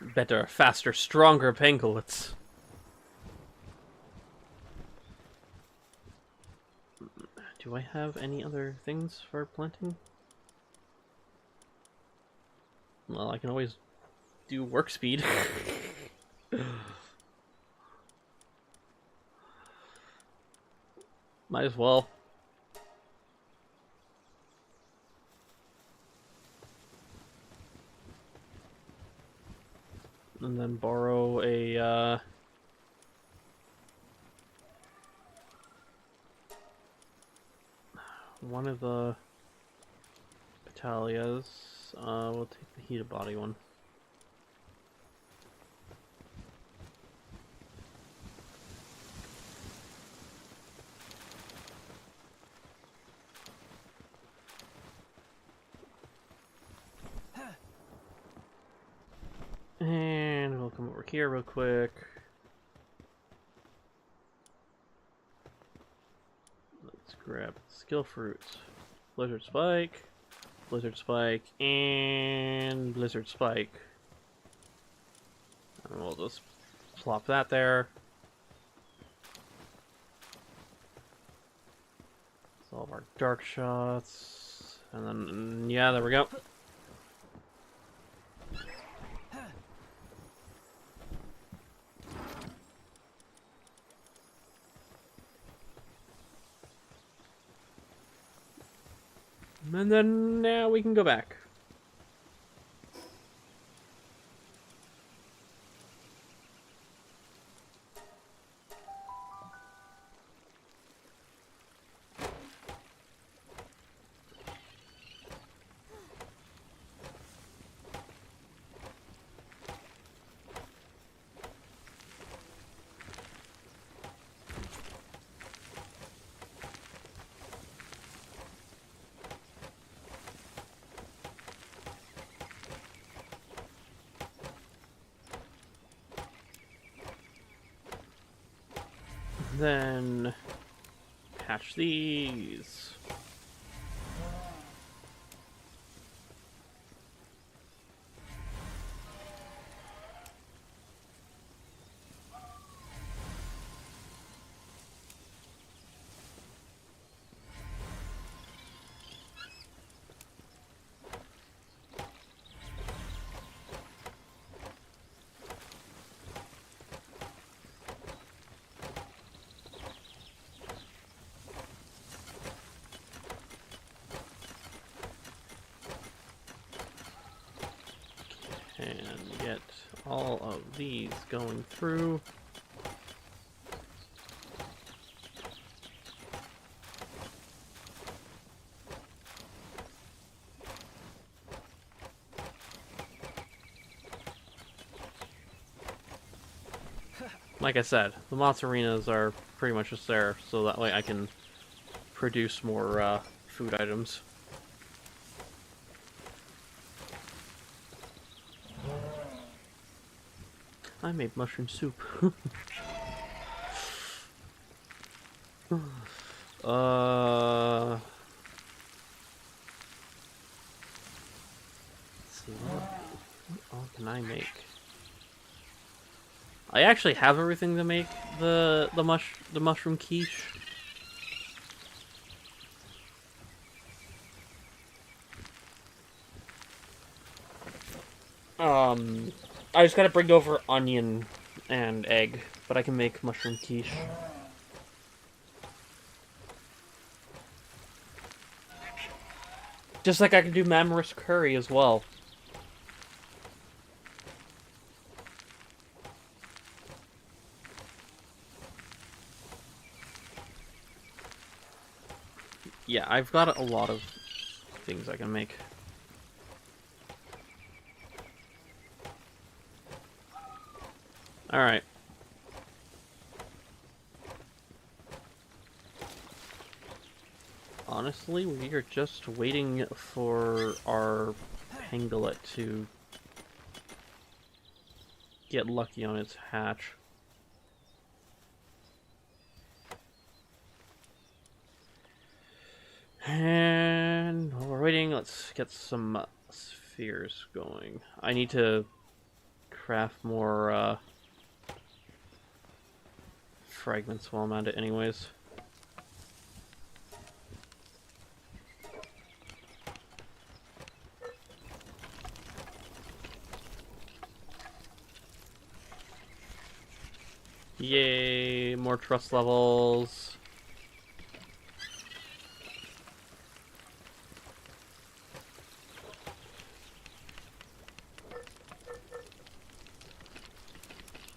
Better, faster, stronger pangolins. Do I have any other things for planting? Well, I can always do work speed. Might as well. And then borrow a one of the Batalias. We'll take the heated body one. And we'll come over here real quick. Let's grab skill fruits. Blizzard Spike, and Blizzard Spike. And we'll just plop that there. That's all of our dark shots. And then, yeah, there we go. And then now we can go back. Then patch these. And get all of these going through. Like I said, the Mott's arenas are pretty much just there, so that way I can produce more food items. I made mushroom soup. Let's see, what all can I make? I actually have everything to make the mushroom quiche. I just gotta bring over onion and egg, but I can make mushroom quiche. Just like I can do mammoth curry as well. Yeah, I've got a lot of things I can make. Alright. Honestly, we are just waiting for our pangolin to get lucky on its hatch. And while we're waiting, let's get some spheres going. I need to craft more fragments while I'm at it anyways. Yay, more trust levels.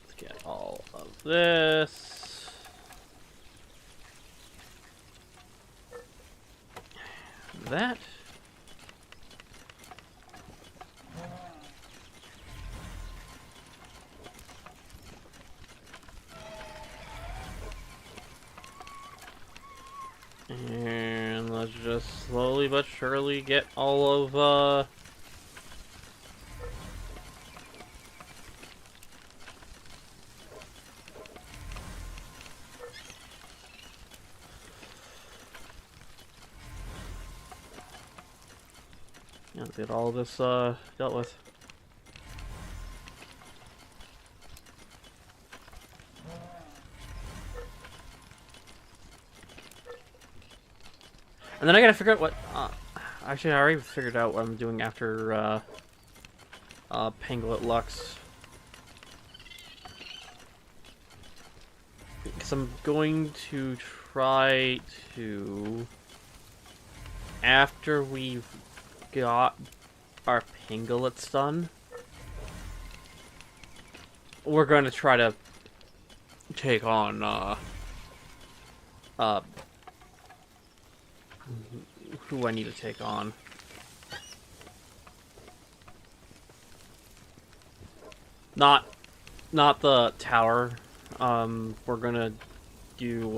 Let's get all of this. that. And let's just slowly but surely get all of, let's get all this, dealt with. And then I gotta figure out what, actually I already figured out what I'm doing after, Panglet Lux. Because I'm going to try to, after we've got our Panglets done, we're going to try to take on, who I need to take on. Not the tower. We're gonna do,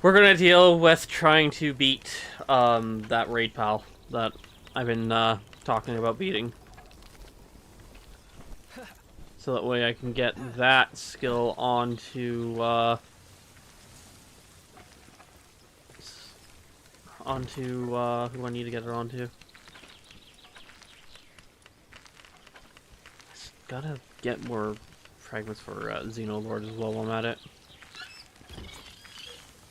we're gonna deal with trying to beat, that raid pal that I've been, talking about beating. So that way I can get that skill onto, who I need to get it onto. Gotta get more fragments for Xenolord as well while I'm at it.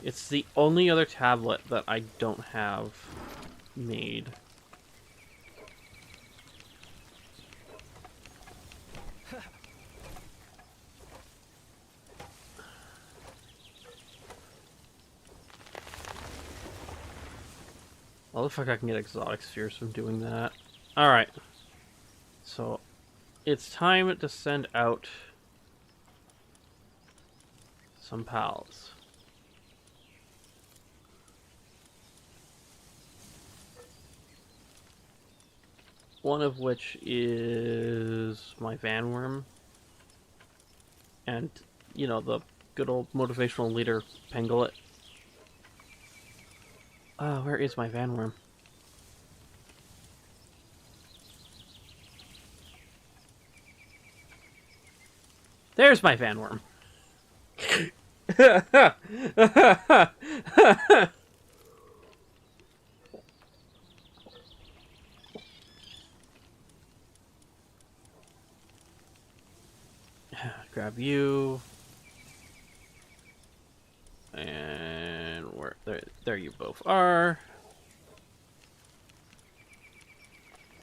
It's the only other tablet that I don't have made. Well, if I can get exotic spheres from doing that. Alright. So, it's time to send out some pals. One of which is my Vanworm. And, you know, the good old motivational leader, Panglet. Where is my Vanworm? There's my Vanworm. Grab you. And where there you both are.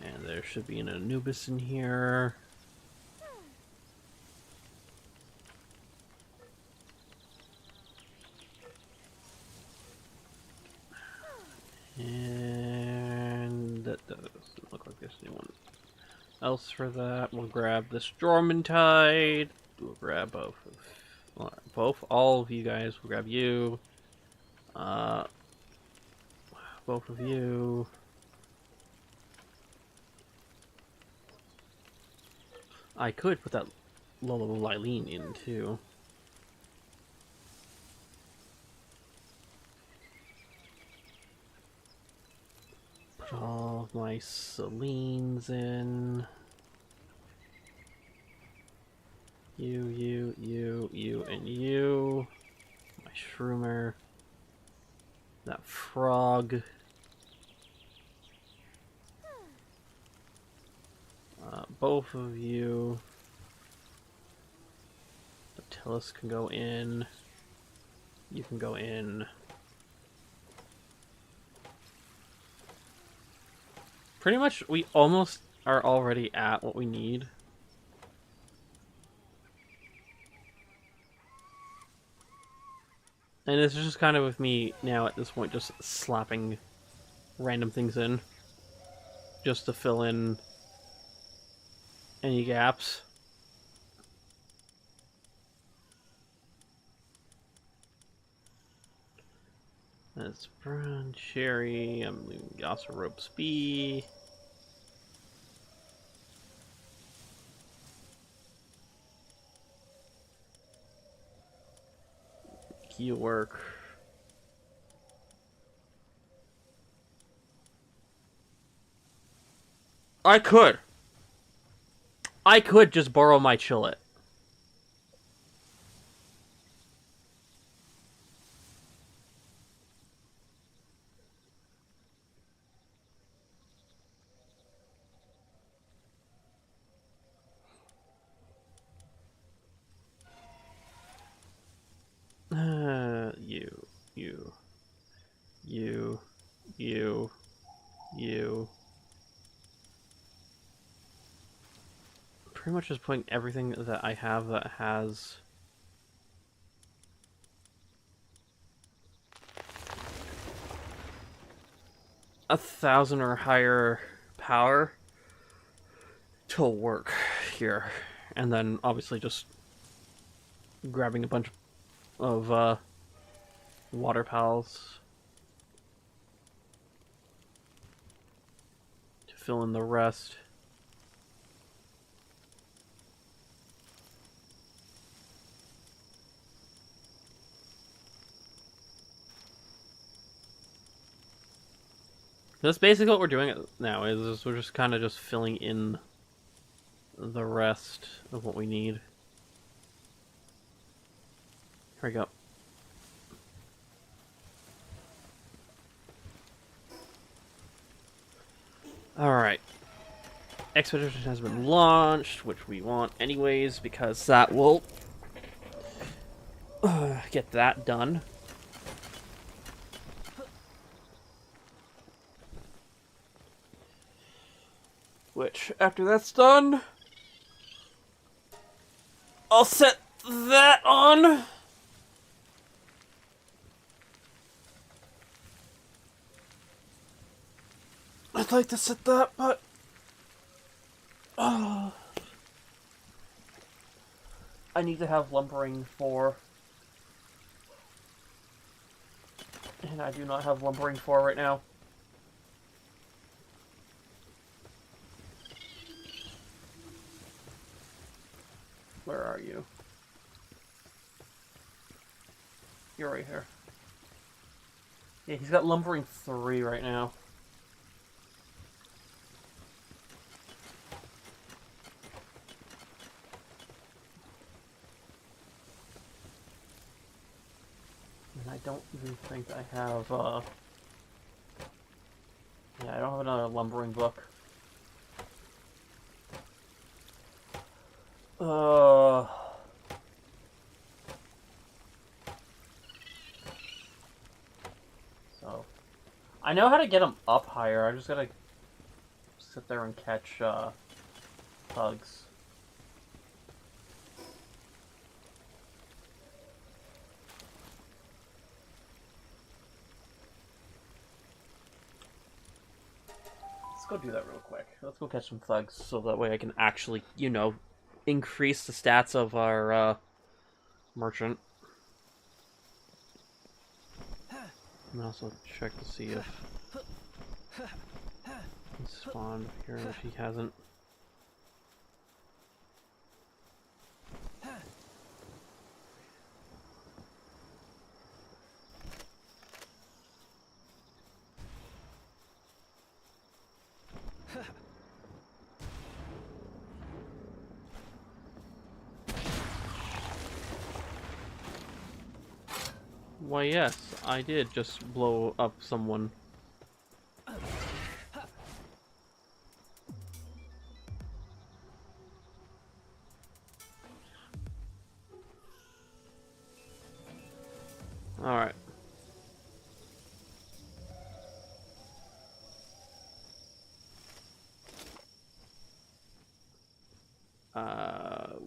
And there should be an Anubis in here. And that doesn't look like there's anyone else for that. We'll grab this Dormantide. We'll grab both of all of you guys. We'll grab you. Both of you. I could put that Lilene in too. Put all of my Selines in. You, and you. My Shroomer. That frog. Both of you. Tillis can go in. You can go in. Pretty much, we almost are already at what we need. And it's just kind of with me now at this point, just slapping random things in. Just to fill in any gaps. That's brown cherry. I'm leaving also ropes B. Key work. I could just borrow my chillet. You. Pretty much just putting everything that I have that has 1,000 or higher power to work here. And then obviously just grabbing a bunch of water pals to fill in the rest. That's basically what we're doing now, is we're just kind of just filling in the rest of what we need. Here we go. Alright. Expedition has been launched, which we want anyways, because that will get that done. Which, after that's done, I'll set that on. I'd like to set that, but I need to have lumbering for, and I do not have lumbering for right now. Where are you? You're right here. Yeah, he's got lumbering 3 right now. And I don't even think I have, yeah, I don't have another lumbering book. So, I know how to get them up higher. I just gotta sit there and catch bugs. Let's go do that real quick. Let's go catch some thugs so that way I can actually, you know, increase the stats of our merchant. And also check to see if he's spawned here, if he hasn't. Why, yes, I did just blow up someone. Alright.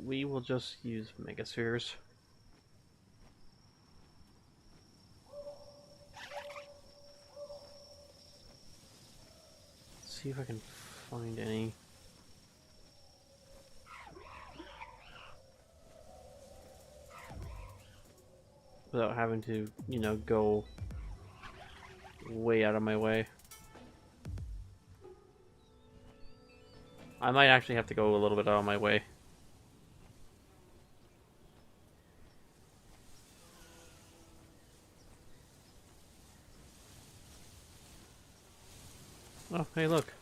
We will just use megaspheres. See if I can find any. Without having to, you know, go way out of my way. I might actually have to go a little bit out of my way. Oh, hey, look.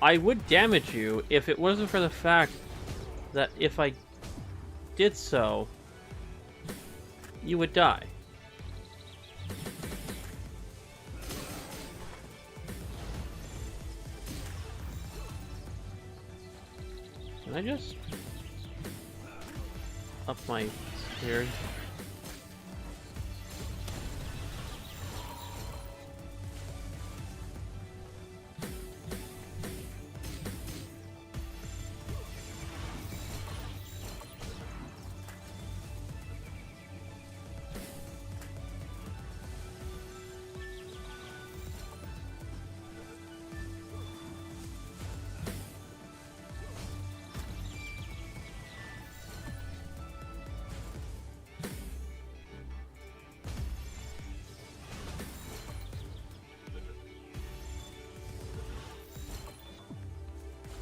I would damage you if it wasn't for the fact that if I did so, you would die. Can I just up my spears?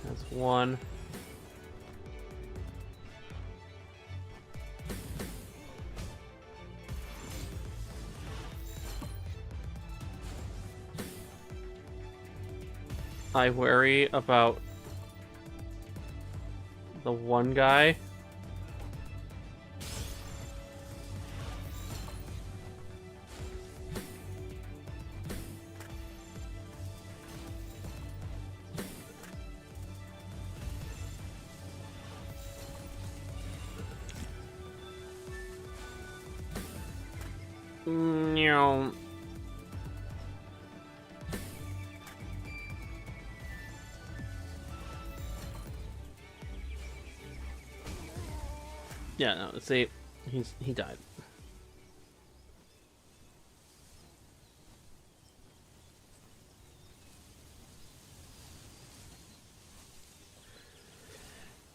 That's one. I worry about the one guy. No. Yeah, no, see, he died.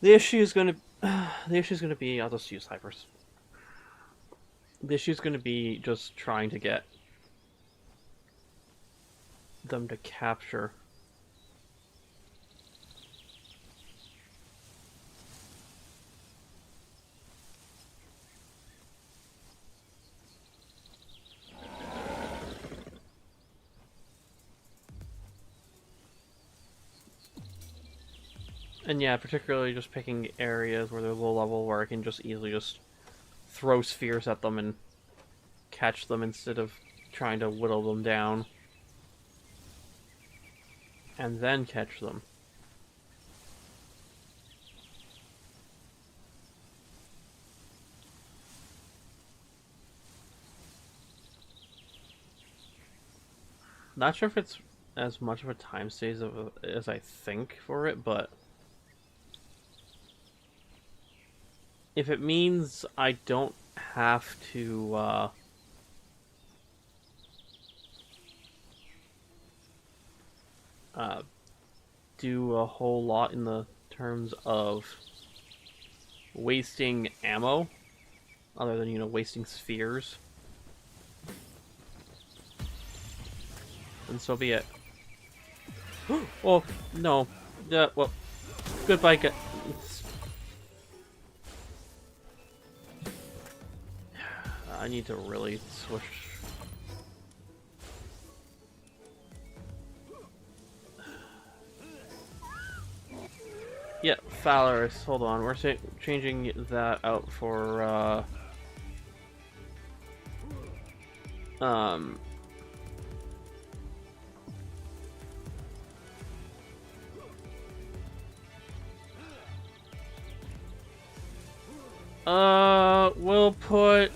The issue is gonna be I'll just use hypers. The issue is gonna be just trying to get them to capture. And yeah, particularly just picking areas where they're low level, where I can just easily just throw spheres at them and catch them instead of trying to whittle them down and then catch them. Not sure if it's as much of a time save as I think for it, but if it means I don't have to do a whole lot in the terms of wasting ammo, other than, you know, wasting spheres, and so be it. Well, no. Well, goodbye, I need to really switch. Yeah, Phalaris. Hold on, we're changing that out for we'll put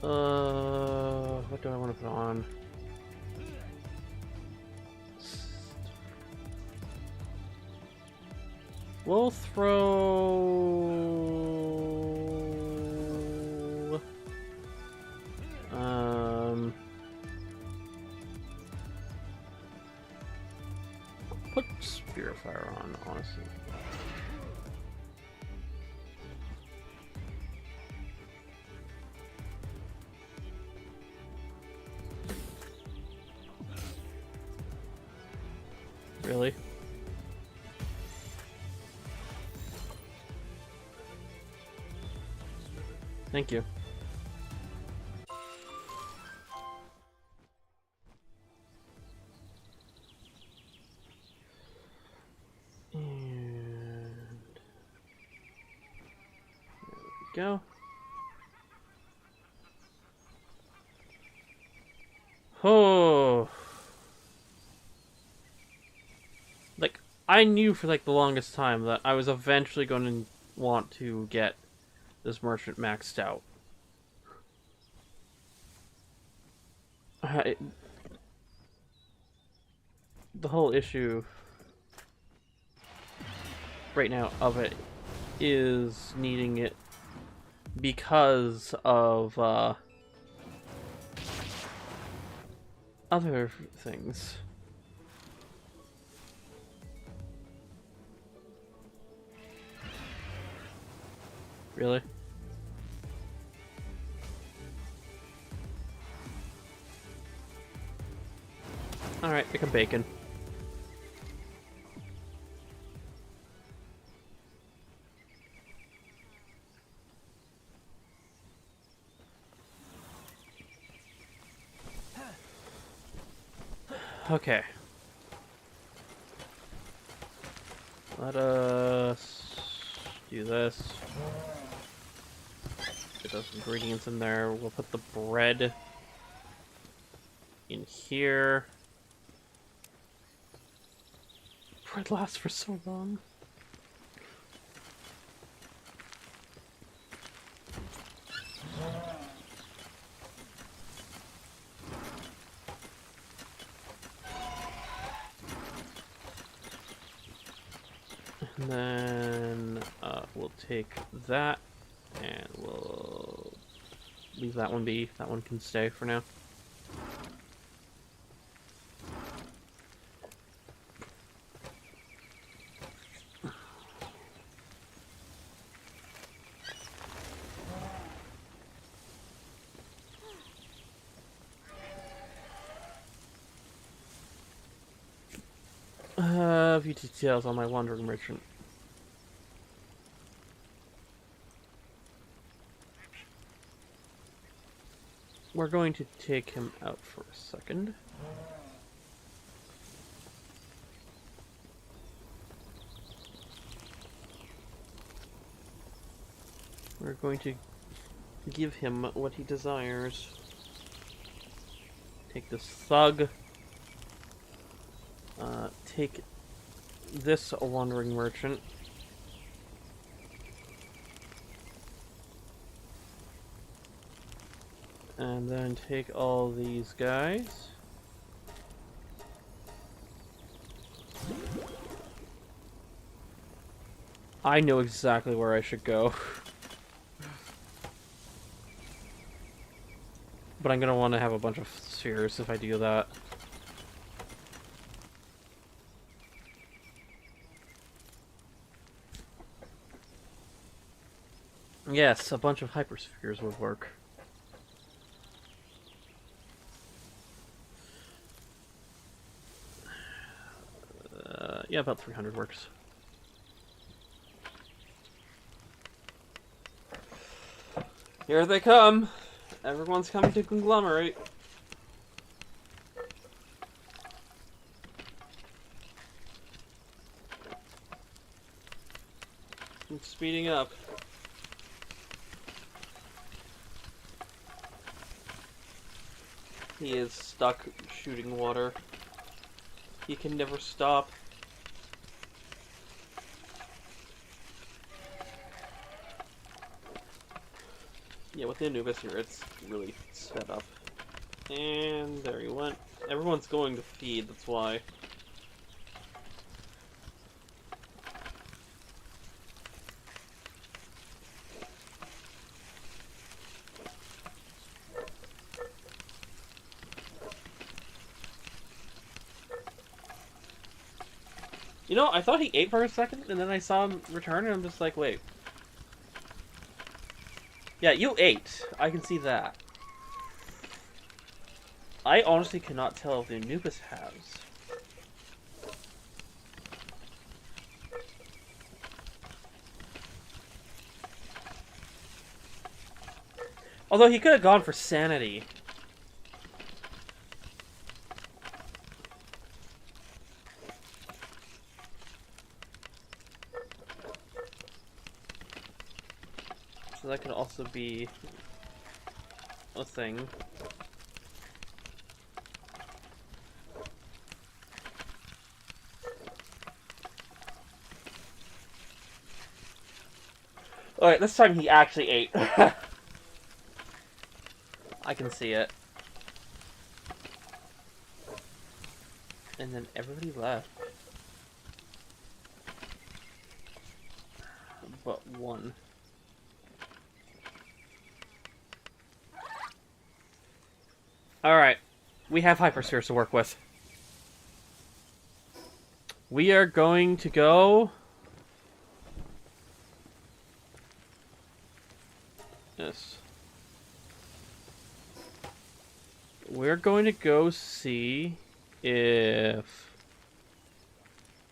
What do I want to put on? We'll throw... Put Spirit Fire on, honestly. Really? Thank you. And there we go. Oh. Like, I knew for like the longest time that I was eventually going to want to get this merchant maxed out. The whole issue right now of it is needing it because of other things. Really? Alright, become bacon. Okay. Let us do this. Get those ingredients in there. We'll put the bread in here. Bread lasts for so long. And then we'll take that and we'll leave that one be. That one can stay for now. View details on my wandering merchant. We're going to take him out for a second. We're going to give him what he desires. Take this thug. Take this wandering merchant. And then take all these guys. I know exactly where I should go. But I'm gonna want to have a bunch of spheres if I do that. Yes, a bunch of hyperspheres would work. Yeah, about 300 works. Here they come! Everyone's coming to conglomerate. It's speeding up. He is stuck shooting water. He can never stop. Yeah, with the Anubis here, it's really set up. And there he went. Everyone's going to feed, that's why. You know, I thought he ate for a second, and then I saw him return, and I'm just like, wait. Yeah, you ate. I can see that. I honestly cannot tell if the Anubis has. Although he could have gone for sanity. So that could also be a thing. Alright, this time he actually ate. I can see it. And then everybody left. But one. Alright. We have hyperspheres to work with. We are going to go... Yes. We're going to go see if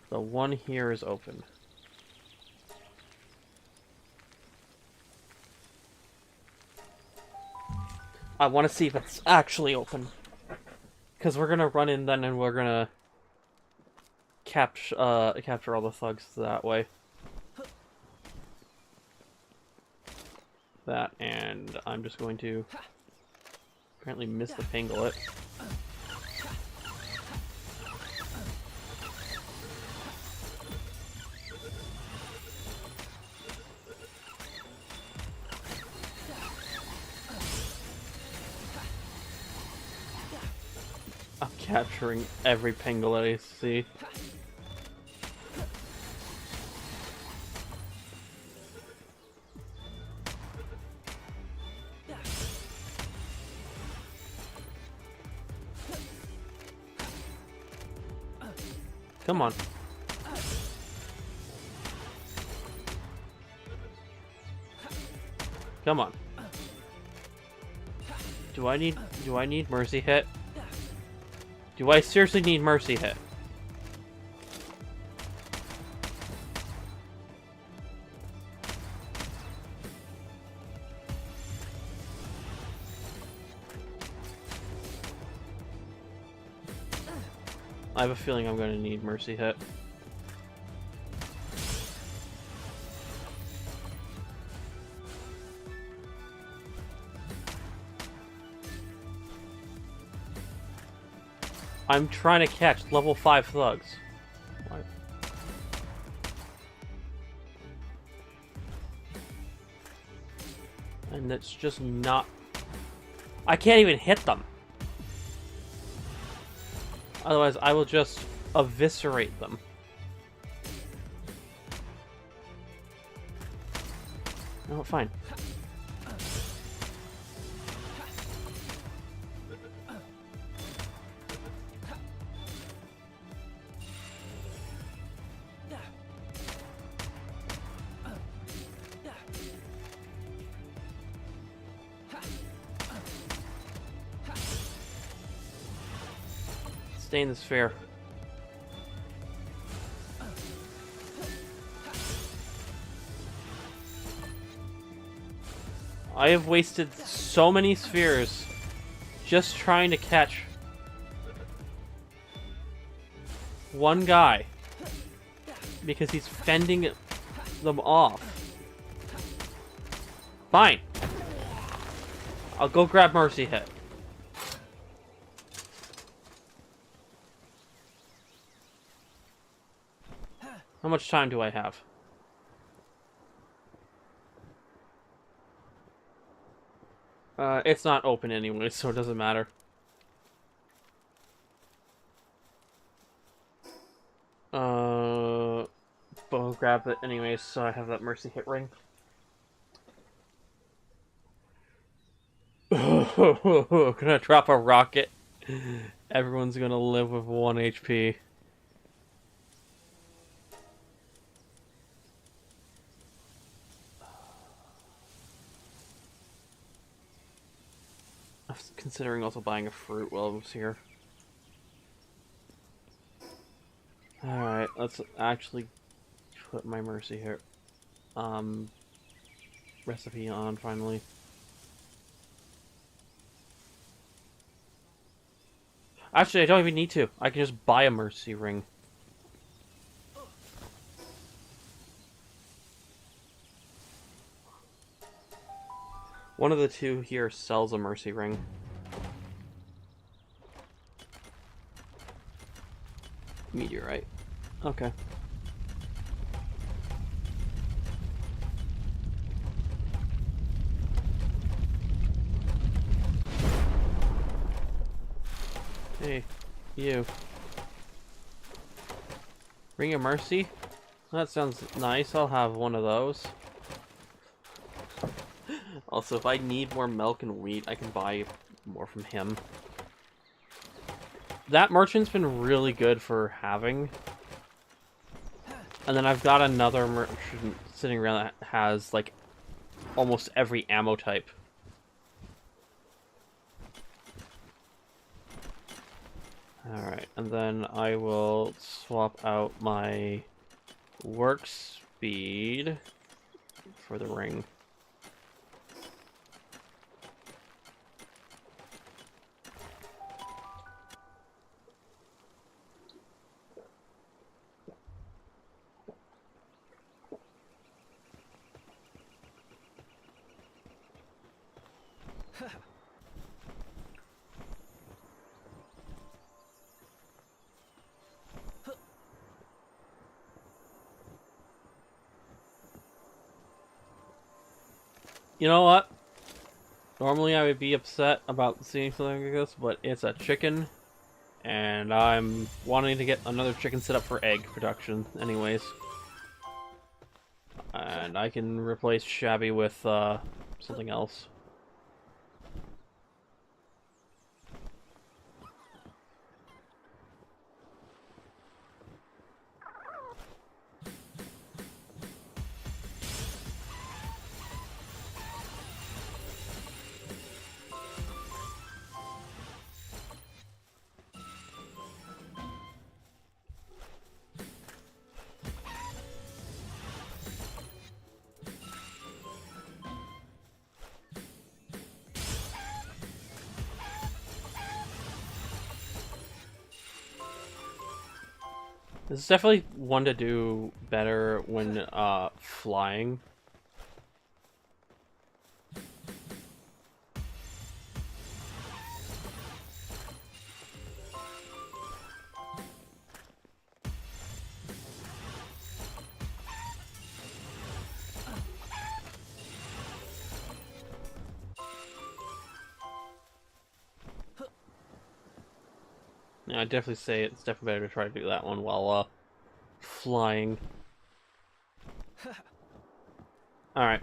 the one here is open. I want to see if it's actually open. Because we're going to run in then and we're going to capture all the thugs that way. That, and I'm just going to apparently miss the pangolin. I'm capturing every pangolin I see. Come on. Come on. Do I need mercy hit? Do I seriously need mercy hit? I have a feeling I'm going to need mercy hit. I'm trying to catch level 5 thugs. What? And it's just not... I can't even hit them. Otherwise, I will just eviscerate them. Oh, fine. Stay in the sphere. I have wasted so many spheres just trying to catch one guy because he's fending them off. Fine. I'll go grab mercy hit. How much time do I have? It's not open anyway, so it doesn't matter. But I'll grab it anyways, so I have that mercy hit ring. Gonna drop a rocket. Everyone's gonna live with 1 HP. I was considering also buying a fruit while I was here. Alright, let's actually put my mercy here. Recipe on, finally. Actually, I don't even need to. I can just buy a mercy ring. One of the two here sells a mercy ring. Meteorite. Okay. Hey, you. Ring of Mercy? That sounds nice. I'll have one of those. Also, if I need more milk and wheat, I can buy more from him. That merchant's been really good for having. And then I've got another merchant sitting around that has, like, almost every ammo type. Alright, and then I will swap out my work speed for the ring. You know what? Normally I would be upset about seeing something like this, but it's a chicken, and I'm wanting to get another chicken set up for egg production anyways. And I can replace Shabby with something else. This is definitely one to do better when flying. Yeah, I'd definitely say it's definitely better to try to do that one while flying. Alright.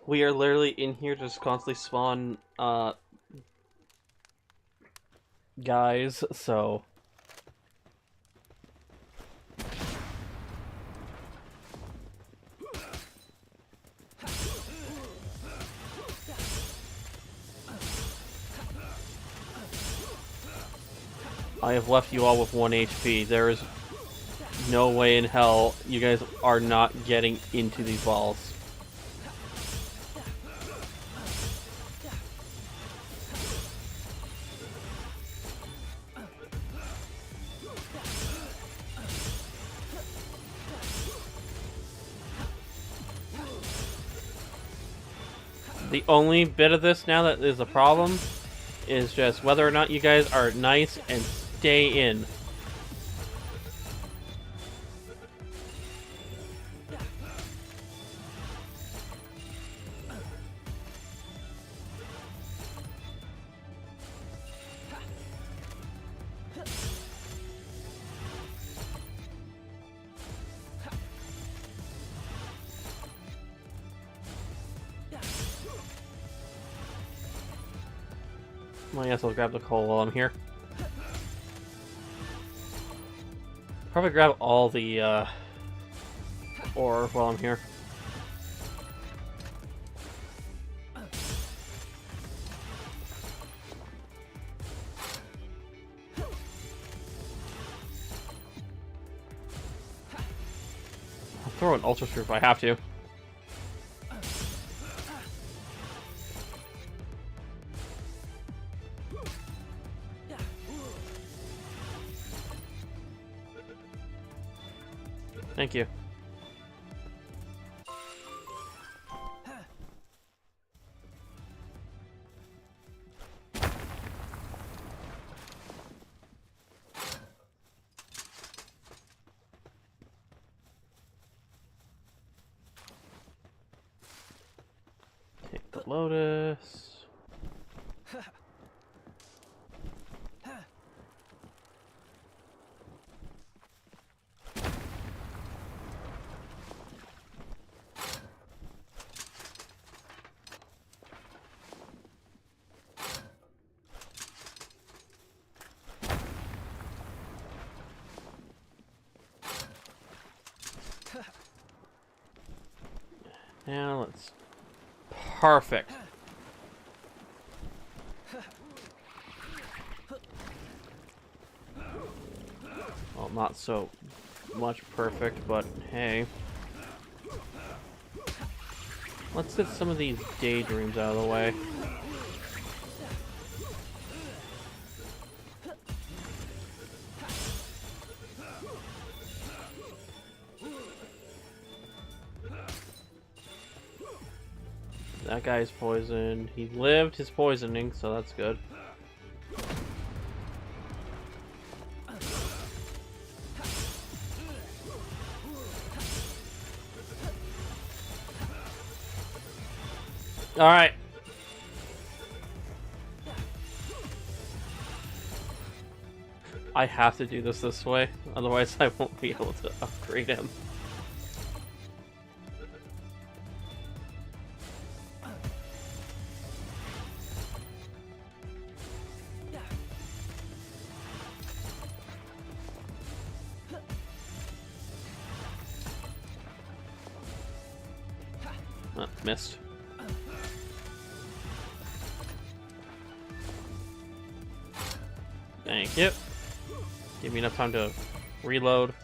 We are literally in here to just constantly spawn guys, so I have left you all with 1 HP. There is no way in hell you guys are not getting into these balls. The only bit of this now that is a problem is just whether or not you guys are nice and stay in. Well, yes, I'll grab the coal while I'm here. Probably grab all the ore while I'm here. I'll throw an ultra sphere if I have to. Thank you. Take the lotus. Now let's... Perfect. Well, not so much perfect, but hey. Let's get some of these daydreams out of the way. That guy's poisoned. He lived his poisoning, so that's good. Alright. I have to do this way, otherwise I won't be able to upgrade him. Missed. Thank you. Give me enough time to reload.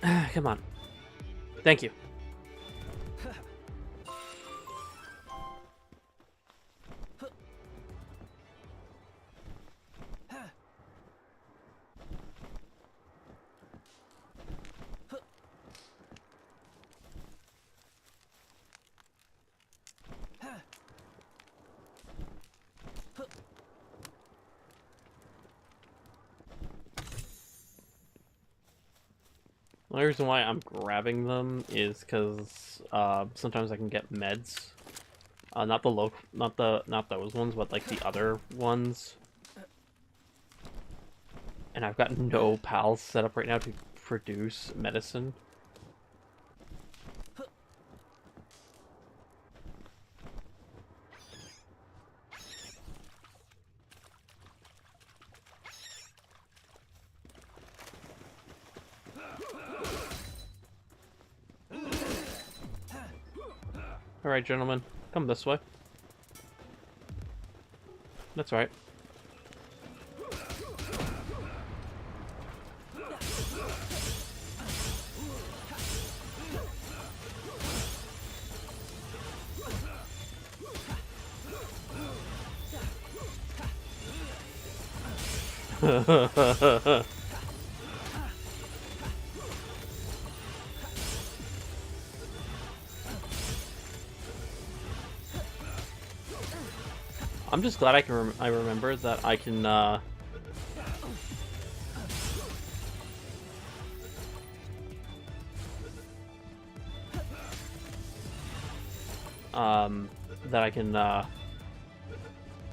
Come on. Thank you. The only reason why I'm grabbing them is because sometimes I can get meds. Not those ones, but like the other ones. And I've got no pals set up right now to produce medicine. Alright, gentlemen, come this way. That's right. I'm just glad I remembered that I can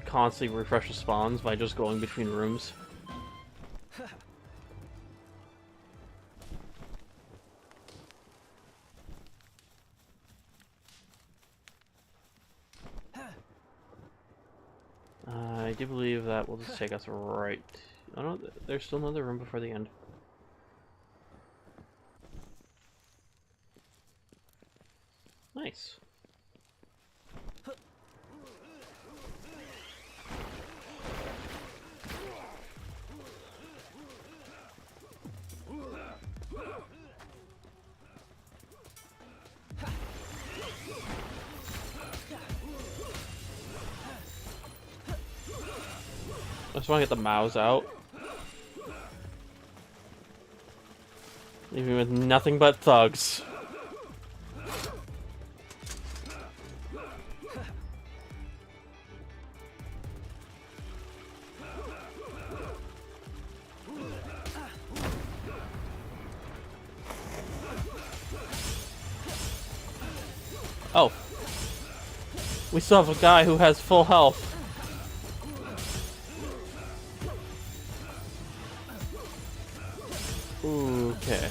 constantly refresh the spawns by just going between rooms. do believe that will just take us right. Oh no, there's still another room before the end. Nice. I just want to get the mouse out. Leave me with nothing but thugs. Oh. We still have a guy who has full health. Okay.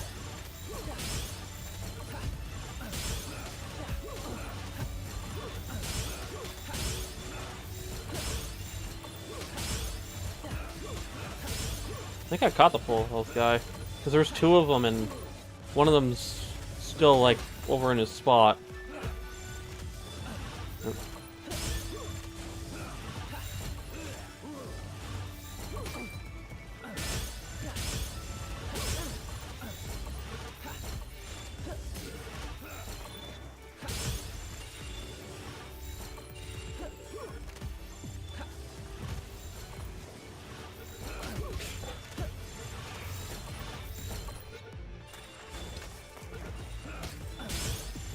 I think I caught the full health guy. Because there's two of them and one of them's still like over in his spot.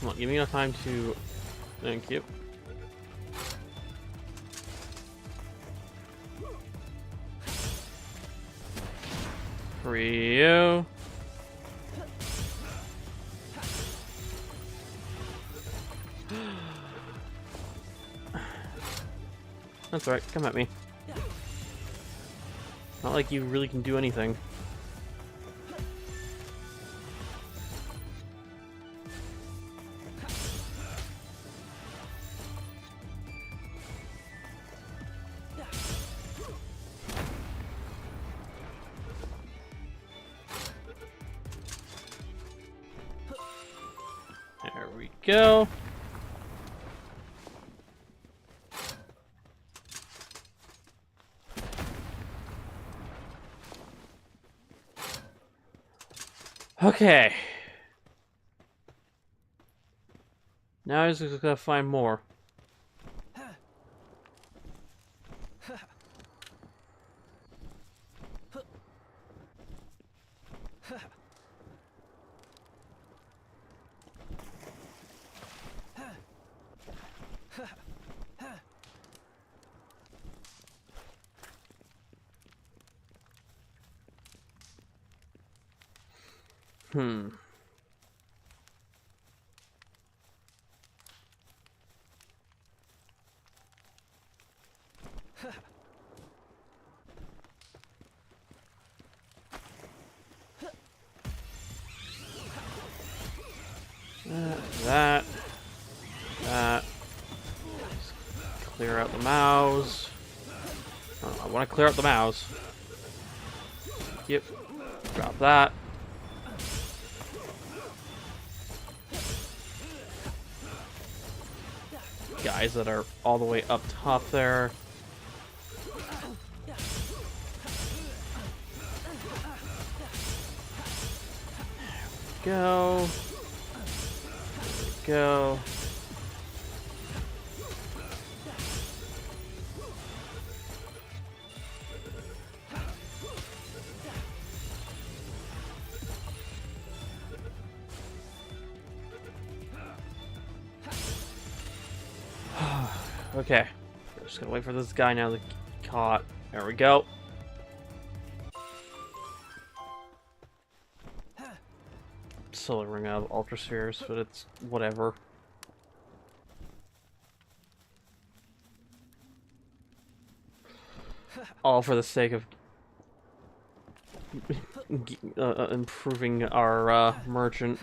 Come on, give me enough time to... Thank you. For you. That's alright, come at me. Not like you really can do anything. There we go. Okay. Now I just gotta find more. That. Just clear out the mouse. Oh, I want to clear out the mouse. Yep. Drop that. Guys that are all the way up top there. Go. Go. Okay. Just gonna wait for this guy now to get caught. There we go. Still a ring out of Ultra Spheres, but it's whatever. All for the sake of improving our merchant.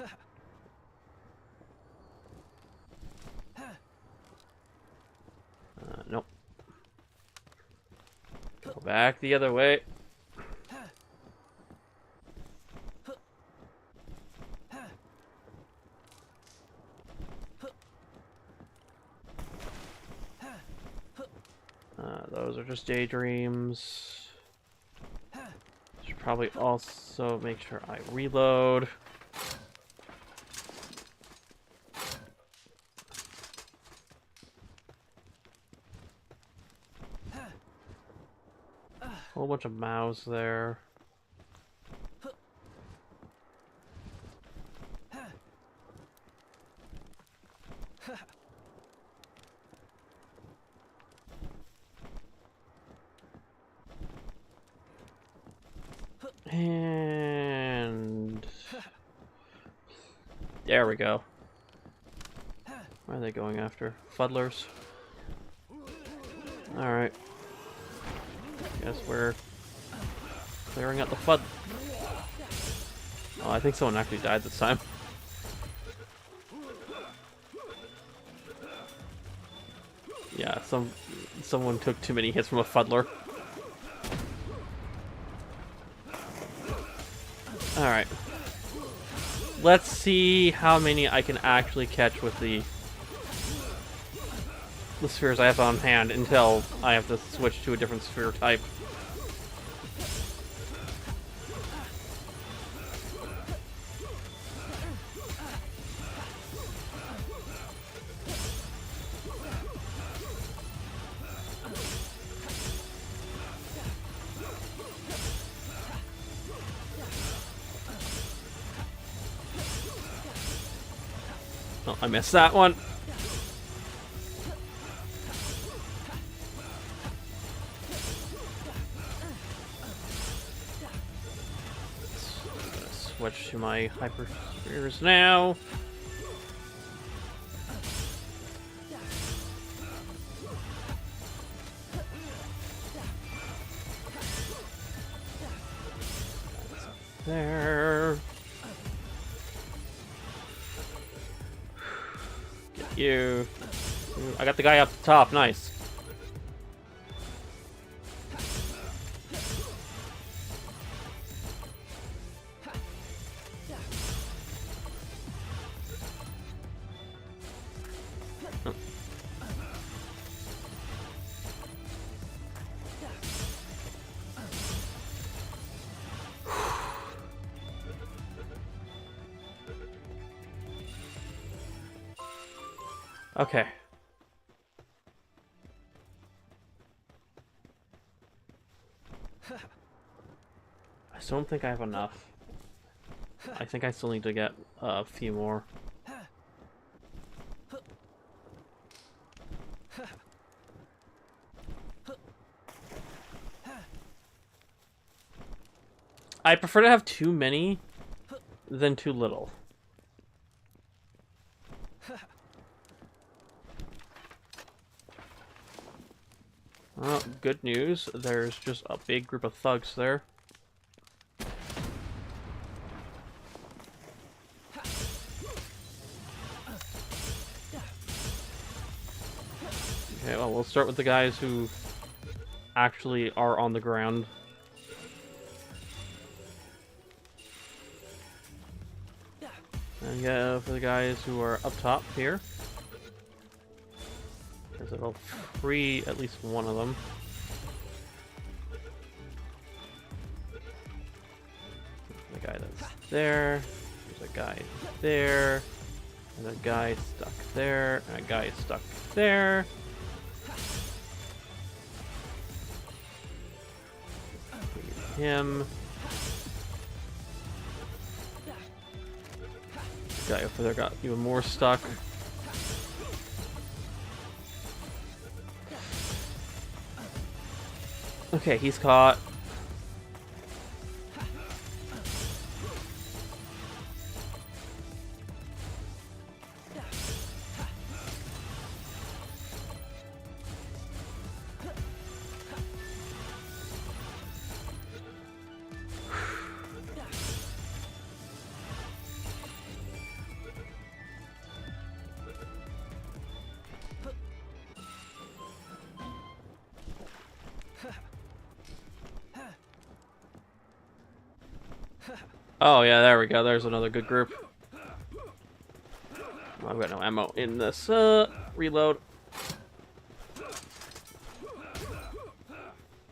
Nope. Go back the other way. Those are just daydreams. Should probably also make sure I reload. Whole bunch of mouths there. And there we go. Where are they going after? Fuddlers. Alright. Guess we're clearing out the FUD. Oh, I think someone actually died this time. Yeah, someone took too many hits from a Fuddler. Alright. Let's see how many I can actually catch with the spheres I have on hand until I have to switch to a different sphere type. Oh, I missed that one. Switch to my hyper spheres now. There. Get you. I got the guy up the top. Nice. Okay. I still don't think I have enough. I think I still need to get a few more. I prefer to have too many than too little. Well, good news. There's just a big group of thugs there. Okay, well, we'll start with the guys who actually are on the ground. And go for the guys who are up top here. Because it'll free at least one of them. The guy that's there. There's a guy there. And a guy stuck there. And a guy stuck there. Him. The guy over there got even more stuck. Okay, he's caught. Oh, yeah, there we go. There's another good group. Oh, I've got no ammo in this. Reload.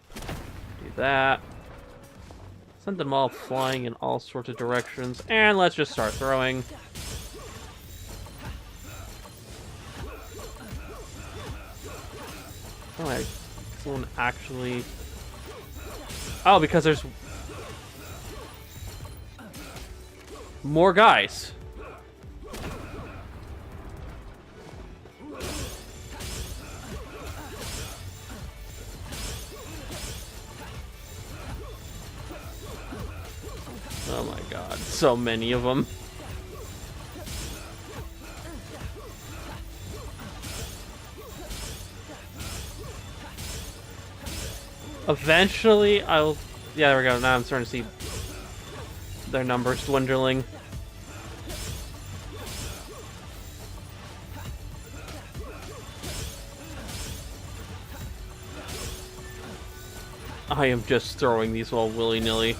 Do that. Send them all flying in all sorts of directions. And let's just start throwing. Oh, wait. Someone actually... Oh, because there's... more guys. Oh my god, so many of them. Eventually, I'll... Yeah, there we go. Now I'm starting to see their numbers dwindling. I am just throwing these all willy-nilly.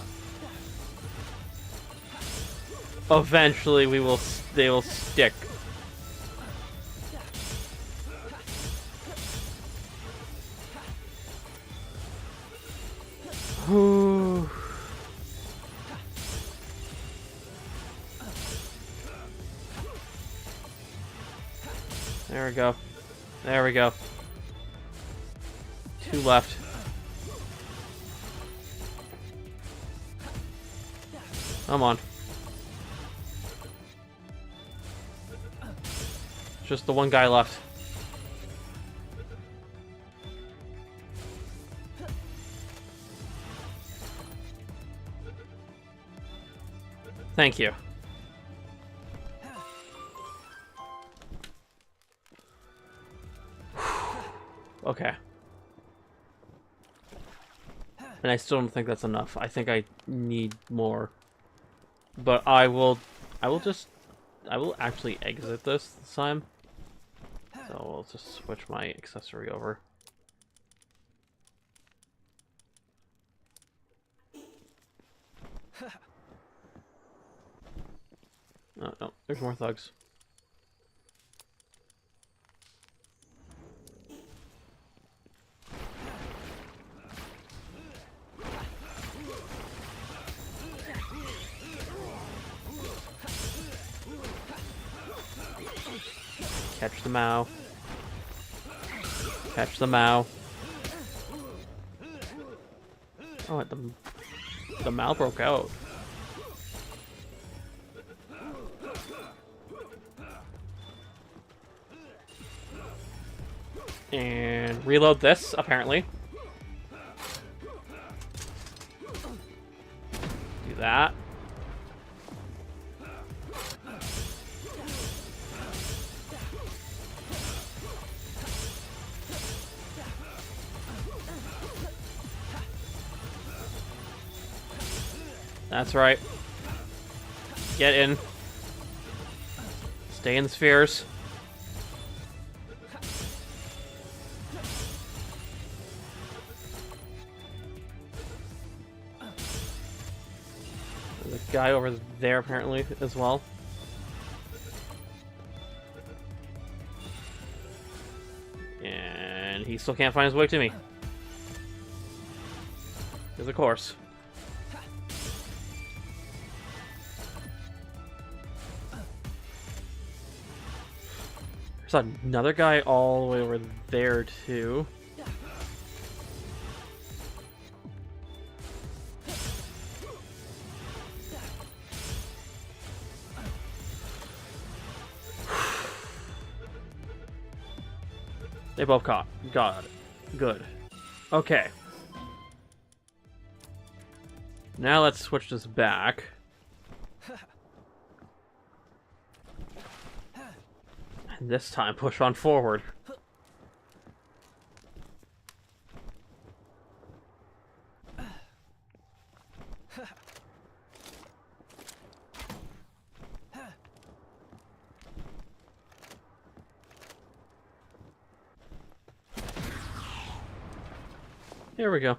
Eventually, they will stick. Ooh. There we go. There we go. 2 left. Come on. Just the one guy left. Thank you. Okay. And I still don't think that's enough. I think I need more. But I will actually exit this time. So I'll just switch my accessory over. Oh, no, there's more thugs. Catch the Mao. Catch the Mao. Oh, the Mao broke out. And reload this, apparently. Do that. That's right. Get in. Stay in the spheres. There's a guy over there apparently as well. And he still can't find his way to me. Because of course. There's another guy all the way over there too. They both caught. Got it. Good. Okay. Now let's switch this back. And this time push on forward. Here we go.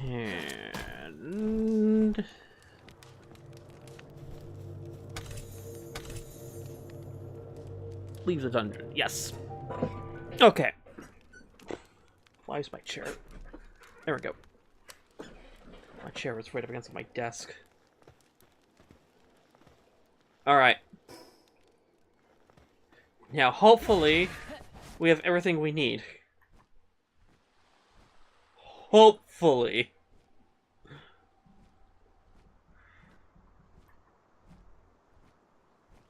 And... leave the dungeon. Yes. Okay. Why is my chair? There we go. My chair was right up against my desk. Alright. Now, hopefully, we have everything we need. Hopefully.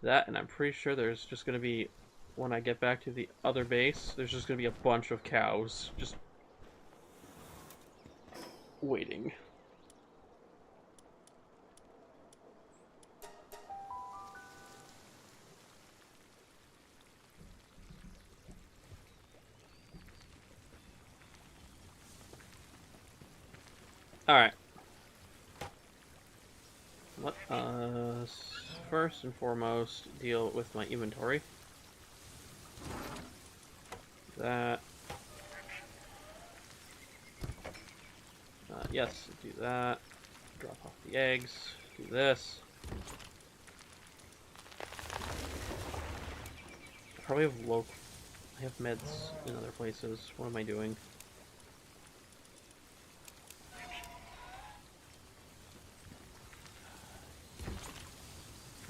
That, and I'm pretty sure there's just going to be, when I get back to the other base, there's just going to be a bunch of cows just waiting. Alright. Let us first and foremost deal with my inventory. That. Yes, do that. Drop off the eggs. Do this. I probably have I have meds in other places. What am I doing?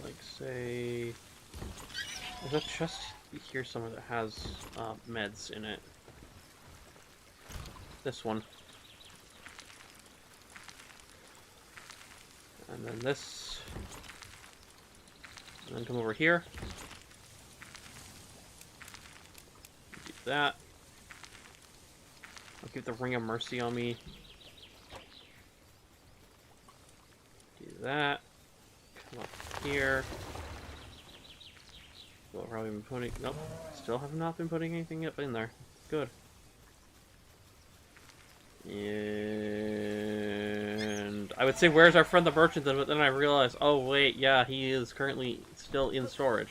Like, say... there's a chest here somewhere that has meds in it. This one. And then this. And then come over here. Do that. I'll keep the Ring of Mercy on me. Do that. Come up here. Well, I've probably been putting... nope. Still have not been putting anything up in there. Good. And I would say, where's our friend the merchant? But then I realized, oh wait, yeah, he is currently still in storage.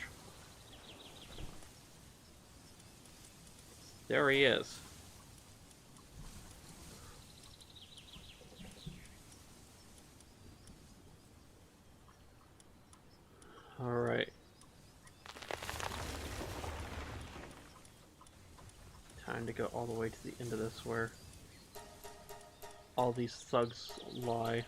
There he is. Alright. Time to go all the way to the end of this where all these thugs lie.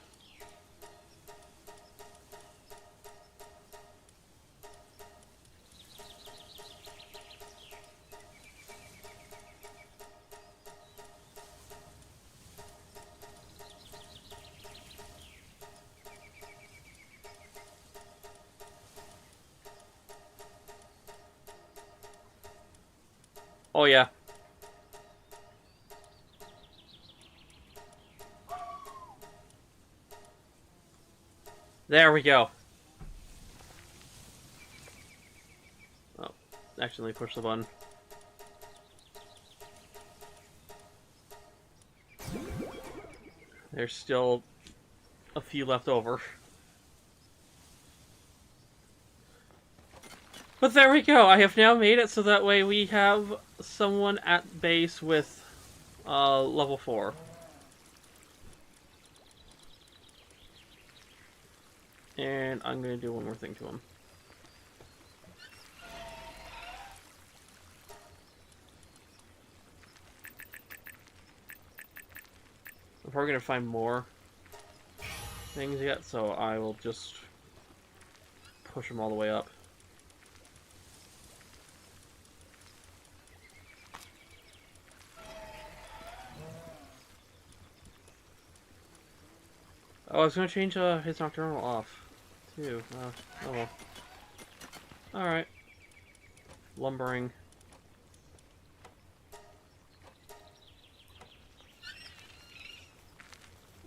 Oh yeah. There we go. Oh, accidentally pushed the button. There's still a few left over. But there we go. I have now made it so that way we have someone at base with level 4. And I'm going to do one more thing to him. I'm probably going to find more things yet, so I will just push them all the way up. Oh, I was going to change his nocturnal off, too. Oh well. Alright. Lumbering.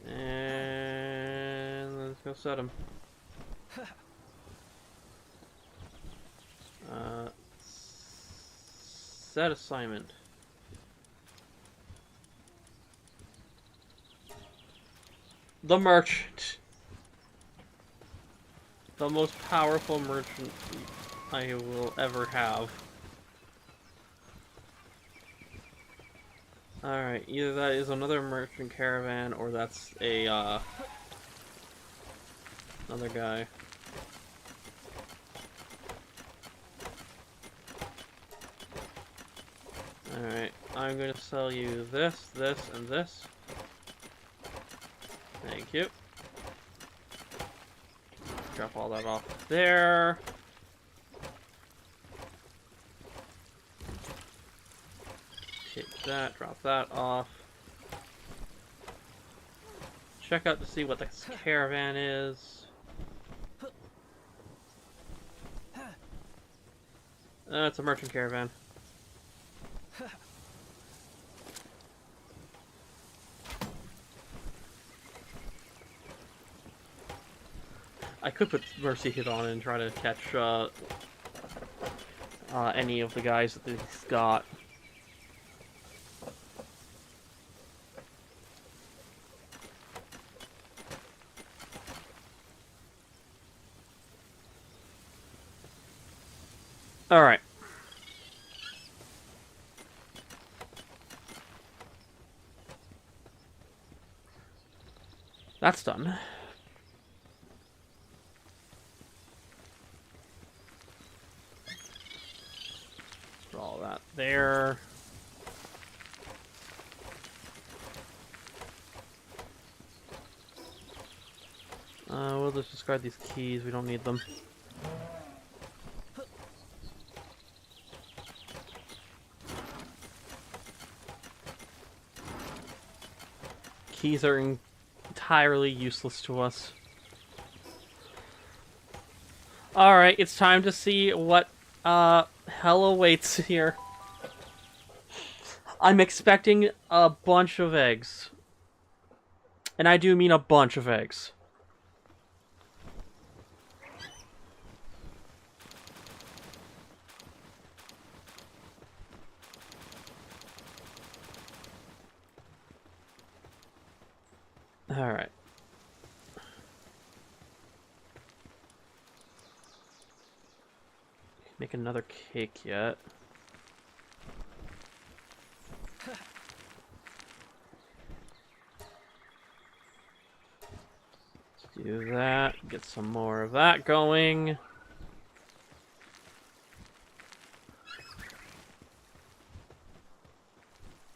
And let's go set him. Set assignment. The merchant. The most powerful merchant I will ever have. Alright, either that is another merchant caravan, or that's a, another guy. Alright, I'm gonna sell you this, this, and this. Thank you. Drop all that off there. Take that, drop that off. Check out to see what the caravan is. It's a merchant caravan. I could put Mercy Hit on and try to catch any of the guys that he's got. Alright. That's done. Put all that there. We'll just discard these keys, we don't need them. Keys are entirely useless to us. Alright, it's time to see what hell awaits here. I'm expecting a bunch of eggs. And I do mean a bunch of eggs. Alright. Make another cake yet. Let's do that. Get some more of that going.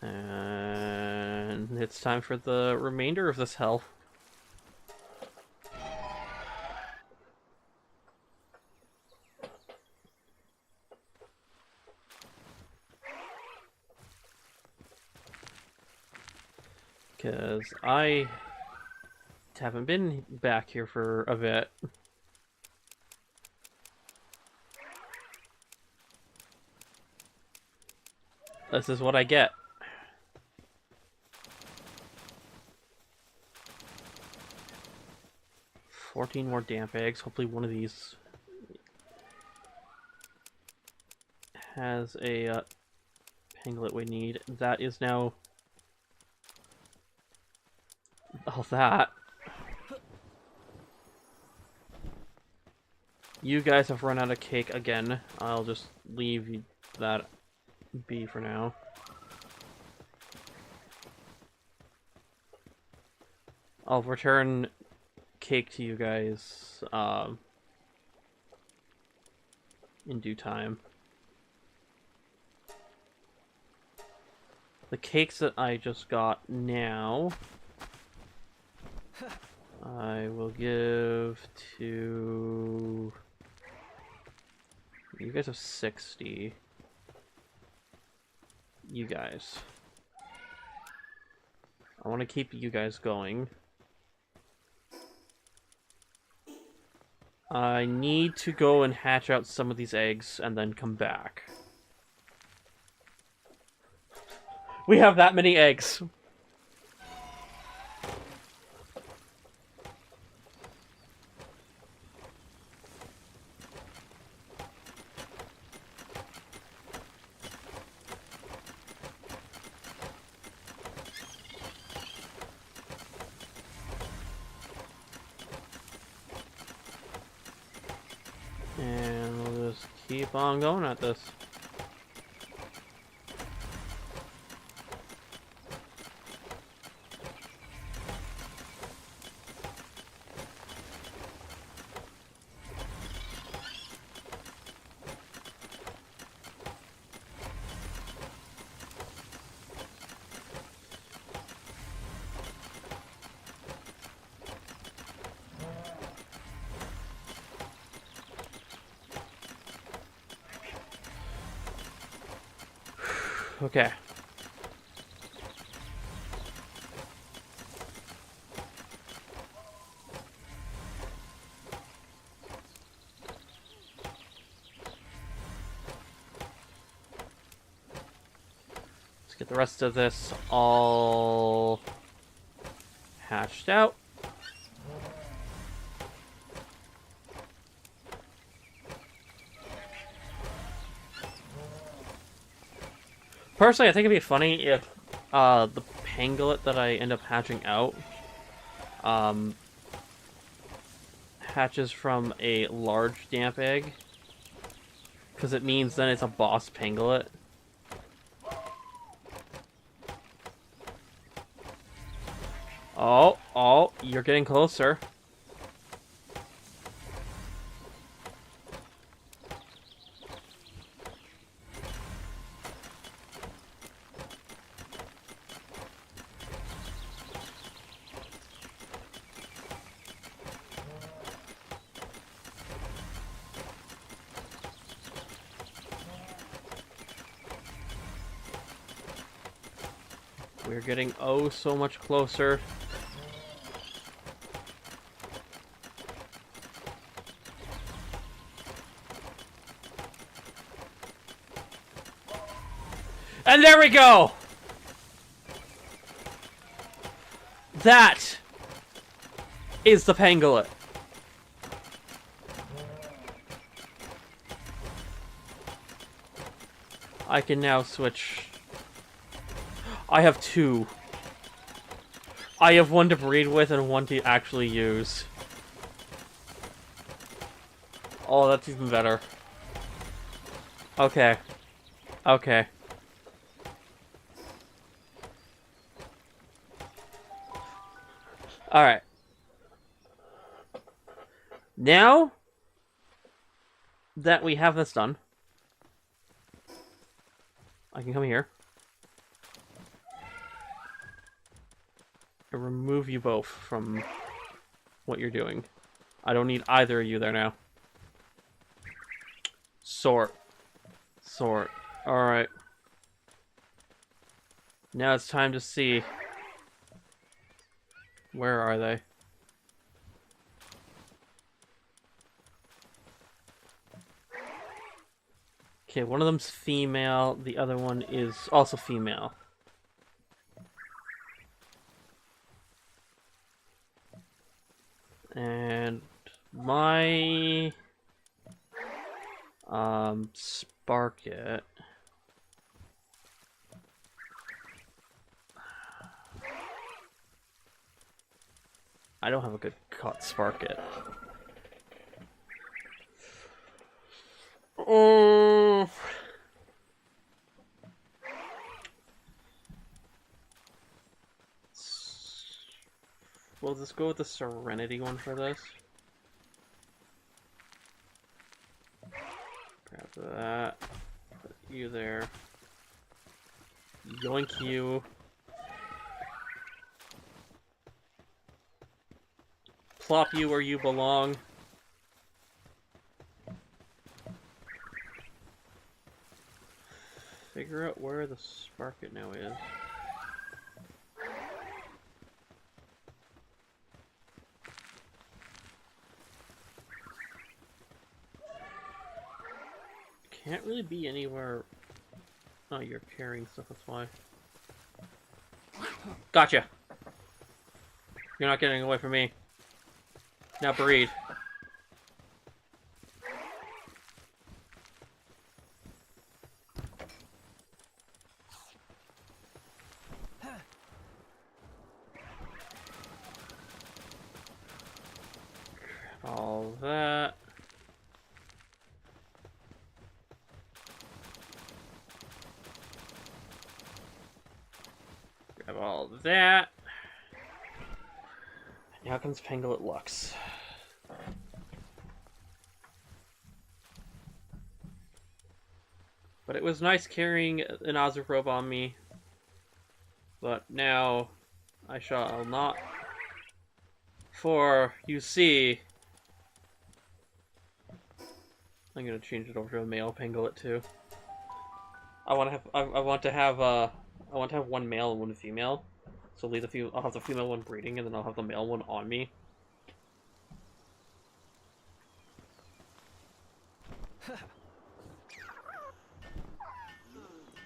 And it's time for the remainder of this hell. Because I haven't been back here for a bit. This is what I get. $14 more damp eggs. Hopefully one of these has a panglet we need. That is now all that. You guys have run out of cake again. I'll just leave that be for now. I'll return cake to you guys in due time. The cakes that I just got now, I will give to... You guys have 60. You guys. I want to keep you guys going. I need to go and hatch out some of these eggs and then come back. We have that many eggs. And we'll just keep on going at this. Okay. Let's get the rest of this all hatched out. Personally, I think it'd be funny if the pangolin that I end up hatching out hatches from a large damp egg, because it means then it's a boss pangolin. Oh, you're getting closer. We're getting oh so much closer. And there we go! That is the pangolin. I can now switch. I have two. I have one to breed with and one to actually use. Oh, that's even better. Okay. Okay. Alright. Now that we have this done, I can come here and remove you both from what you're doing. I don't need either of you there now. Sort. Sort. Alright. Now it's time to see. Where are they? Okay, one of them's female, the other one is also female. And my Sparket. I don't have a good caught Sparket. Oh. We'll just go with the Serenity one for this. Grab that. Put you there. Yoink you. Plop you where you belong. Figure out where the Sparket now is. Can't really be anywhere. Oh, you're carrying stuff, that's why. Gotcha! You're not getting away from me. Now breed. All that. Grab all that. Now comes Pangolin Lux. But it was nice carrying an Ozerprobe on me. But now I shall not. For you see, I'm gonna change it over to a male Pangolin too. I want to have one male and one female. So I'll have the female one breeding, and then I'll have the male one on me.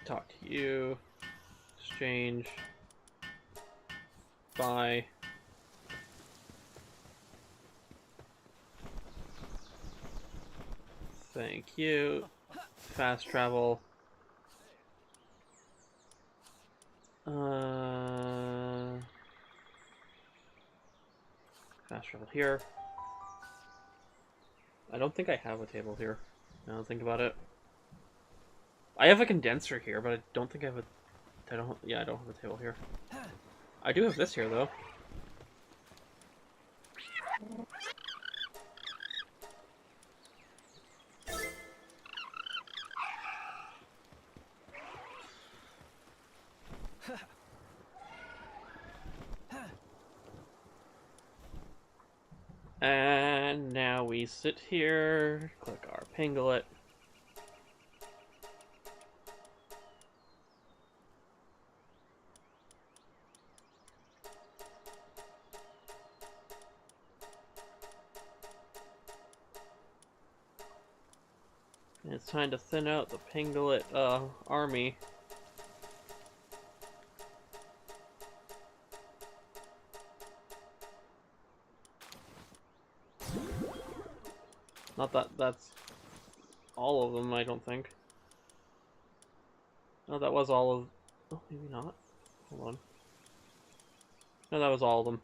Talk to you. Exchange. Bye. Thank you. Fast travel. Fast travel here. I don't think I have a table here. Now that I think about it. I have a condenser here, but I don't think I have a... I don't have a table here. I do have this here, though. And now we sit here, click our pinglet. And it's time to thin out the pinglet army. Not that that's all of them, I don't think. No, that was all of... Oh, maybe not. Hold on. No, that was all of them.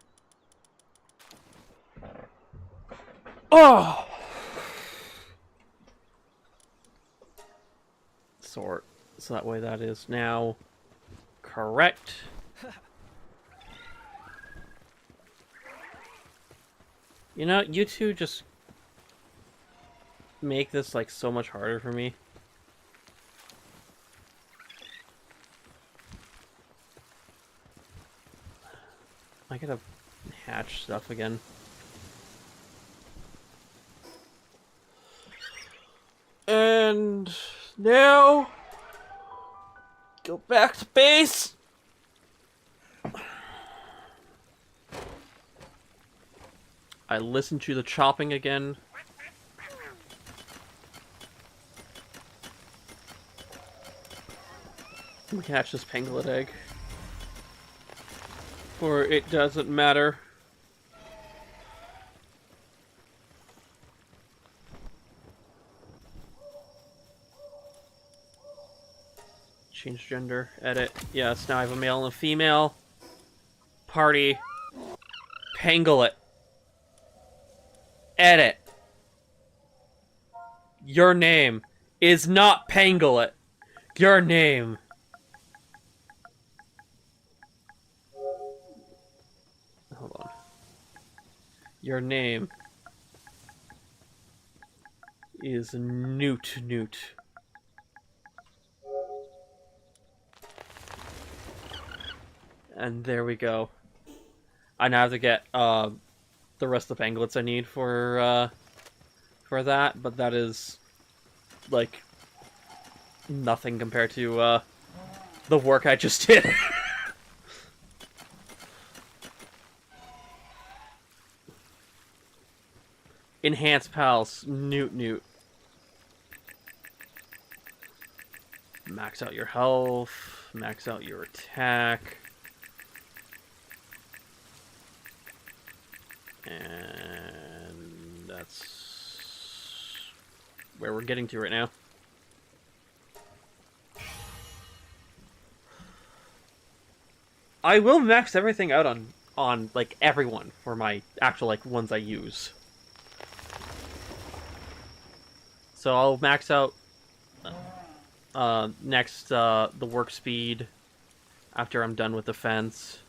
Oh! Sort. So that way that is now correct. You know, you two just make this like so much harder for me. I gotta hatch stuff again. And now go back to base. I listen to the chopping again. We hatch this pangolin egg. For it doesn't matter. Change gender, edit. Yes, now I have a male and a female. Party. Pangolin. Edit. Your name is not Pangolin. Your name. Hold on. Your name is Noot. And there we go. I now have to get the rest of the pangolins I need for that, but that is like nothing compared to the work I just did. Enhance pals, Noot. Max out your health, max out your attack. And that's where we're getting to right now. I will max everything out on like everyone for my actual like ones I use. So I'll max out next the work speed after I'm done with the fence.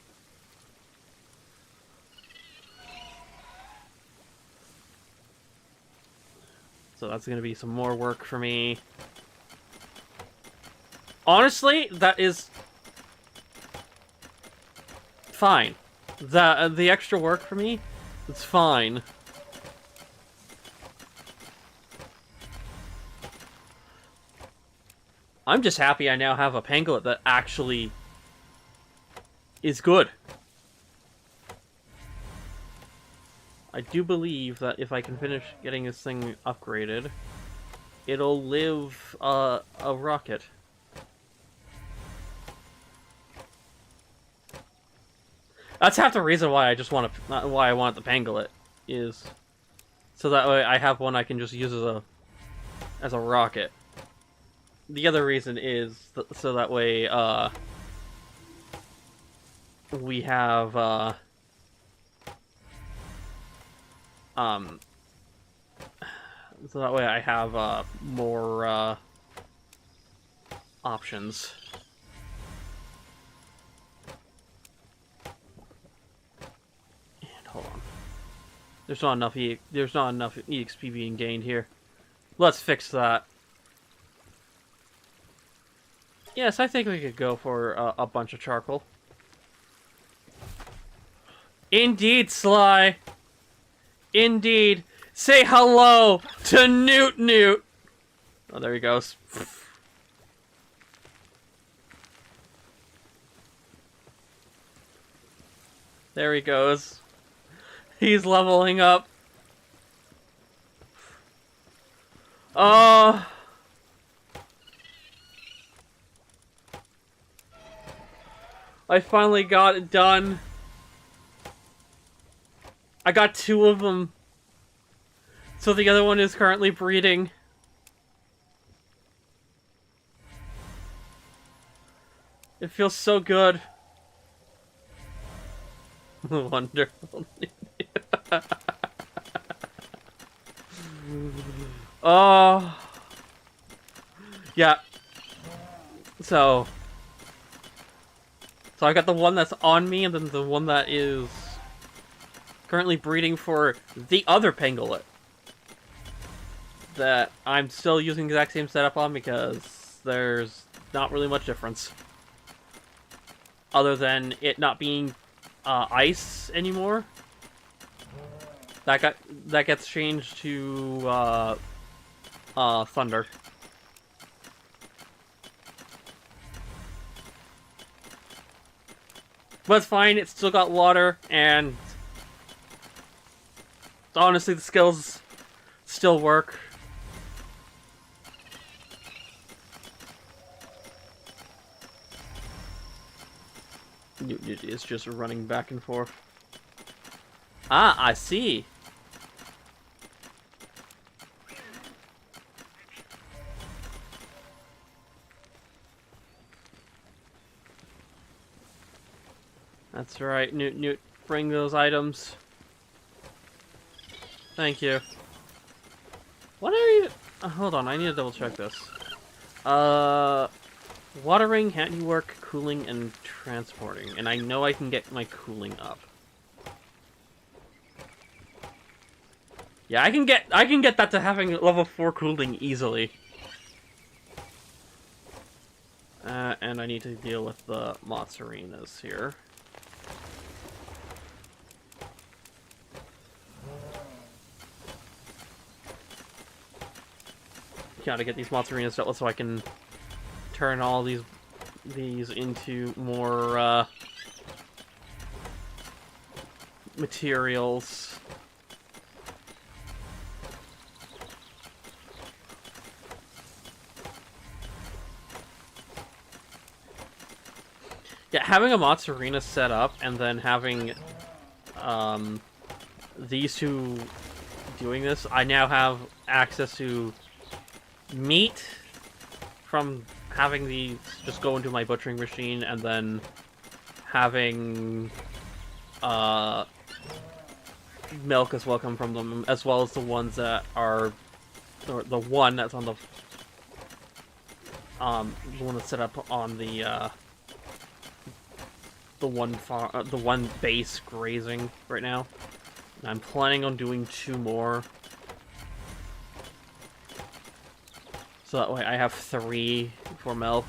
So that's going to be some more work for me. Honestly, that is fine. The extra work for me, it's fine. I'm just happy I now have a pangolin that actually is good. I do believe that if I can finish getting this thing upgraded, it'll live a rocket. That's half the reason why I just want to, why I want the pangolin, is so that way I have one I can just use as a rocket. The other reason is so that way we have so that way I have more options. And hold on. There's not enough EXP being gained here. Let's fix that. Yes, I think we could go for a bunch of charcoal. Indeed, Sly. Indeed. Say hello to Noot. Oh, there he goes. There he goes. He's leveling up. Oh. I finally got it done. I got 2 of them. So the other one is currently breeding. It feels so good. Wonderful. Oh. Yeah. So I got the one that's on me, and then the one that is currently breeding for the other pangolin that I'm still using the exact same setup on, because there's not really much difference. Other than it not being ice anymore. That gets changed to thunder. But it's fine, it's still got water, and honestly the skills still work. It is just running back and forth. Ah, I see. That's right, Noot, bring those items. Thank you. What are you... hold on, I need to double check this. Watering, handiwork, cooling, and transporting. And I know I can get my cooling up. Yeah, I can get that to having level 4 cooling easily. And I need to deal with the Mozzarinas here. Gotta get these Mozzarinas dealt so I can turn all these into more materials. Yeah, having a Mozzarina set up and then having these two doing this, I now have access to meat from having these just go into my butchering machine, and then having milk as well come from them, as well as the ones that are, or the one that's on the one that's set up on the one base grazing right now. And I'm planning on doing 2 more. So that way I have 3 for milk.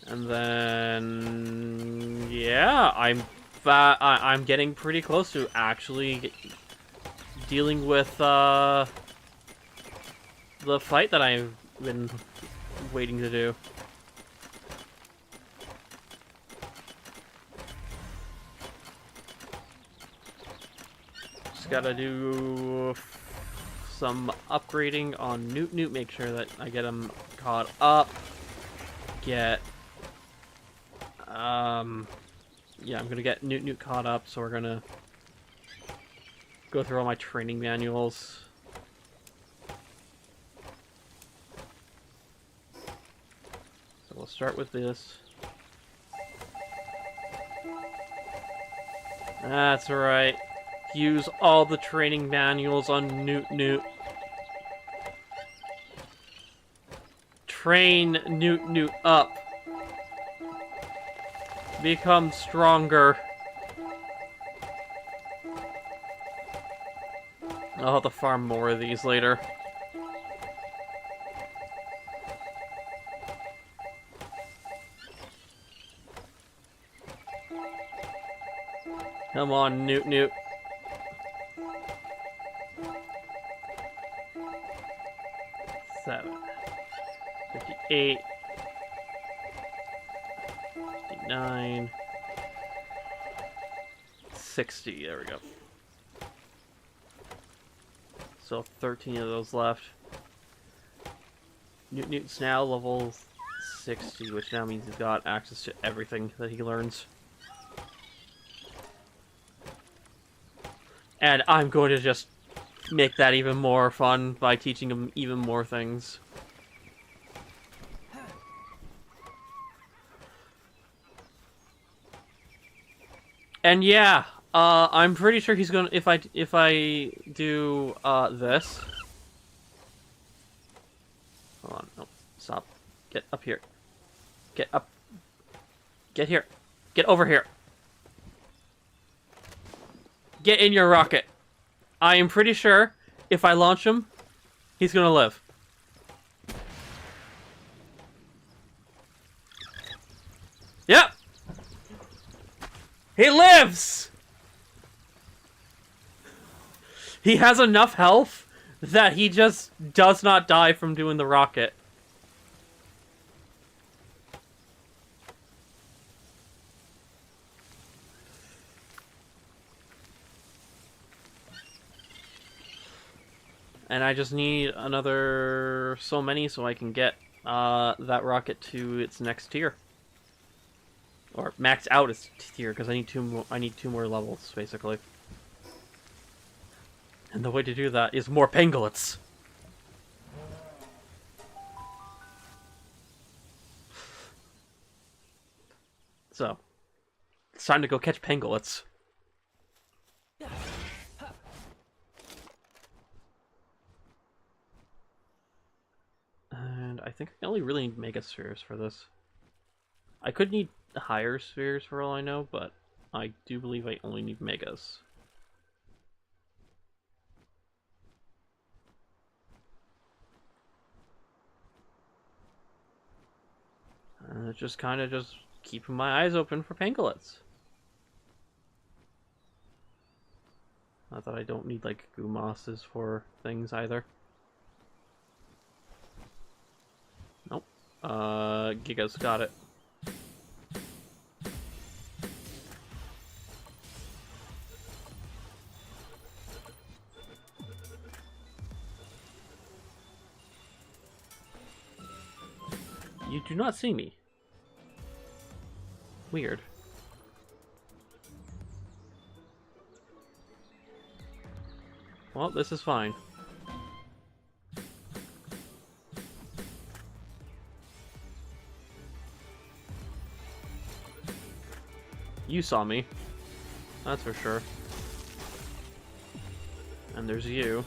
And then... Yeah, I'm getting pretty close to actually dealing with the fight that I've been waiting to do. Just gotta do some upgrading on Noot, make sure that I get him caught up. Yeah, I'm gonna get Noot caught up, so we're gonna go through all my training manuals. So we'll start with this. That's right. Use all the training manuals on Noot. Train Noot up. Become stronger. I'll have to farm more of these later. Come on, Noot. 7, 58, 59, 60. There we go. So 13 of those left. Noot's now level 60, which now means he's got access to everything that he learns. And I'm going to just make that even more fun by teaching him even more things. And yeah, I'm pretty sure he's gonna, if I do this. Hold on, no, stop. Get up here. Get up. Get here. Get over here. Get in your rocket. I am pretty sure if I launch him, he's gonna live. Yep! He lives! He has enough health that he just does not die from doing the rocket. And I just need another so many so I can get that rocket to its next tier. Or max out its tier, because I need two more levels, basically. And the way to do that is more pangolets. So, it's time to go catch pangolets. And I think I only really need Mega Spheres for this. I could need higher spheres for all I know, but I do believe I only need Megas. And just kind of just keeping my eyes open for pangolets. Not that I don't need, like, Gumosses for things either. Nope. Giga's got it. You do not see me. Weird. Well, this is fine. You saw me. That's for sure. And there's you.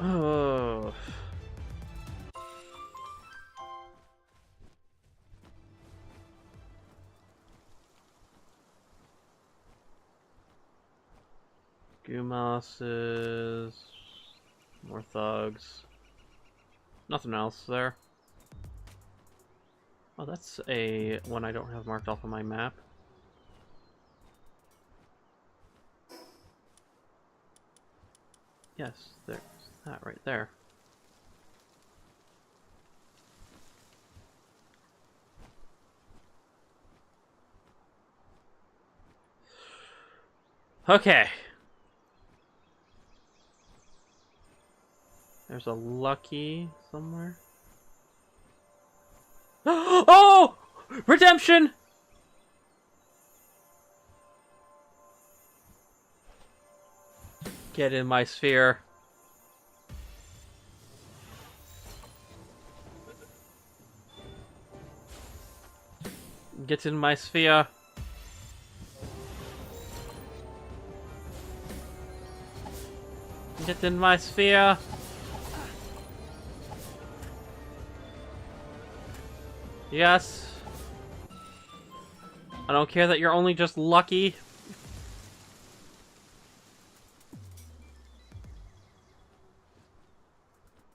Oh. Gumosses. More thugs. nothing else there. Oh, that's a one I don't have marked off on my map. Yes, there's that right there. Okay. There's a lucky somewhere. Oh! Redemption! Get in my sphere. Get in my sphere. Get in my sphere. Yes. I don't care that you're only just lucky.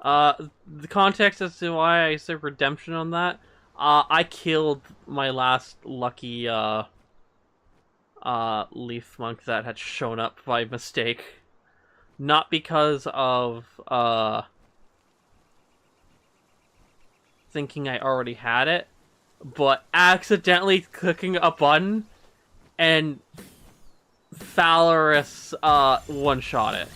The context as to why I said redemption on that, I killed my last lucky, leaf monk that had shown up by mistake. Not because of, thinking I already had it, but accidentally clicking a button and Valorous, one-shot it.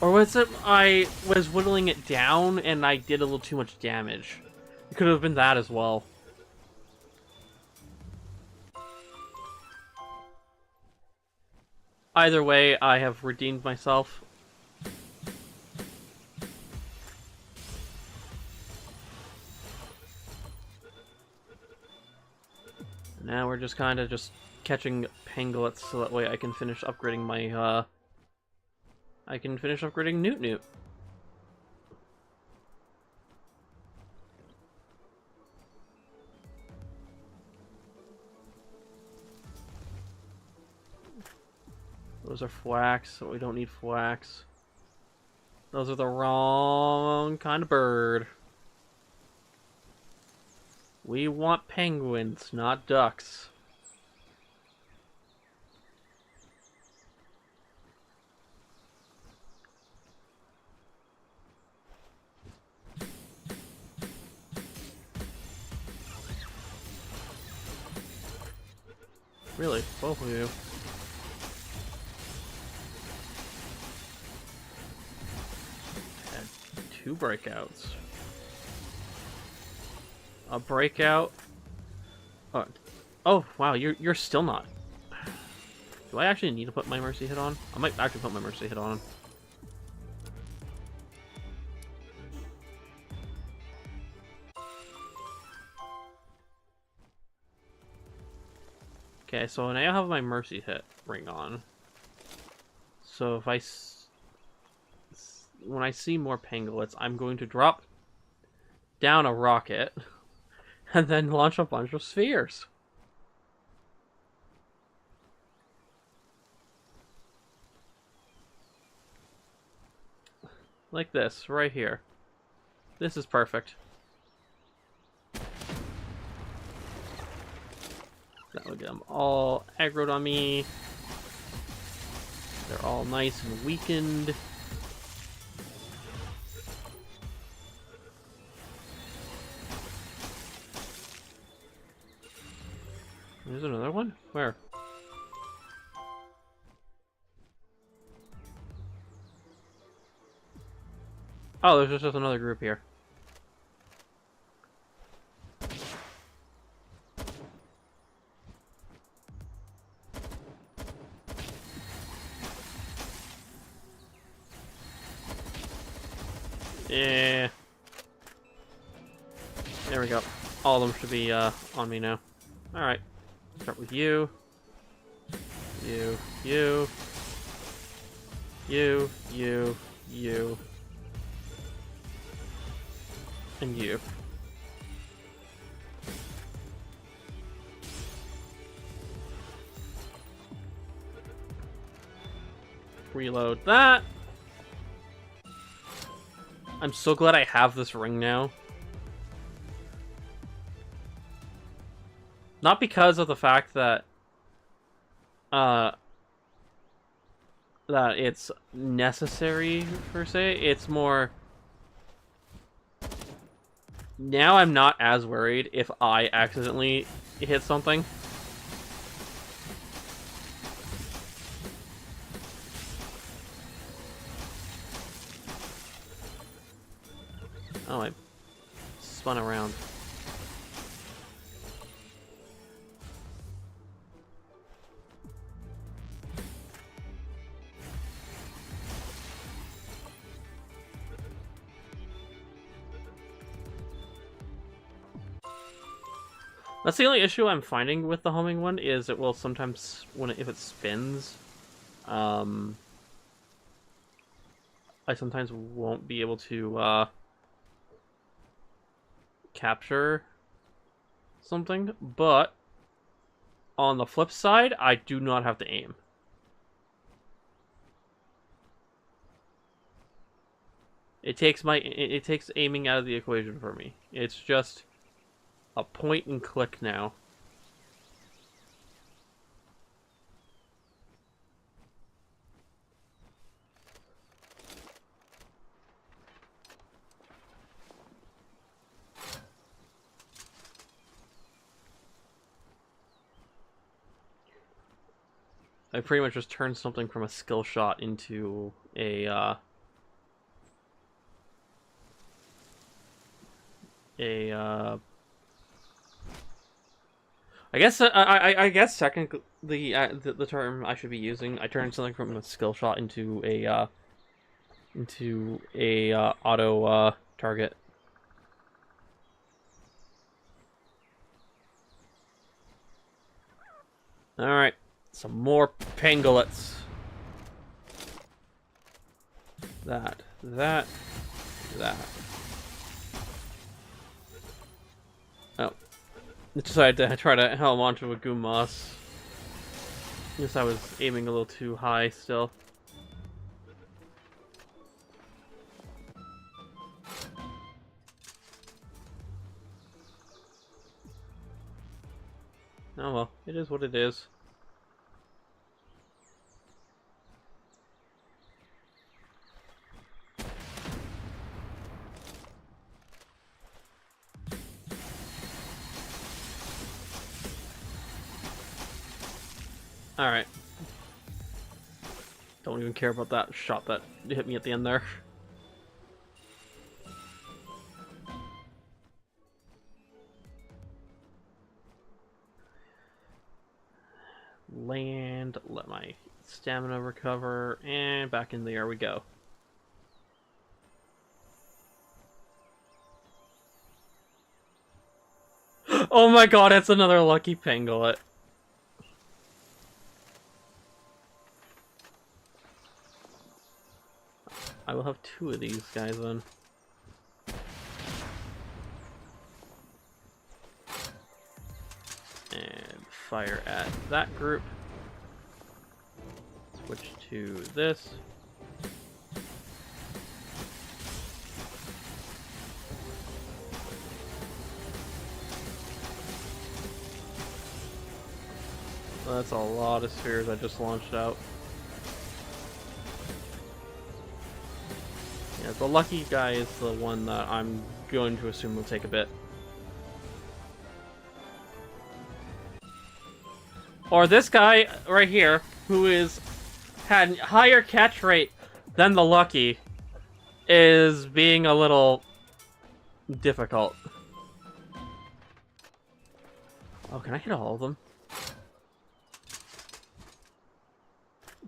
Or was it I was whittling it down and I did a little too much damage? It could have been that as well. Either way, I have redeemed myself. Now we're just kind of just catching panglets so that way I can finish upgrading my, I can finish upgrading Noot. Those are flax, so we don't need flax. Those are the wrong kind of bird. We want penguins, not ducks. Really? Both of you. Had 2 breakouts. A breakout. Oh wow, you're still not. Do I actually need to put my mercy hit on? I might actually put my mercy hit on. Okay, so now I have my mercy hit ring on. So if when I see more panglets, I'm going to drop down a rocket and then launch a bunch of spheres. Like this, right here. This is perfect. That would get them all aggroed on me. They're all nice and weakened. There's another one? Where? Oh, there's just another group here. Yeah. There we go. All of them should be on me now. Alright. Start with you. You. You. You. You. You. And you. reload that. I'm so glad I have this ring now. Not because of the fact that that it's necessary per se. It's more now I'm not as worried if I accidentally hit something. Oh, I spun around. That's the only issue I'm finding with the homing one, is it will sometimes, if it spins, I sometimes won't be able to capture something, but on the flip side, I do not have to aim. It takes aiming out of the equation for me. It's just a point and click now. I pretty much just turned something from a skill shot into a I guess technically the term I should be using, I turned something from a skill shot into a auto target. All right, some more pangolets. That. Oh. I decided to try to helm onto a Goomoss. Guess I was aiming a little too high still. Oh well, it is what it is. Alright. Don't even care about that shot that hit me at the end there. Land, let my stamina recover, and back in the air we go. Oh my god, it's another lucky pangolin. I will have two of these guys then. And fire at that group. Switch to this. Well, that's a lot of spheres I just launched out. Yeah, the lucky guy is the one that I'm going to assume will take a bit. Or this guy right here, who had higher catch rate than the lucky, is being a little difficult. Oh, can I hit all of them?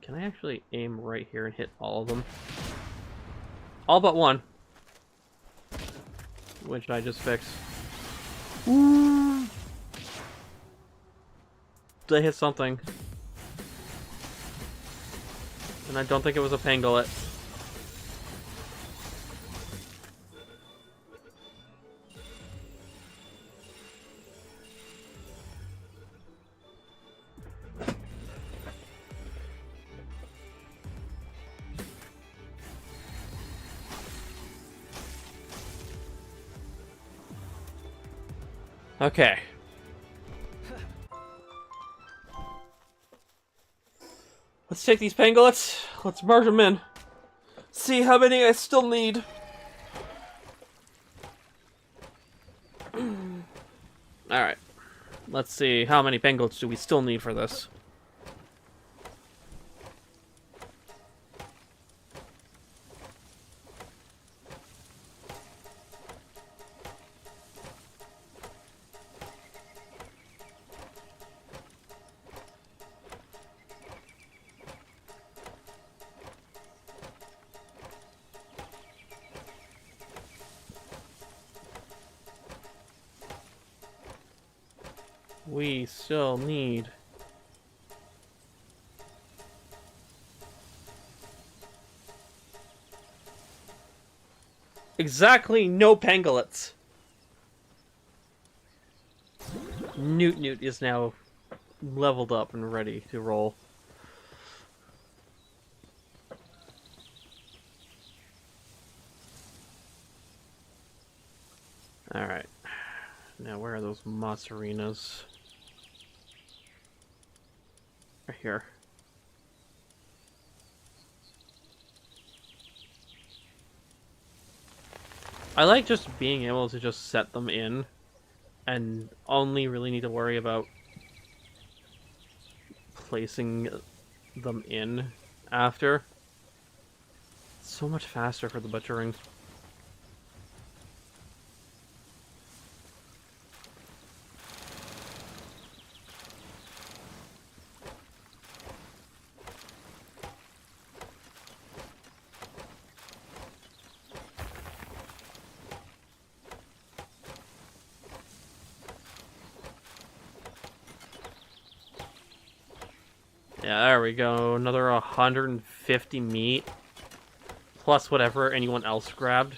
Can I actually aim right here and hit all of them? All but one. Which I just fixed. Ooh. They hit something. And I don't think it was a pangolin. Okay. Let's take these pangolins. Let's merge them in. See how many I still need. Alright. Let's see. How many pangolins do we still need for this? We still need... exactly no pangolins. Noot is now leveled up and ready to roll. Alright. Now where are those mozzarinas? Right here. I like just being able to just set them in and only really need to worry about placing them in after. It's so much faster for the butchering. Yeah, there we go. Another 150 meat. Plus whatever anyone else grabbed.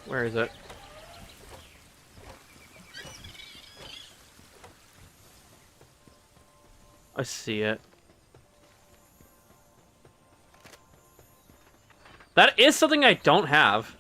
Where is it? I see it. That is something I don't have.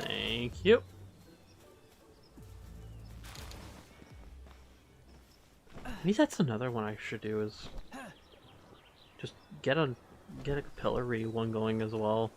Thank you. Maybe that's another one I should do is just get a capillary one going as well.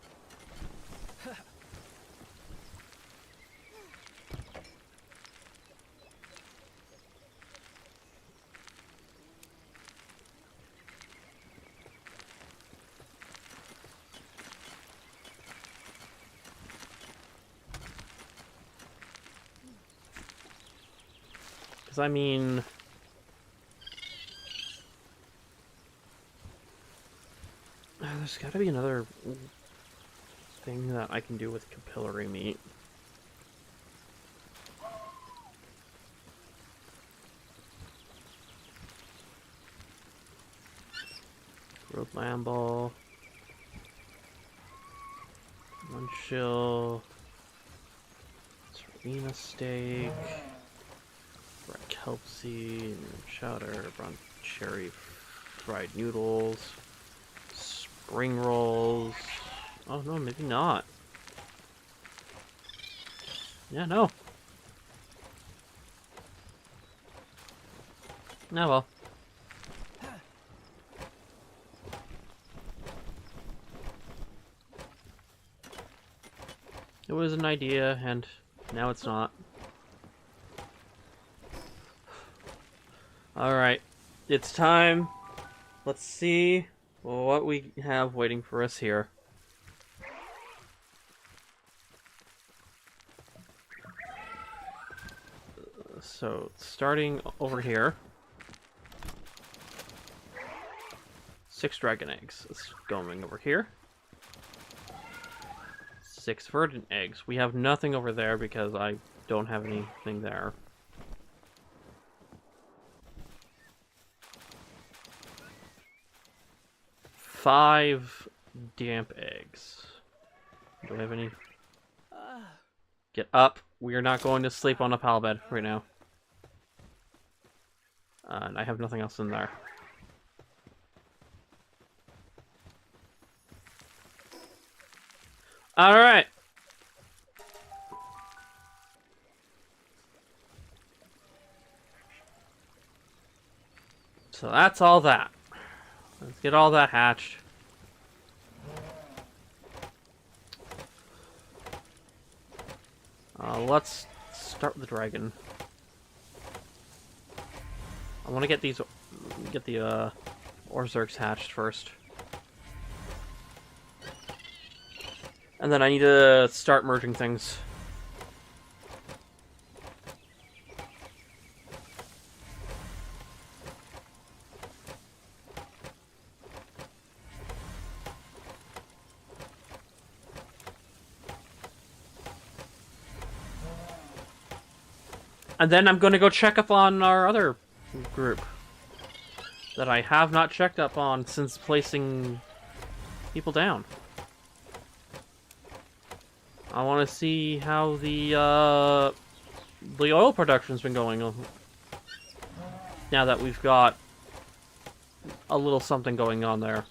Because I mean, there's got to be another thing that I can do with capillary meat. Grilled lamb ball. One shill. Sardina steak. Fried kelp seed. Chowder. Brown cherry fried noodles. Spring rolls. Oh no, maybe not. Yeah, no. Oh well. It was an idea, and now it's not. Alright, it's time. Let's see what we have waiting for us here. So, starting over here. 6 dragon eggs. It's going over here. 6 verdant eggs. We have nothing over there because I don't have anything there. 5 damp eggs. Do I have any? Get up. We are not going to sleep on a pal bed right now. And I have nothing else in there. Alright. So that's all that. Let's get all that hatched. Let's start with the dragon. I want to get the Orzerks hatched first. And then I need to start merging things. And then I'm going to go check up on our other group that I have not checked up on since placing people down. I want to see how the oil production's been going now that we've got a little something going on there.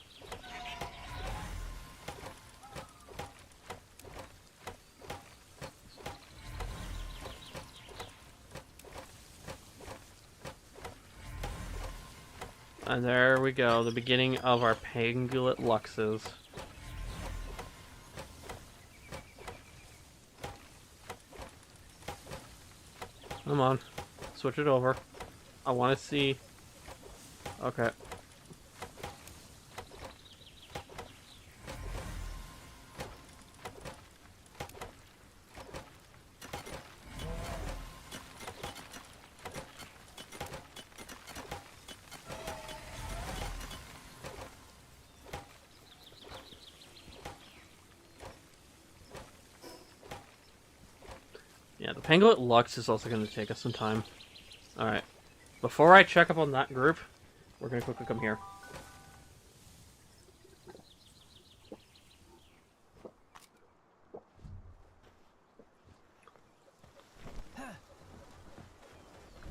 And there we go, the beginning of our Pangolin Luxes. Come on, switch it over. I want to see. Okay. Yeah, the Pangolin Lux is also going to take us some time. Alright. Before I check up on that group, we're going to quickly come here.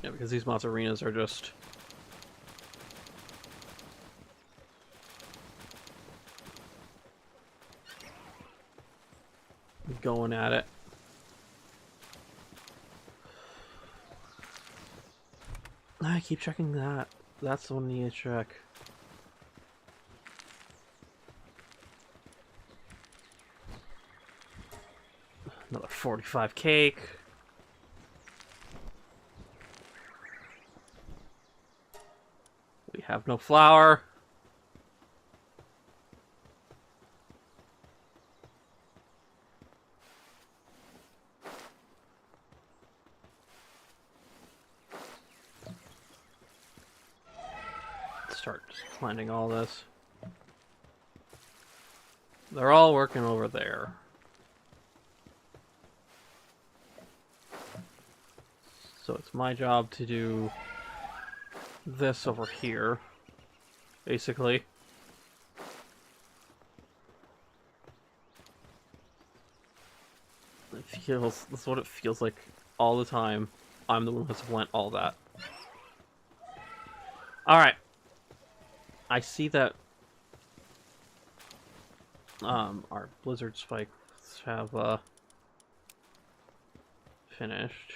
Yeah, because these Mozzarinas are just... going at it. I keep checking that. That's the one I need to check. Another 45 cake. We have no flour. Start planting all this. They're all working over there. So it's my job to do this over here, basically. That's what it feels like all the time. I'm the one who has to plant all that. Alright. I see that our blizzard spikes have finished.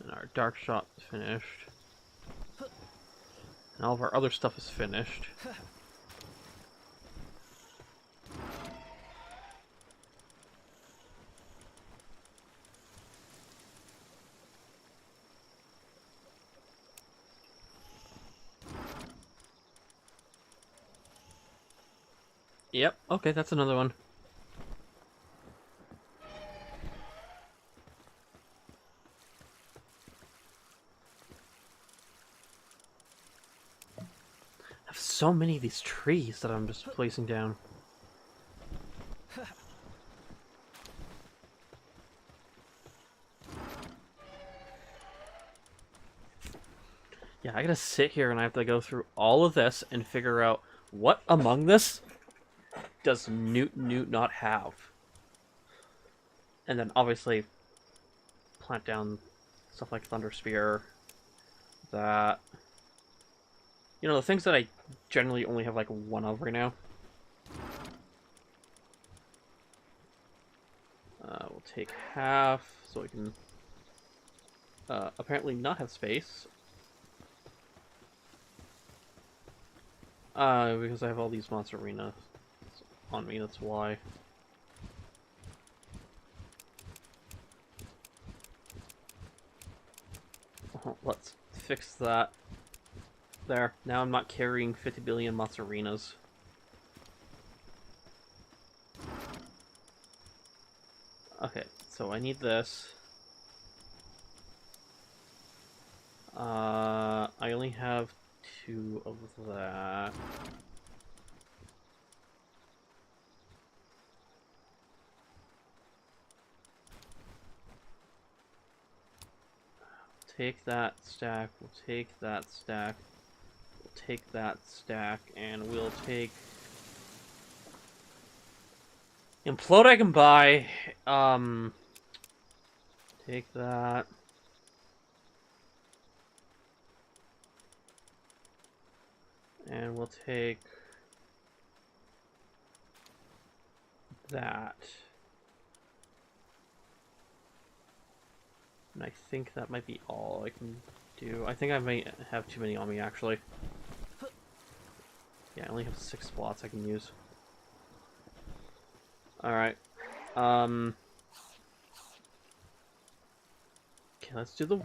And our dark shot is finished. And all of our other stuff is finished. Yep, okay, that's another one. have so many of these trees that I'm just placing down. Yeah, I gotta sit here and I have to go through all of this and figure out what among this does Noot not have. And then obviously plant down stuff like Thunder Spear. That, you know, the things that I generally only have like one of right now. We'll take half so we can apparently not have space. Because I have all these monster arenas on me, that's why. Let's fix that. There. Now I'm not carrying 50 billion monster arenas. Okay, so I need this. I only have 2 of that. Take that stack, we'll take that stack, we'll take that stack, and we'll take... Implode I can buy, take that. And we'll take that. And I think that might be all I can do. I think I might have too many on me, actually. Yeah, I only have 6 slots I can use. Alright. Okay, let's do the...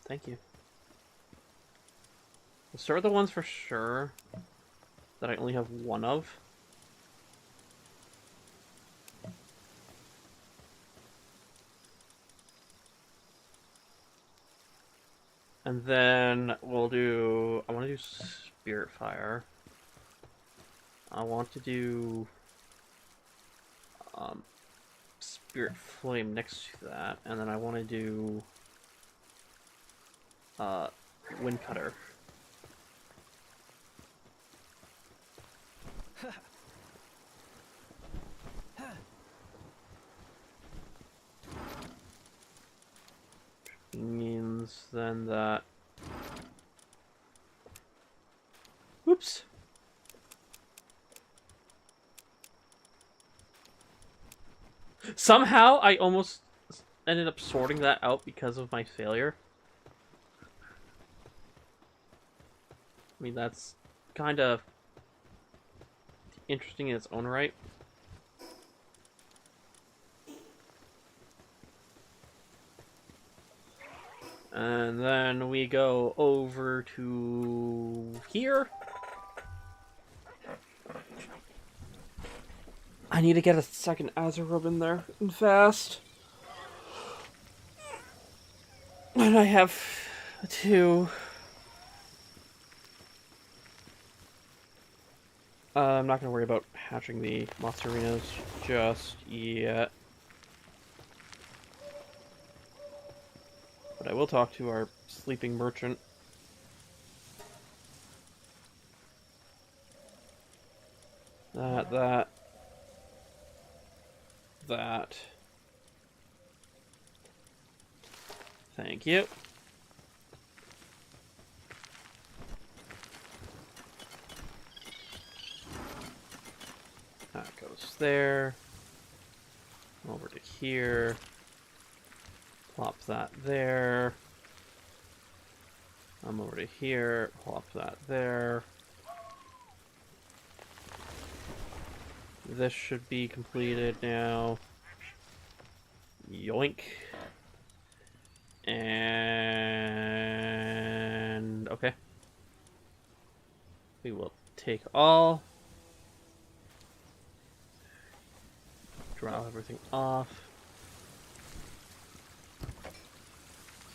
Thank you. We'll start with the ones for sure that I only have 1 of. And then we'll do... I want to do Spirit Fire. I want to do... Spirit Flame next to that. And then I want to do... Wind Cutter. Means then that... Whoops! Somehow I almost ended up sorting that out because of my failure. I mean, that's kind of interesting in its own right. And then we go over to here. I need to get a second Azurub in there and fast. And I have 2. I'm not going to worry about hatching the monster arenas just yet. But I will talk to our sleeping merchant. That. Thank you. That goes there. Over to here. Plop that there. I'm over to here. Plop that there. This should be completed now. Yoink. And... okay. We will take all. Draw everything off.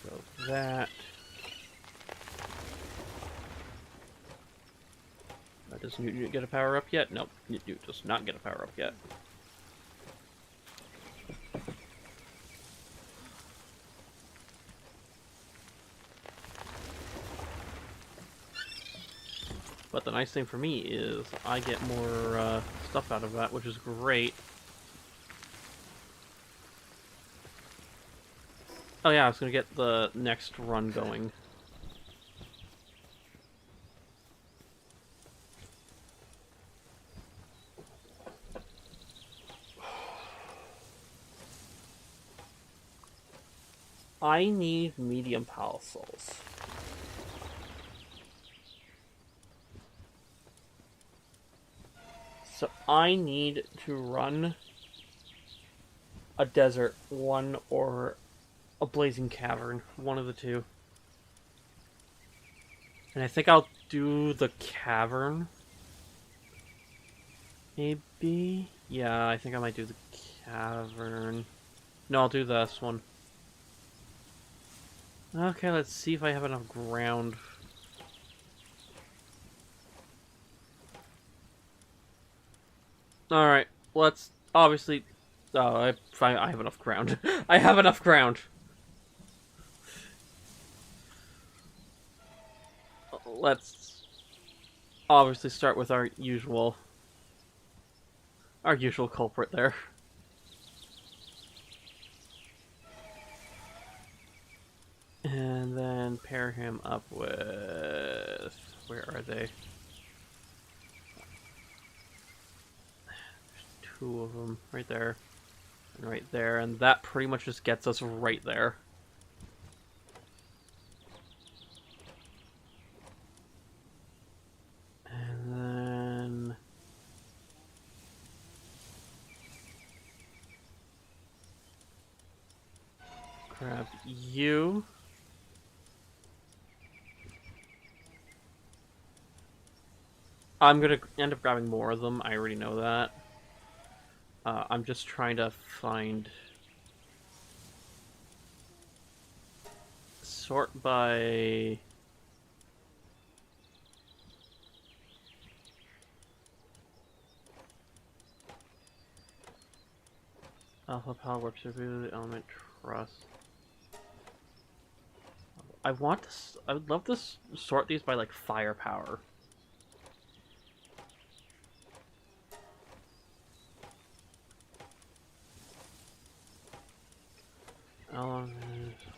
So that. Does Noot get a power up yet? Nope, Noot does not get a power up yet. But the nice thing for me is I get more stuff out of that, which is great. Oh yeah, I was gonna get the next run going. I need medium power souls. So I need to run a desert one or a blazing cavern, one of the two. And I think I'll do the cavern. Maybe? Yeah, I think I might do the cavern. No, I'll do this one. Okay, let's see if I have enough ground. Alright, let's obviously... Oh, I have enough ground. I have enough ground! Let's obviously start with our usual culprit there. And then pair him up with... Where are they? There's two of them. Right there. And right there. And that pretty much just gets us right there. And then... grab you. I'm gonna end up grabbing more of them, I already know that. I'm just trying to find... Sort by... Alpha Power Warp Survey, Element Trust. I would love to sort these by, like, firepower. Element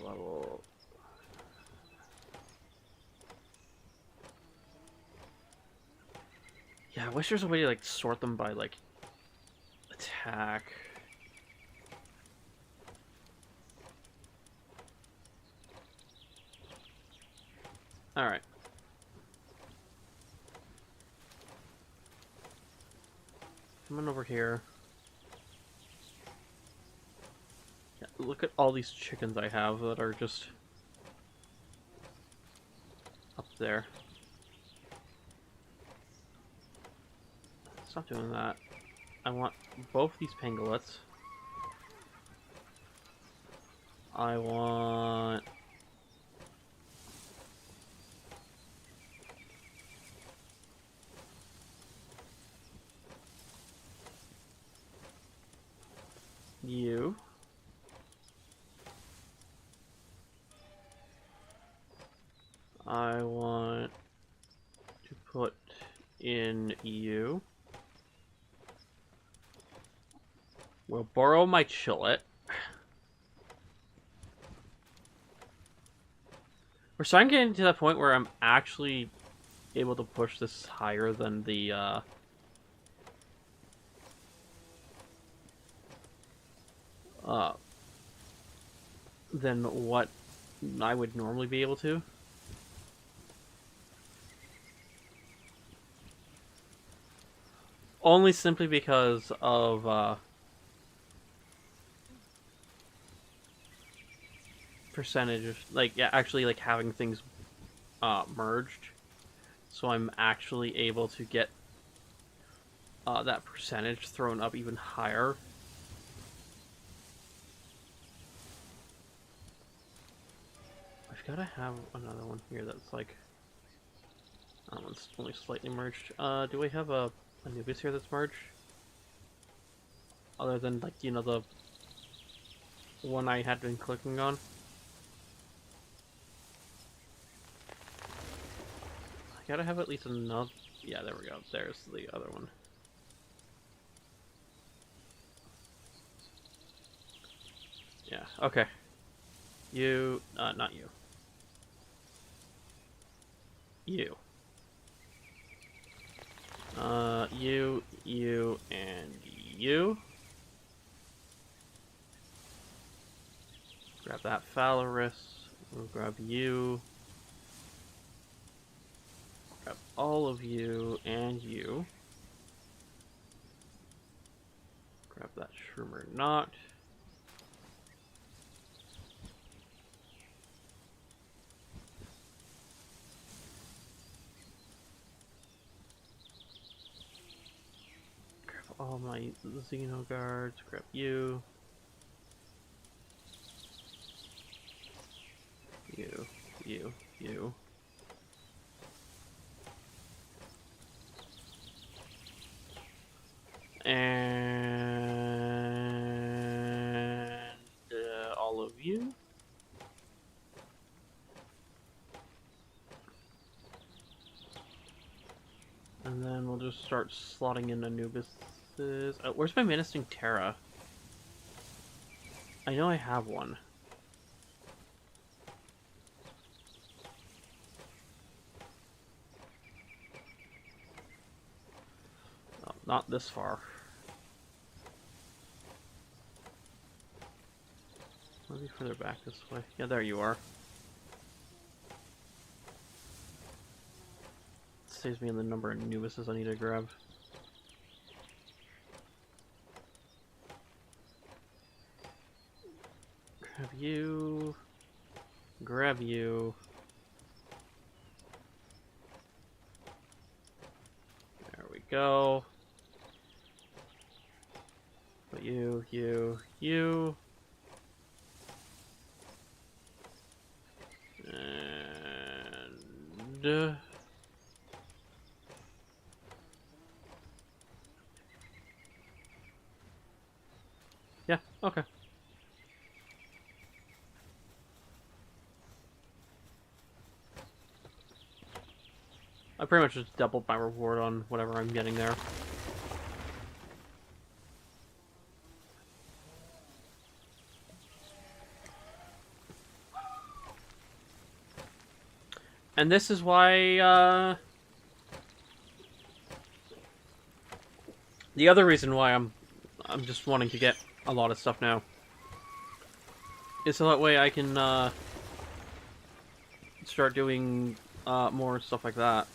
level. Yeah, I wish there's a way to, like, sort them by, like, attack. Alright. Come on over here. Yeah, look at all these chickens I have that are just up there. Stop doing that. I want both these pangolins. I want... you. I want to put in you. We'll borrow my chillet. We're starting to get to that point where I'm actually able to push this higher than the than what I would normally be able to. Only simply because of percentage, like, yeah, actually, like, having things merged, so I'm actually able to get that percentage thrown up even higher. I've got to have another one here that's like... That one's only slightly merged. Do we have a Anubis here that's merged? Other than, like, you know, the one I had been clicking on? I gotta have at least another... Yeah, there we go. There's the other one. Yeah, okay. You... not you. You. You, and you. Grab that Phalaris. We'll grab you. Grab all of you and you. Grab that Shroomer Knot. Grab all my Xeno guards. Grab you. You. And all of you. And then we'll just start slotting in Anubises. Oh, where's my Menacing Terra? I know I have one. Oh, not this far. Maybe further back this way. Yeah, there you are. Saves me in the number of Anubises I need to grab. Grab you. Grab you. There we go. But you. And... yeah, okay. I pretty much just doubled my reward on whatever I'm getting there. And this is why, the other reason why I'm just wanting to get a lot of stuff now is so that way I can, start doing, more stuff like that.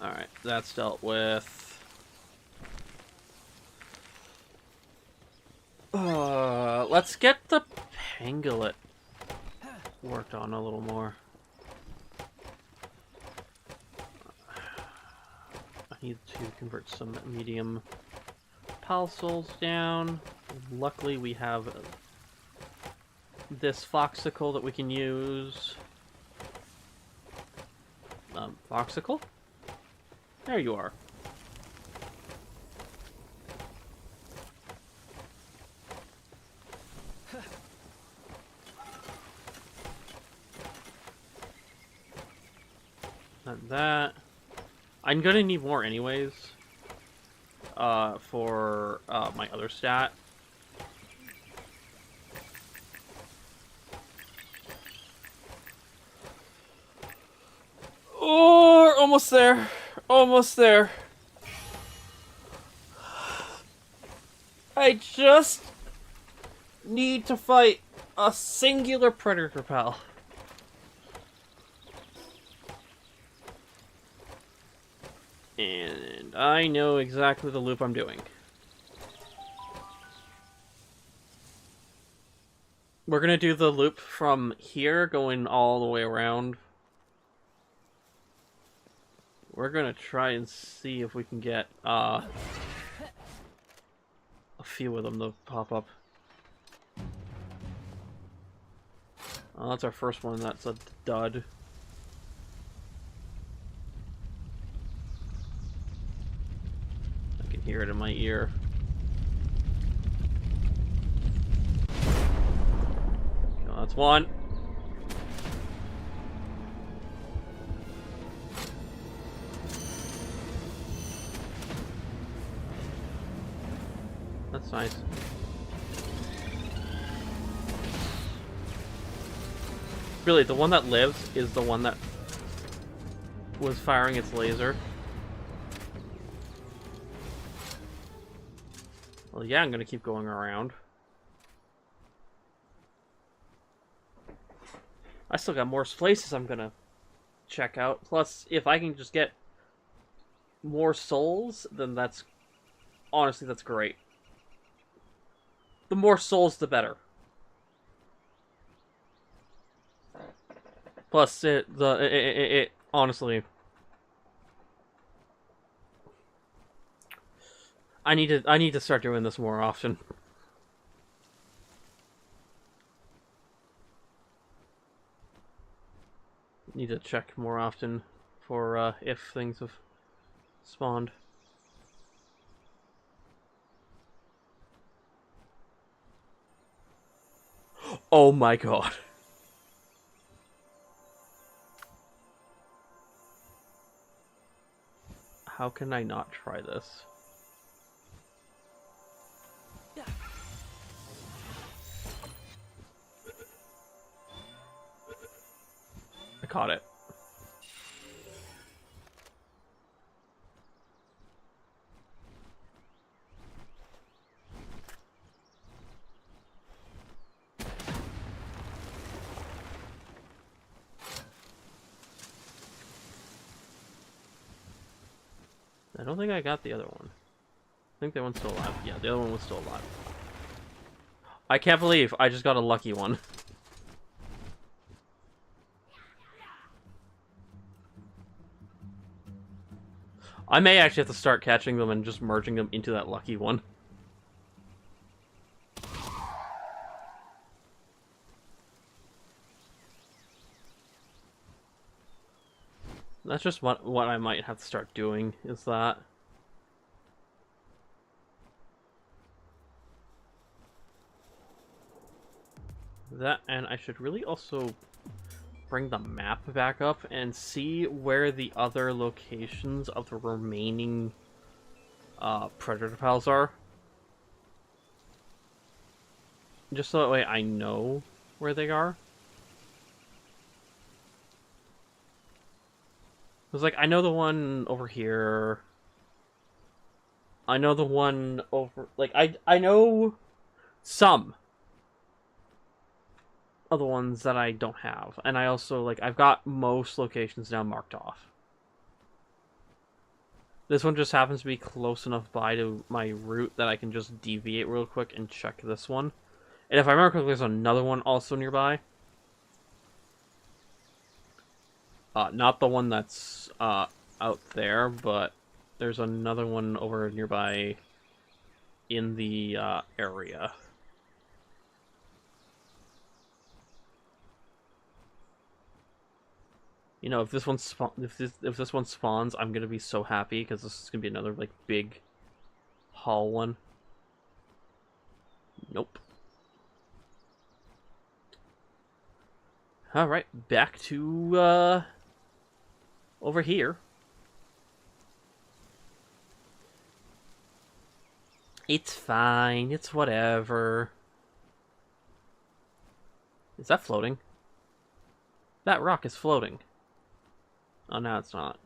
Alright, that's dealt with. Let's get the Pangolin worked on a little more. I need to convert some medium Pal Souls down. Luckily we have this Foxicle that we can use. Foxicle? There you are. Not that. I'm gonna need more anyways. For my other stat. Oh, almost there. Almost there. I just need to fight a singular predator pal. And I know exactly the loop I'm doing. We're gonna do the loop from here, going all the way around. We're gonna try and see if we can get, a few of them to pop up. Oh, that's our first one. That's a dud. I can hear it in my ear. Oh, that's one. That's nice. Really, the one that lives is the one that was firing its laser. Well, yeah, I'm gonna keep going around. I still got more places I'm gonna check out. Plus, if I can just get more souls, then that's... Honestly, that's great. The more souls, the better. Plus, it honestly... I need to start doing this more often. Need to check more often for if things have spawned. Oh my god. How can I not try this? I caught it. I don't think I got the other one. I think that one's still alive. Yeah, the other one was still alive. I can't believe I just got a lucky one. I may actually have to start catching them and just merging them into that lucky one. That's just what I might have to start doing, is that. That, and I should really also bring the map back up and see where the other locations of the remaining Predator Pals are. Just so that way I know where they are. Because, like, I know the one over here. I know the one over... Like, I know some of the ones that I don't have. And I also, like, I've got most locations now marked off. This one just happens to be close enough by to my route that I can just deviate real quick and check this one. And if I remember correctly, there's another one also nearby. Not the one that's out there, but there's another one over nearby in the area. You know, if this one if this one spawns, I'm gonna be so happy because this is gonna be another like big haul one. Nope. All right, back to over here. It's fine. It's whatever. Is that floating? That rock is floating. Oh, now it's not.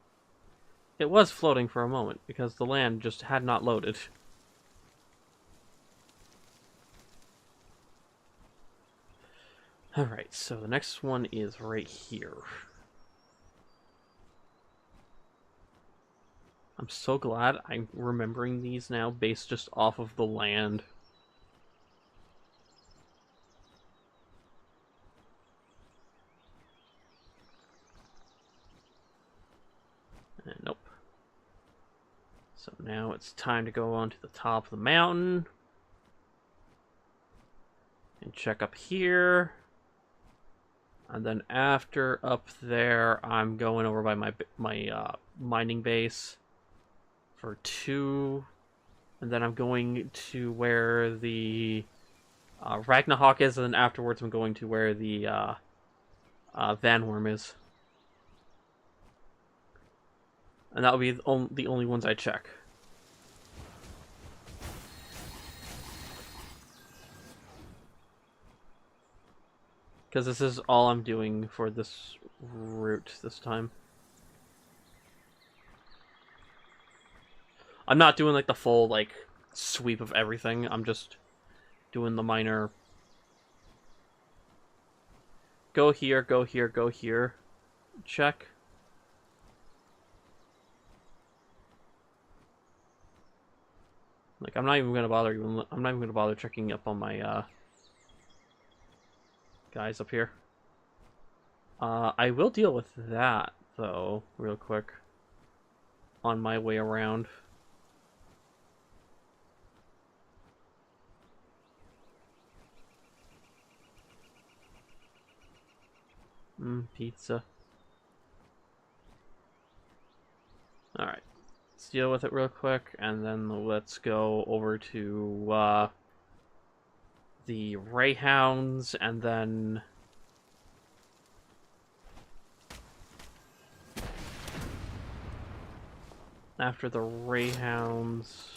It was floating for a moment because the land just had not loaded. Alright, so the next one is right here. I'm so glad I'm remembering these now based just off of the land. Nope. So now it's time to go on to the top of the mountain. And check up here. And then after up there, I'm going over by my mining base for 2. And then I'm going to where the Ragnarok is, and then afterwards I'm going to where the Van Worm is. And that will be the only ones I check. Because this is all I'm doing for this route this time. I'm not doing like the full like sweep of everything. I'm just doing the minor. Go here, go here, go here. Check. Like I'm not even gonna bother checking up on my guys up here. I will deal with that though real quick on my way around. Pizza. Alright. Let's deal with it real quick, and then let's go over to the Rayhounds, and then after the Rayhounds,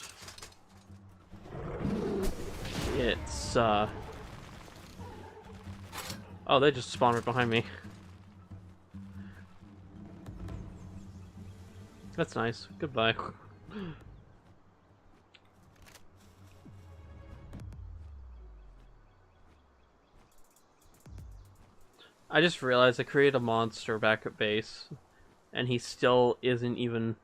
it's oh, they just spawned right behind me. That's nice. Goodbye. I just realized I created a monster back at base, and he still isn't even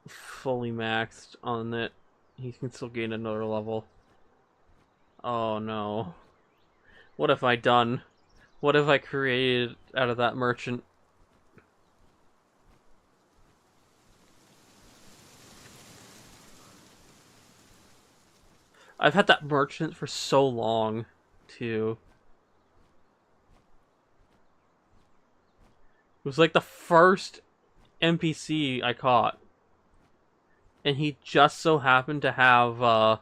fully maxed on it. He can still gain another level. Oh no. What have I done? What have I created out of that merchant? I've had that merchant for so long, too. It was like the first NPC I caught. And he just so happened to have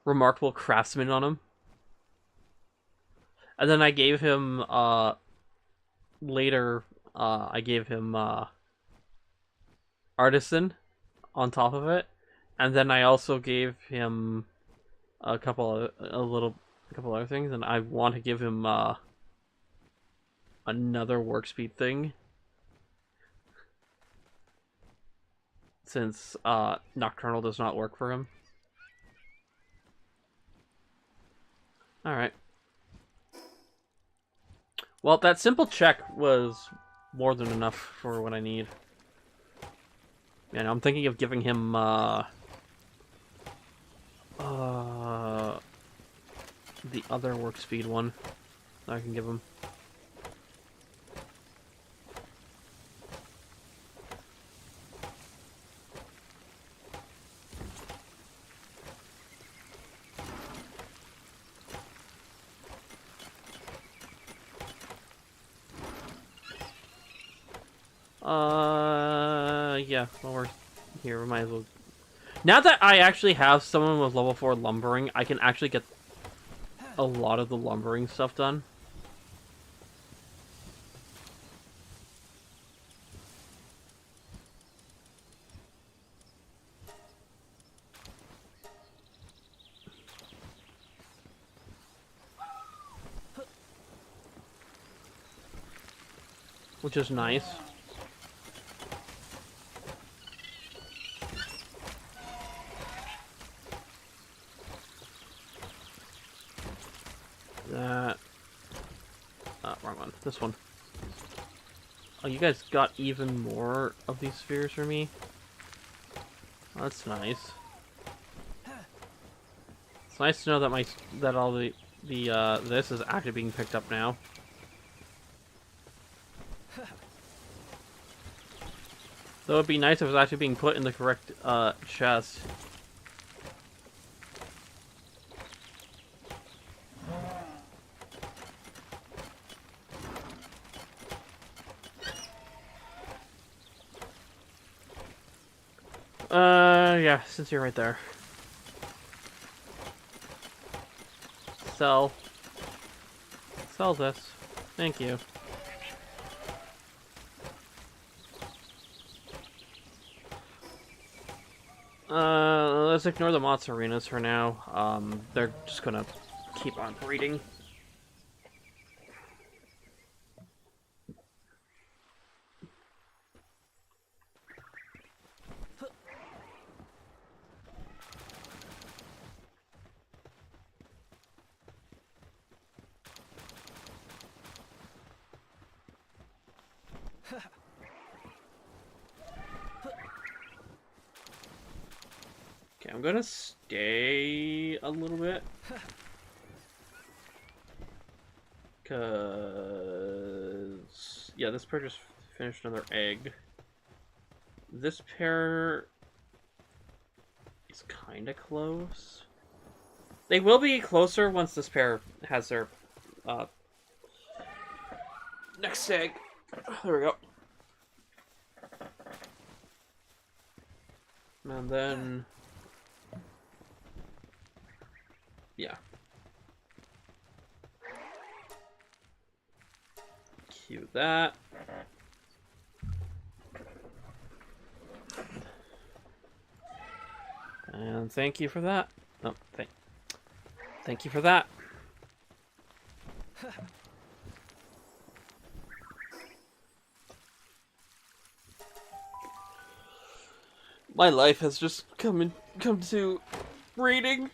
Remarkable Craftsman on him. And then I gave him, later, I gave him Artisan on top of it. And then I also gave him a couple other things, and I want to give him another work speed thing, since Nocturnal does not work for him. All right. Well, that simple check was more than enough for what I need. Yeah, I'm thinking of giving him the other work speed one that I can give him. Yeah, while we're here, we might as well. Now that I actually have someone with level 4 lumbering, I can actually get a lot of the lumbering stuff done. Which is nice. Wrong one. This one. Oh, you guys got even more of these spheres for me? Oh, that's nice. It's nice to know that all the this is actually being picked up now. Though it'd be nice if it was actually being put in the correct chest. Yeah, since you're right there. Sell. Sell this. Thank you. Let's ignore the Mozzarinas for now. They're just gonna keep on breeding. Okay, I'm gonna stay a little bit. Cause yeah, this pair just finished another egg. This pair is kinda close. They will be closer once this pair has their next egg. There we go. And then yeah. Cue that. And thank you for that. Oh, thank you for that. My life has just come to breeding.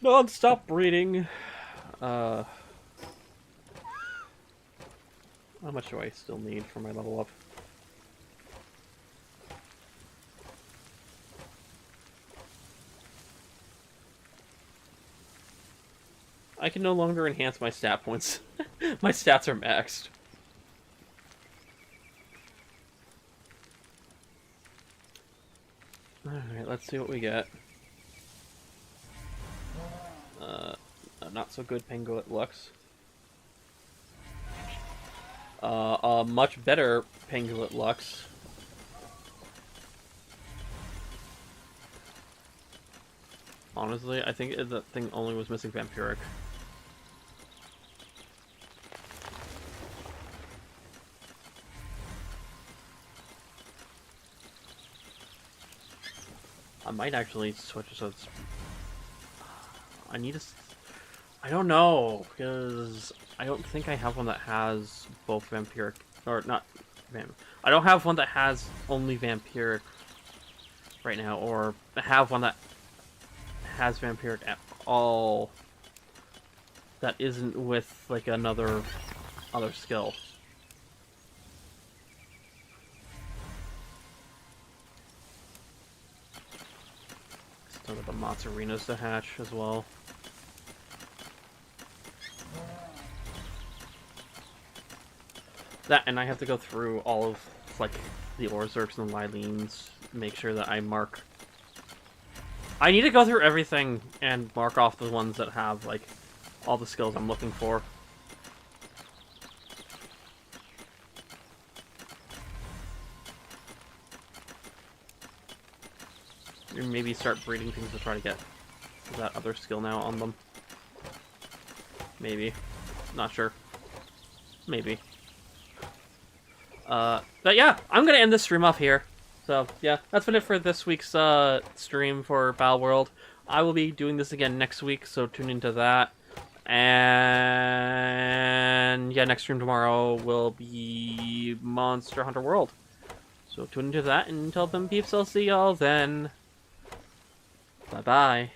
Non-stop breeding. How much do I still need for my level up? I can no longer enhance my stat points. My stats are maxed. Alright, let's see what we get. A not so good Pangolin Lux. A much better Pangolin Lux. Honestly, I think that thing only was missing Vampiric. I might actually switch so it's... I need to... I don't know, because I don't think I have one that has both Vampiric... Or, not... I don't have one that has only Vampiric right now, or have one that has Vampiric at all that isn't with, like, other skill. Still got the Mozzarinas to hatch as well. That, and I have to go through all of, like, the Orzerks and the Lylines, make sure that I mark... I need to go through everything and mark off the ones that have, like, all the skills I'm looking for. And maybe start breeding things to try to get that other skill now on them. Maybe. Not sure. Maybe. But yeah, I'm gonna end this stream off here. So, yeah, that's been it for this week's stream for Palworld. I will be doing this again next week, so tune into that. And yeah, next stream tomorrow will be Monster Hunter World. So tune into that, and until then, peeps, I'll see y'all then. Bye-bye.